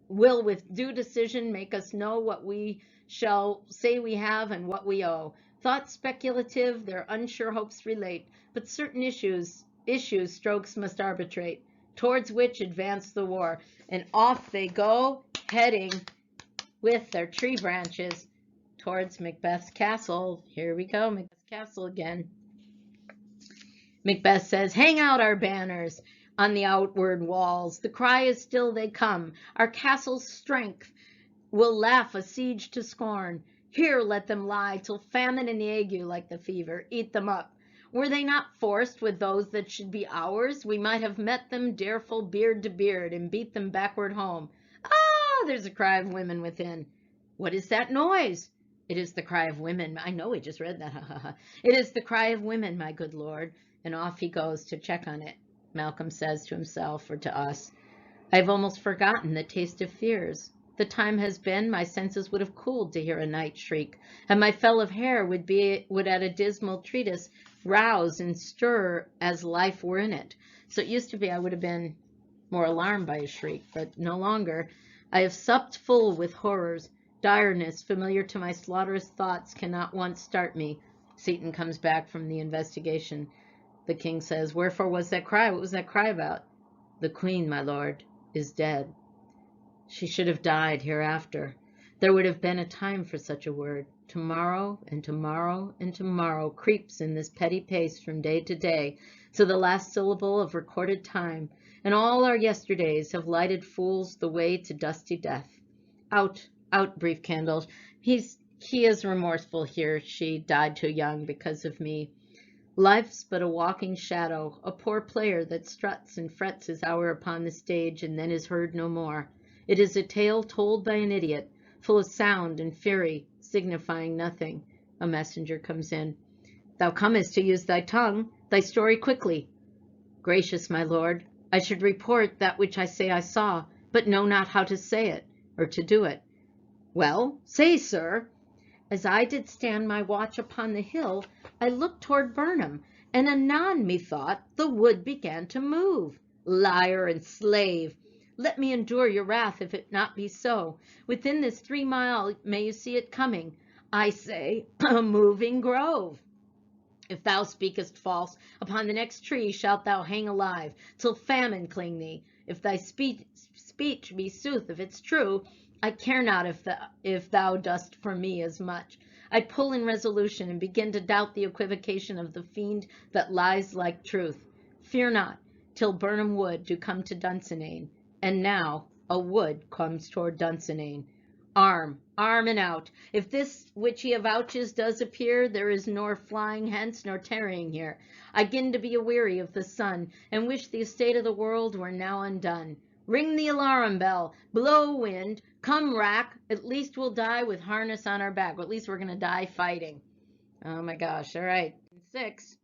will with due decision make us know what we shall say we have and what we owe. Thoughts speculative, their unsure hopes relate, but certain issues strokes must arbitrate, towards which advance the war. And off they go, heading with their tree branches towards Macbeth's castle. Here we go, Macbeth's castle again. Macbeth says, hang out our banners on the outward walls. The cry is still they come. Our castle's strength will laugh a siege to scorn. Here let them lie till famine and the ague, like the fever, eat them up. Were they not forced with those that should be ours, we might have met them dareful beard to beard and beat them backward home. Ah, there's a cry of women within. What is that noise? It is the cry of women. I know we just read that. It is the cry of women, my good lord. And off he goes to check on it. Malcolm says to himself, or to us, I've almost forgotten the taste of fears. The time has been, my senses would have cooled to hear a night shriek, and my fell of hair would at a dismal treatise rouse and stir as life were in it. So it used to be I would have been more alarmed by a shriek, but no longer. I have supped full with horrors. Direness, familiar to my slaughterous thoughts, cannot once start me. Seaton comes back from the investigation. The king says, wherefore was that cry? What was that cry about? The queen, my lord, is dead. She should have died hereafter. There would have been a time for such a word. Tomorrow and tomorrow and tomorrow creeps in this petty pace from day to day, to the last syllable of recorded time, and all our yesterdays have lighted fools the way to dusty death. Out, out, brief candles. He is remorseful here. She died too young because of me. Life's but a walking shadow, a poor player that struts and frets his hour upon the stage and then is heard no more. It is a tale told by an idiot, full of sound and fury, signifying nothing. A messenger comes in. Thou comest to use thy tongue, thy story quickly. Gracious my lord, I should report that which I say I saw, but know not how to say it, or to do it. Well, say, sir. As I did stand my watch upon the hill, I looked toward Burnham, and anon, methought, the wood began to move. Liar and slave! Let me endure your wrath, if it not be so. Within this 3 mile may you see it coming. I say, a moving grove. If thou speakest false, upon the next tree shalt thou hang alive, till famine cling thee. If thy speech be sooth, if it's true, I care not if thou dost for me as much. I pull in resolution and begin to doubt the equivocation of the fiend that lies like truth. Fear not, till Burnham Wood do come to Dunsinane. And now, A wood comes toward Dunsinane. Arm, arm and out. If this which he avouches does appear, there is nor flying hence nor tarrying here. I gin to be aweary of the sun, and wish the estate of the world were now undone. Ring the alarum bell, blow wind, come rack, at least we'll die with harness on our back. Well, at least we're going to die fighting. Oh my gosh, all right. 6,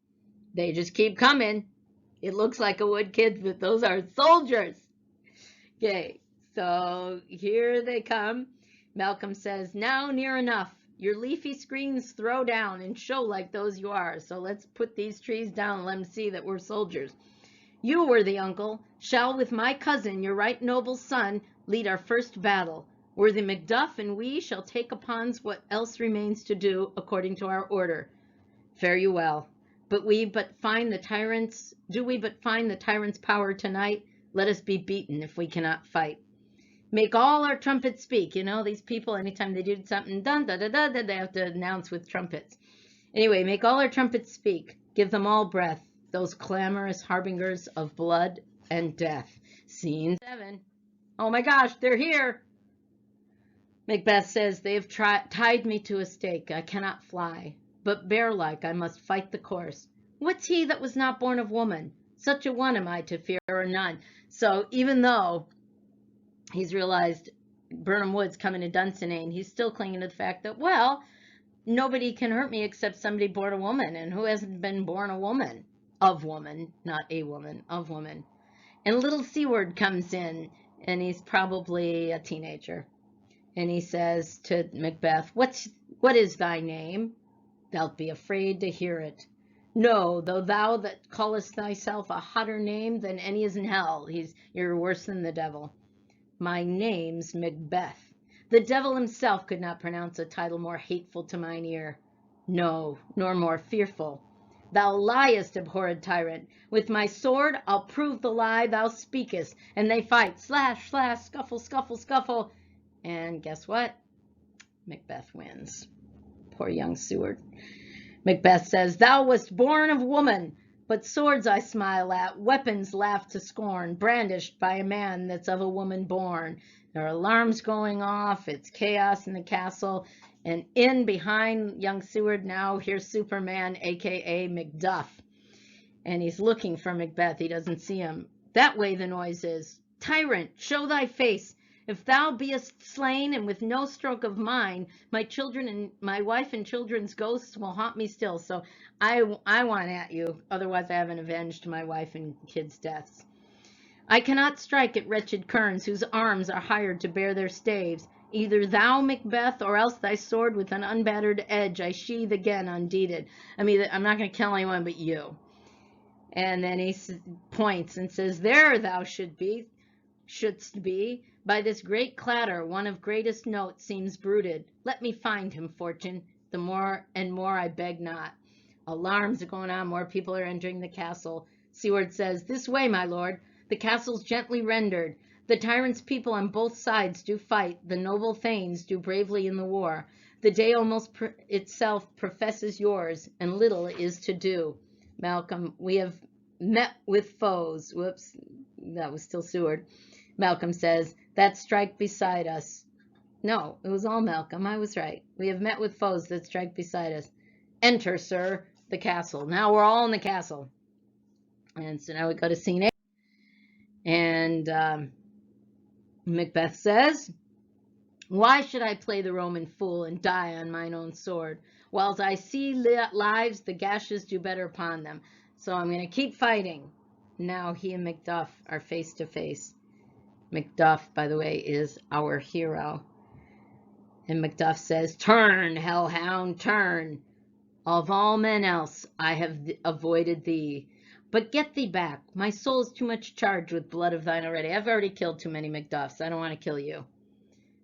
they just keep coming. It looks like a wood kid, but those are soldiers. Okay, so here they come. Malcolm says, now near enough. Your leafy screens throw down and show like those you are. So let's put these trees down and let them see that we're soldiers. You, worthy uncle, shall with my cousin, your right noble son, lead our first battle. Worthy Macduff and we shall take upon what else remains to do according to our order. Fare you well. Do we but find the tyrant's power tonight, let us be beaten if we cannot fight. Make all our trumpets speak. You know, these people, anytime they do something, dun, da, da, da, da, they have to announce with trumpets. Anyway, make all our trumpets speak. Give them all breath, those clamorous harbingers of blood and death. Scene 7. Oh my gosh, they're here. Macbeth says, they have tied me to a stake. I cannot fly, but bear-like I must fight the course. What's he that was not born of woman? Such a one am I to fear or none. So even though he's realized Birnam Wood's coming to Dunsinane, he's still clinging to the fact that, well, nobody can hurt me except somebody born a woman. And who hasn't been born a woman? Of woman, not a woman, of woman. And little Seward comes in, and he's probably a teenager. And he says to Macbeth, what is thy name? Thou'lt be afraid to hear it. No, though thou that callest thyself a hotter name than any is in hell. You're worse than the devil. My name's Macbeth. The devil himself could not pronounce a title more hateful to mine ear. No, nor more fearful. Thou liest, abhorred tyrant. With my sword I'll prove the lie thou speakest. And they fight. Slash, slash, scuffle, scuffle, scuffle. And guess what? Macbeth wins. Poor young Seward. Macbeth says, thou wast born of woman, but swords I smile at, weapons laugh to scorn, brandished by a man that's of a woman born. There are alarms going off, it's chaos in the castle, and in behind young Seward now, here's Superman, aka Macduff. And he's looking for Macbeth, he doesn't see him. That way the noise is, tyrant, show thy face. If thou beest slain, and with no stroke of mine, my children and my wife and children's ghosts will haunt me still. So I want at you, otherwise I haven't avenged my wife and kids' deaths. I cannot strike at wretched kerns, whose arms are hired to bear their staves. Either thou, Macbeth, or else thy sword with an unbattered edge I sheathe again undeeded. I mean, I'm not going to kill anyone but you. And then he points and says, there thou shouldst be. By this great clatter, one of greatest note seems brooded. Let me find him, fortune. The more and more I beg not. Alarms are going on. More people are entering the castle. Seward says, this way, my lord. The castle's gently rendered. The tyrant's people on both sides do fight. The noble thanes do bravely in the war. The day almost itself professes yours, and little is to do. Malcolm, we have met with foes. Whoops, that was still Seward. Malcolm says, that strike beside us. No, it was all Malcolm. I was right. We have met with foes that strike beside us. Enter, sir, the castle. Now we're all in the castle. And so now we go to scene 8. And Macbeth says, why should I play the Roman fool and die on mine own sword? Whiles I see lives, the gashes do better upon them. So I'm going to keep fighting. Now he and Macduff are face to face. Macduff, by the way, is our hero. And Macduff says, turn, hellhound, turn. Of all men else, I have avoided thee. But get thee back. My soul's too much charged with blood of thine already. I've already killed too many Macduffs. I don't want to kill you.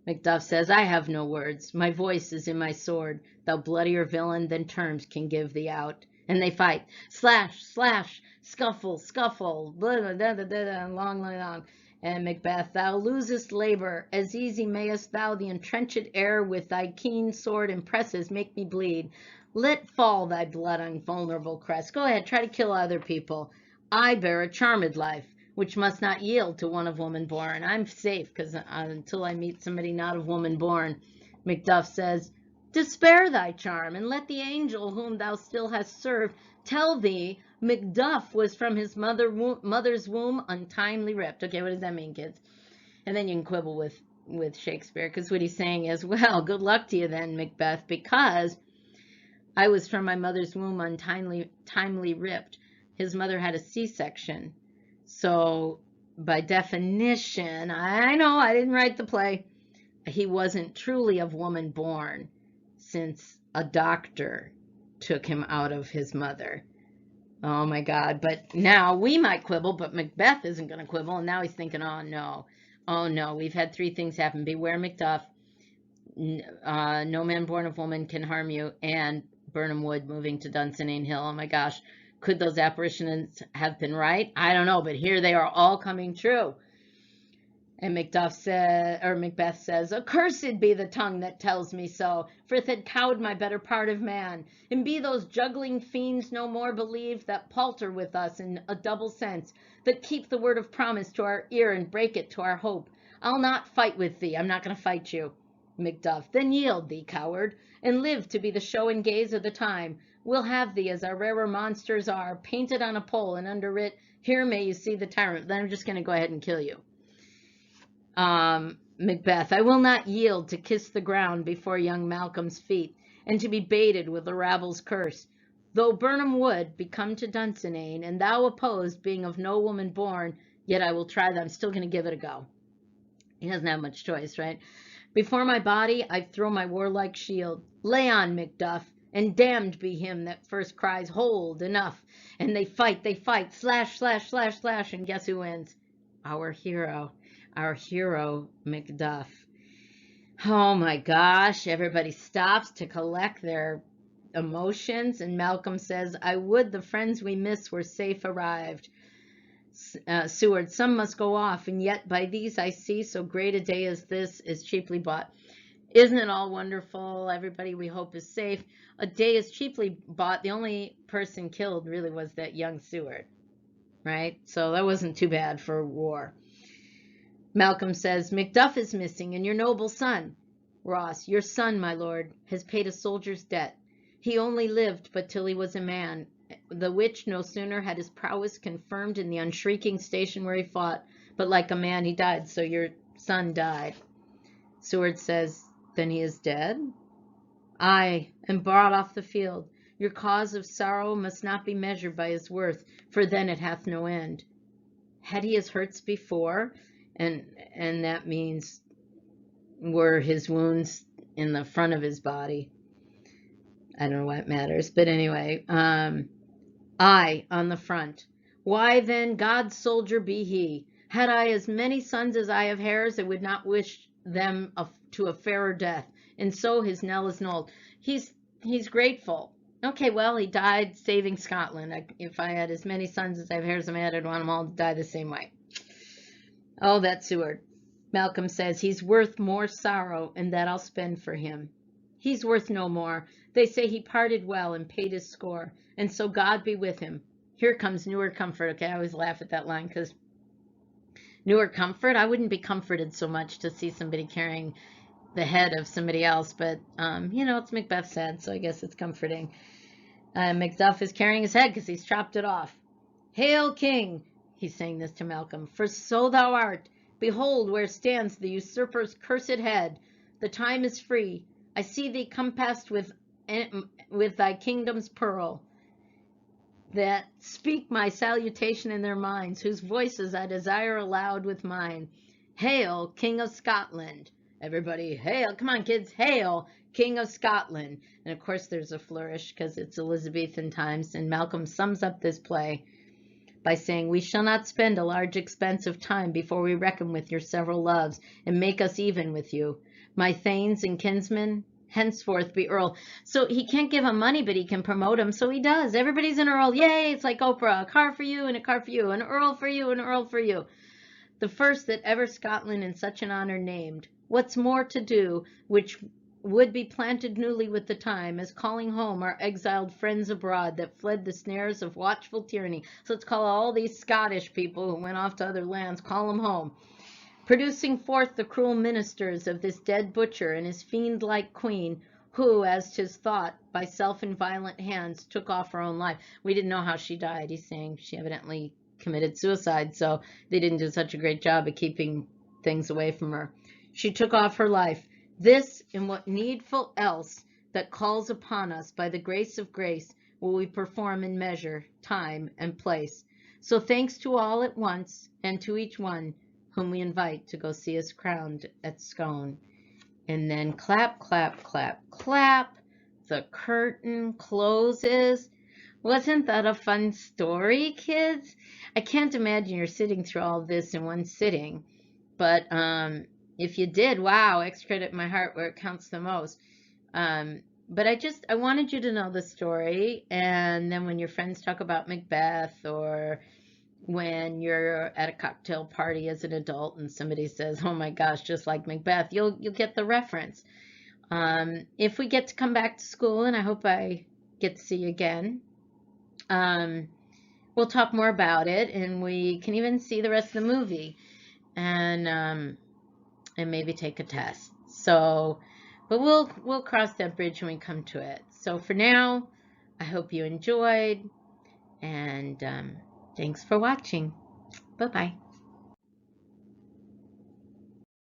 Macduff says, I have no words. My voice is in my sword. Thou bloodier villain than terms can give thee out. And they fight. Slash, slash, scuffle, scuffle, blah, blah, blah, blah, blah, long, long. And Macbeth, thou losest labor, as easy mayest thou the entrenched air with thy keen sword impresses make me bleed. Let fall thy blood on vulnerable crest. Go ahead, try to kill other people. I bear a charmed life. which must not yield to one of woman born. I'm safe, because until I meet somebody not of woman born. Macduff says, despair thy charm, and let the angel whom thou still hast served tell thee Macduff was from his mother's womb untimely ripped. Okay, what does that mean, kids? And then you can quibble with Shakespeare, because what he's saying is, well, good luck to you then, Macbeth, because I was from my mother's womb untimely ripped. His mother had a C-section. So by definition, I know I didn't write the play, he wasn't truly of woman born, since a doctor took him out of his mother. Oh my God. But now we might quibble, but Macbeth isn't going to quibble. And now he's thinking, oh no, we've had three things happen. Beware Macduff, no man born of woman can harm you, and Birnam Wood moving to Dunsinane Hill. Oh my gosh, could those apparitions have been right? I don't know, but here they are all coming true. And Macbeth says, accursed be the tongue that tells me so, for it had cowed my better part of man. And be those juggling fiends no more believed that palter with us in a double sense, that keep the word of promise to our ear and break it to our hope. I'll not fight with thee. I'm not going to fight you, Macduff. Then yield thee, coward, and live to be the show and gaze of the time. We'll have thee, as our rarer monsters are, painted on a pole, and under it, here may you see the tyrant. Then I'm just going to go ahead and kill you. Macbeth, I will not yield to kiss the ground before young Malcolm's feet, and to be baited with the rabble's curse. Though Birnam Wood be come to Dunsinane, and thou opposed, being of no woman born, yet I will try that. I'm still going to give it a go. He doesn't have much choice, right? Before my body, I throw my warlike shield. Lay on, Macduff, and damned be him that first cries, hold, enough. And they fight, slash, slash, slash, slash, and guess who wins? Our hero, Macduff. Oh my gosh, everybody stops to collect their emotions, and Malcolm says, I would the friends we miss were safe arrived. Seward, some must go off, and yet by these I see so great a day as this is cheaply bought. Isn't it all wonderful? Everybody we hope is safe. A day is cheaply bought. The only person killed really was that young Seward, right? So that wasn't too bad for war. Malcolm says, Macduff is missing, and your noble son. Ross, your son, my lord, has paid a soldier's debt. He only lived but till he was a man, the which no sooner had his prowess confirmed in the unshrinking station where he fought, but like a man he died. So your son died. Seward says, then he is dead? Aye, and brought off the field. Your cause of sorrow must not be measured by his worth, for then it hath no end. Had he his hurts before? And that means were his wounds in the front of his body. I don't know why it matters, but anyway, I on the front. Why then God's soldier be he. Had I as many sons as I have hairs, I would not wish them to a fairer death. And so his knell is nulled. He's grateful. Okay, well, he died saving Scotland. If I had as many sons as I have hairs, I'd want them all to die the same way. Oh, that's Seward. Malcolm says, he's worth more sorrow, and that I'll spend for him. He's worth no more. They say he parted well and paid his score, and so God be with him. Here comes newer comfort. Okay, I always laugh at that line, because newer comfort, I wouldn't be comforted so much to see somebody carrying the head of somebody else, but, it's Macbeth's head, so I guess it's comforting. Macduff is carrying his head because he's chopped it off. Hail, King! He's saying this to Malcolm. For so thou art. Behold where stands the usurper's cursed head. The time is free. I see thee compassed with thy kingdom's pearl. That speak my salutation in their minds, whose voices I desire aloud with mine. Hail, King of Scotland. Everybody, hail. Come on, kids. Hail, King of Scotland. And of course there's a flourish because it's Elizabethan times. And Malcolm sums up this play by saying, we shall not spend a large expense of time before we reckon with your several loves and make us even with you. My thanes and kinsmen, henceforth be earl. So he can't give him money, but he can promote him. So he does. Everybody's an earl. Yay, it's like Oprah. A car for you and a car for you. An earl for you and an earl for you. The first that ever Scotland in such an honor named. What's more to do, which would be planted newly with the time, as calling home our exiled friends abroad that fled the snares of watchful tyranny. So let's call all these Scottish people who went off to other lands, call them home. Producing forth the cruel ministers of this dead butcher and his fiend-like queen, who, as 'tis thought, by self and violent hands took off her own life. We didn't know how she died. He's saying she evidently committed suicide, so they didn't do such a great job of keeping things away from her. She took off her life. This and what needful else that calls upon us by the grace of grace will we perform in measure, time, and place. So thanks to all at once, and to each one whom we invite to go see us crowned at Scone. And then clap, clap, clap, clap. The curtain closes. Wasn't that a fun story, kids? I can't imagine you're sitting through all of this in one sitting. But if you did, wow, X credit my heart where it counts the most. But I wanted you to know the story. And then when your friends talk about Macbeth, or when you're at a cocktail party as an adult and somebody says, oh my gosh, just like Macbeth, you'll get the reference. If we get to come back to school, and I hope I get to see you again, we'll talk more about it, and we can even see the rest of the movie, and maybe take a test. So, but we'll cross that bridge when we come to it. So for now, I hope you enjoyed, and thanks for watching. Bye-bye.